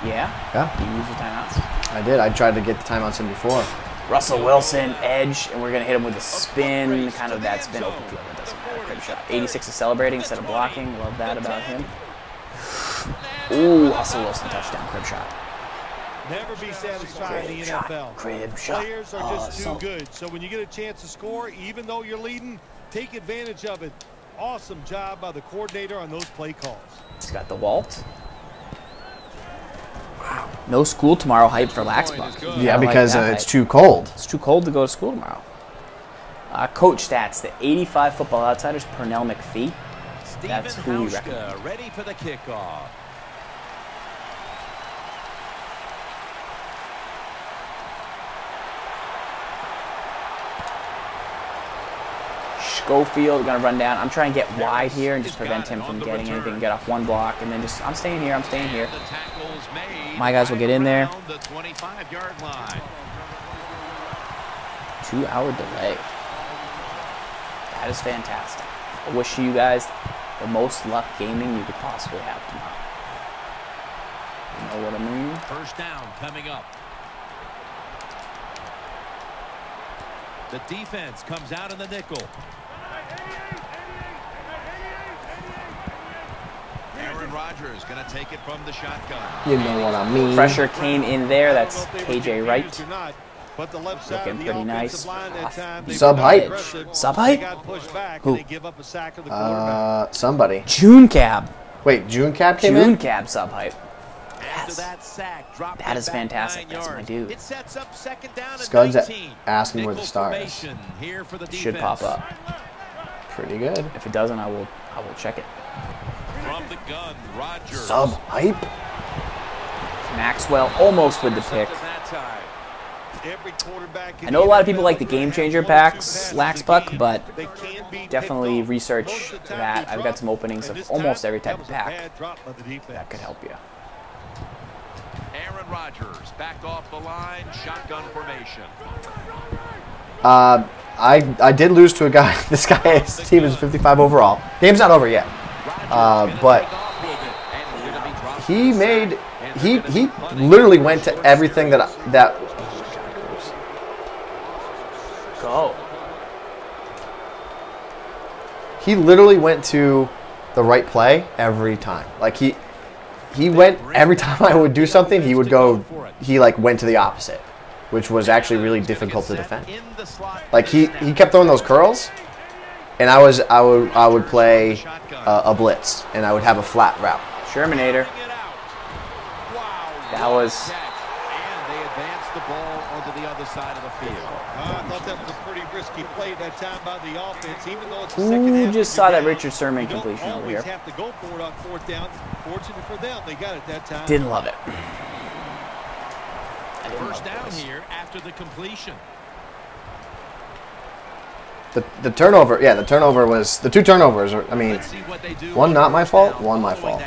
Yeah? Yeah, You use your timeouts? I did. I tried to get the timeouts in before. Russell Wilson, edge, and we're going to hit him with a spin, kind of that spin open field. It doesn't matter. Crib shot. 86 is celebrating instead of blocking. Love that about him. Ooh, Russell Wilson touchdown, crib shot. Never be satisfied in the Crib shot, NFL. crib shot. Players are just too Awesome. good. So when you get a chance to score, even though you're leading, take advantage of it. Awesome job by the coordinator on those play calls. He's got the Walt. Wow. No school tomorrow hype for Laxbuck. Yeah, I like because that it's hype. too cold. It's too cold to go to school tomorrow. Coach stats, the 85 Football Outsiders, Pernell McPhee. That's who we recommend. Ready for the kickoff. Schofield gonna run down. I'm trying to get wide here and just prevent him from getting anything. Get off one block and then just I'm staying here. I'm staying here. My guys will get in there. 2-hour delay. That is fantastic. I wish you guys the most luck gaming you could possibly have tomorrow. You know what I mean? First down coming up. The defense comes out in the nickel. Aaron Rodgers going to take it from the shotgun. You know what I mean. Pressure came in there. That's KJ Wright. But the left side Looking pretty nice. Sub height. Sub height? Who? Somebody. June Cab. Wait, June Cab came in? June Cab sub height. Yes. That is fantastic. That's my dude. It sets up second down Scud's and 19. asking where the star is. Here for the Should pop up. Pretty good. If it doesn't, I will check it. From the gun, Rodgers. Sub hype. Maxwell almost with the pick. That time. I know a lot of people like the game changer packs, Laxbuck, but definitely research that. I've got some openings of almost every type of pack that could help you. Aaron Rodgers back off the line, shotgun formation. I did lose to a guy. This guy, his team is 55 overall. Game's not over yet. But he literally went to everything that Go. he literally went to the right play every time. Like he went every time I would do something, he would go. He like went to the opposite, which was actually really difficult to defend. Like he kept throwing those curls, and I would play a blitz, and I would have a flat route. Shermanator. That was. And they advanced the ball onto the other side of the field. I thought that was a pretty risky play that time by the offense, even though it's the Who second half. just saw that Richard Sermon completion over here? Have to go for it on fourth down. Fortunate for them, they got it that time. Didn't love it. First down here after the completion. The turnover, yeah, the turnover was the two turnovers. I mean, one not my fault, one my fault.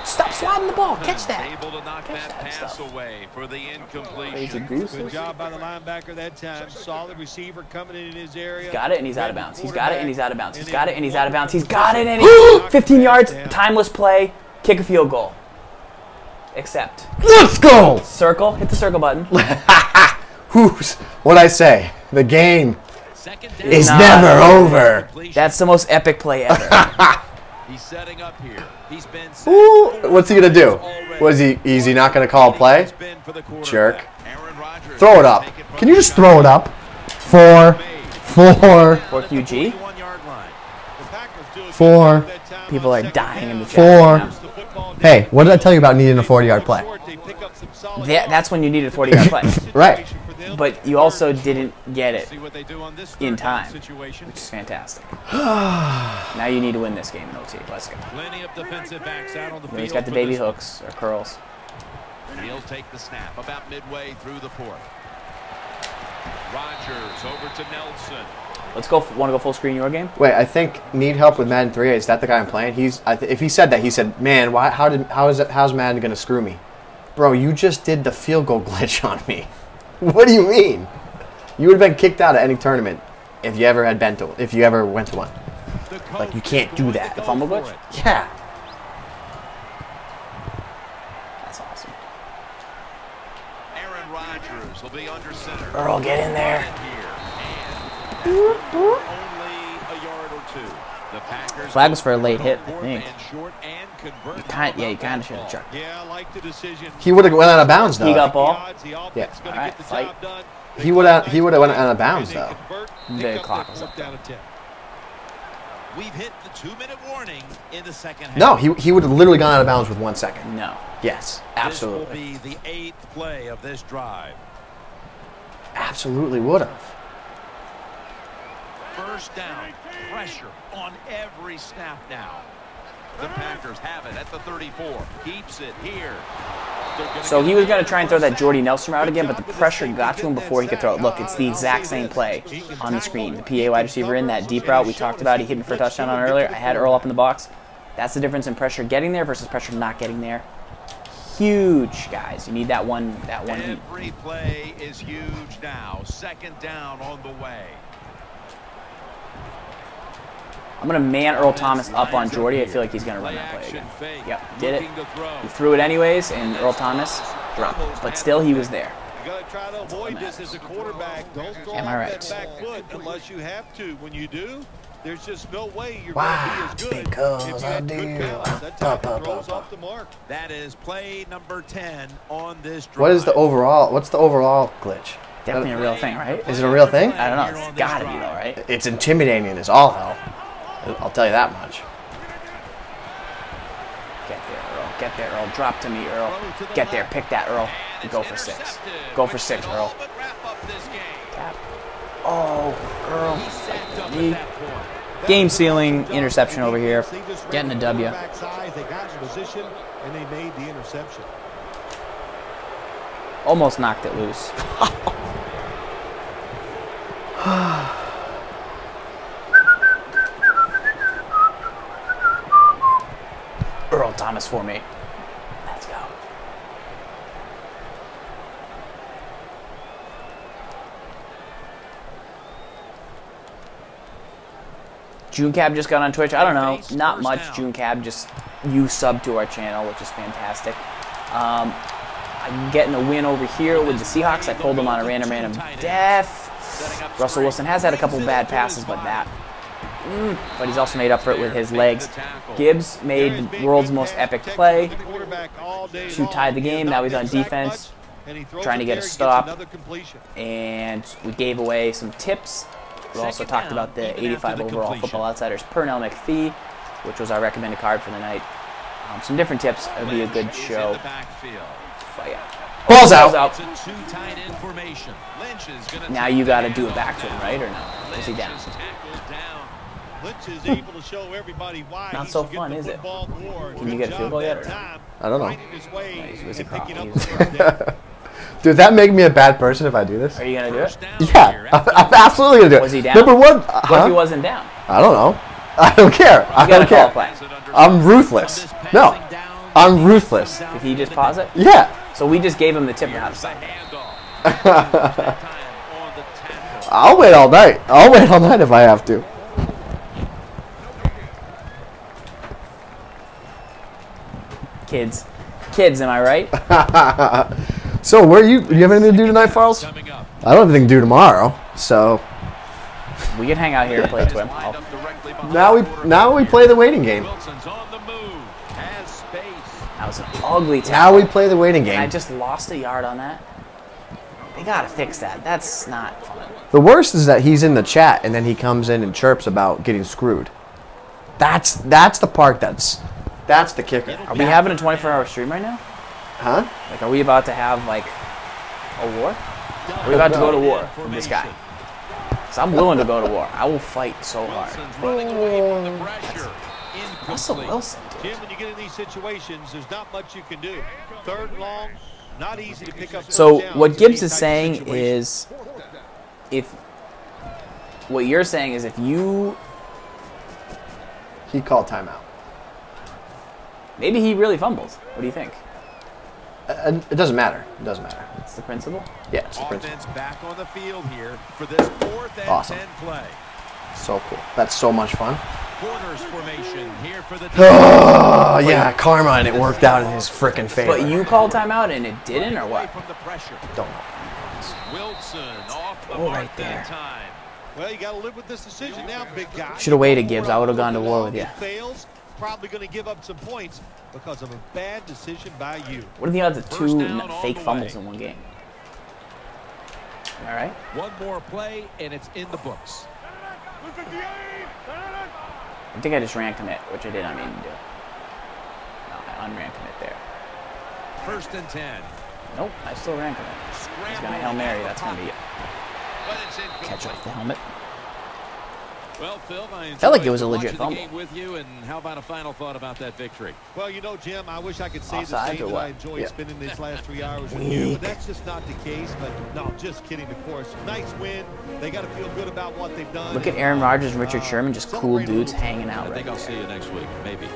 Stop sliding the ball. Catch that. Able to knock that pass away for the Crazy incompletion. goose. Good job by the linebacker that time. Solid receiver coming in his area. He's got it and he's out of bounds. He's got it and he's out of bounds. He's got it and he's out of bounds. He's got it and he's 15 yards. Timeless play. Kick a field goal. Accept. Let's go. Circle. Hit the circle button. What'd I say? The game is Nah. never over. That's the most epic play ever. He's setting up here. He's been Ooh, what's he gonna do? Is he not gonna call a play? Jerk. Throw it up. Can you just throw it up? For QG. four. People are dying in the chat. Hey, what did I tell you about needing a 40-yard play? That's when you needed a 40-yard play. Right. But you also didn't get it in time, which is fantastic. Now you need to win this game in OT. Let's go. Plenty of defensive backs out on the field. He's got the baby hooks or curls. He'll take the snap about midway through the fourth. Rodgers over to Nelson. Let's go. Want to go full screen your game? Wait, I think need help with Madden 3. Is that the guy I'm playing? If he said that, he said, "Man, why? How's Madden gonna screw me, bro? You just did the field goal glitch on me. What do you mean? You would have been kicked out of any tournament if you ever went to one. Like you can't do that. The fumble glitch? Yeah. That's awesome. Aaron Rodgers will be under center. Earl, get in there. Only a yard or two. The Packers Flag was for a late hit, I think. short and convert. You kind of should have checked. Yeah, I like the decision. He would have went out of bounds though. He got ball. Yeah. All right, fight. He would have went out of bounds though. The clock was up. We've hit the 2-minute warning in the second half. No, he would have literally gone out of bounds with 1 second. No. Yes, absolutely. This will be the 8th play of this drive. Absolutely would have. First down, pressure on every snap now. The Packers have it at the 34. Keeps it here. So he was going to try and throw that Jordy Nelson route again, but the pressure got to him before he could throw it. Look, it's the exact same play on the screen. The PA wide receiver in that deep route we talked about. He hit me for a touchdown on earlier. I had Earl up in the box. That's the difference in pressure getting there versus pressure not getting there. Huge, guys. You need that one heat. Every play is huge now. Second down on the way. I'm going to man Earl Thomas up on Jordy. I feel like he's going to run that play again. Yep, did it. He threw it anyways, and Earl Thomas dropped. But still, he was there. You got to try to avoid this as a quarterback. Don't throw Am I right? that back foot unless you have to. When you do, there's just no way you're Wow, going to be as good because if you I had do. good balance. That time it throws off the mark. That is play number 10 on this drive. What is the overall? What's the overall glitch? Definitely a real thing, right? Is it a real thing? I don't know. It's got to be, though, right? It's intimidating as all hell. I'll tell you that much. Get there, Earl. Get there, Earl. Drop to me, Earl. Get there. Pick that, Earl. Go for 6. Go for 6, Earl. Tap. Oh, Earl. Game sealing interception over here. Getting a W. They got in position and they made the interception. Almost knocked it loose. Earl Thomas for me. Let's go. June Cab just got on Twitch. I don't know. Not much, June Cab. Just you sub to our channel, which is fantastic. I'm getting a win over here with the Seahawks. I pulled them on a random death. Russell Wilson has had a couple bad passes, but but he's also made up for it with his legs. Gibbs made the world's most epic play to tie the game. Now he's on defense, trying to get a stop. And we gave away some tips. We also talked about the 85 overall Football Outsiders Pernell McPhee, which was our recommended card for the night. Some different tips. It would be a good show. Ball's out. Now you got to do it back to him, right? Or no? Is he down? Lynch is able to show everybody why Not so fun, is it? Can you get a field goal yet? Or no? I don't know. He's busy crawling. Dude, that make me a bad person if I do this? Are you going to do it? Yeah, I'm absolutely going to do it. Was he down? Number one. What if he wasn't down? I don't know. I don't care. I don't care. I'm ruthless. No, I'm ruthless. Did he just pause it? Yeah. So we just gave him the tip on how to sign. I'll wait all night. I'll wait all night if I have to. Kids, am I right? So, where you have anything to do tonight, Farles? I don't have anything to do tomorrow. So we can hang out here and play TWIM. Now we play the waiting game. That was an ugly tackle. Now we play the waiting game. And I just lost a yard on that. They gotta fix that. That's not fun. The worst is that he's in the chat and then he comes in and chirps about getting screwed. That's the part that's the kicker. Are we having a 24-hour stream right now? Huh? Like, are we about to have like a war? Are we about to go to war with this guy? So I'm willing to go to war. I will fight so hard. Russell Wilson, dude. Jim, when you get in these situations, there's not much you can do. Third and long, not easy to pick up. So what Gibbs is saying is, what you're saying is if you... He called timeout. Maybe he really fumbles. What do you think? It doesn't matter. It doesn't matter. It's the principle? Yeah, it's the principle. Offense back on the field here for this 4th and Awesome. 10 play. So cool. That's so much fun. Corners formation here for the Oh, yeah, karma, and it worked out in his frickin' favor. But you called timeout and it didn't, or what? from the pressure. Don't know. Wilson off the Oh, mark right there. that time. Well, you got to live with this decision now, big guy. Should have waited, Gibbs. I would have gone to war with you. Fails, probably going to give up some points because of a bad decision by you. What are the odds of First two down all fake the fumbles way. in one game? All right. One more play, and it's in the books. I think I just ran commit, which I did not mean to do. No, I unran commit there. 1st and 10. Nope, I still ran commit. He's going to Hail Mary. That's going to be it. But it's incomplete. Catch off the helmet. Well, Phil, I felt like it was a legit fumble. fumble. With you, and how about a final thought about that victory? Well, you know, Jim, I wish I could say Offside the or same that what? I enjoyed Yeah. spending these last 3 hours with you, but that's just not the case. But no, just kidding, of course. Nice win. They got to feel good about what they've done. Look at Aaron Rodgers and Richard Sherman, just cool celebrate a dudes little. hanging out I right think I'll there. see you next week, maybe.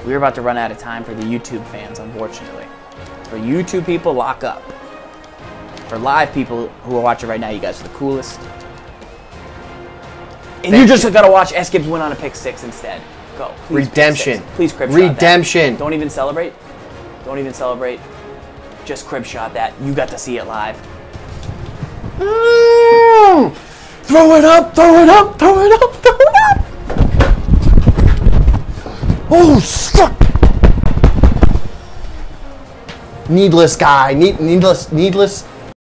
We're about to run out of time for the YouTube fans, unfortunately. For YouTube people, lock up. For live people who are watching right now, you guys are the coolest. And you just gotta watch S. Gibbs win on a pick 6 instead. Go. Please, pick Redemption. 6. Please crib shot that. Redemption. Don't even celebrate. Don't even celebrate. Just crib shot that. You got to see it live. Throw it up, throw it up, throw it up, throw it up. Oh, fuck. Needless guy. Needless.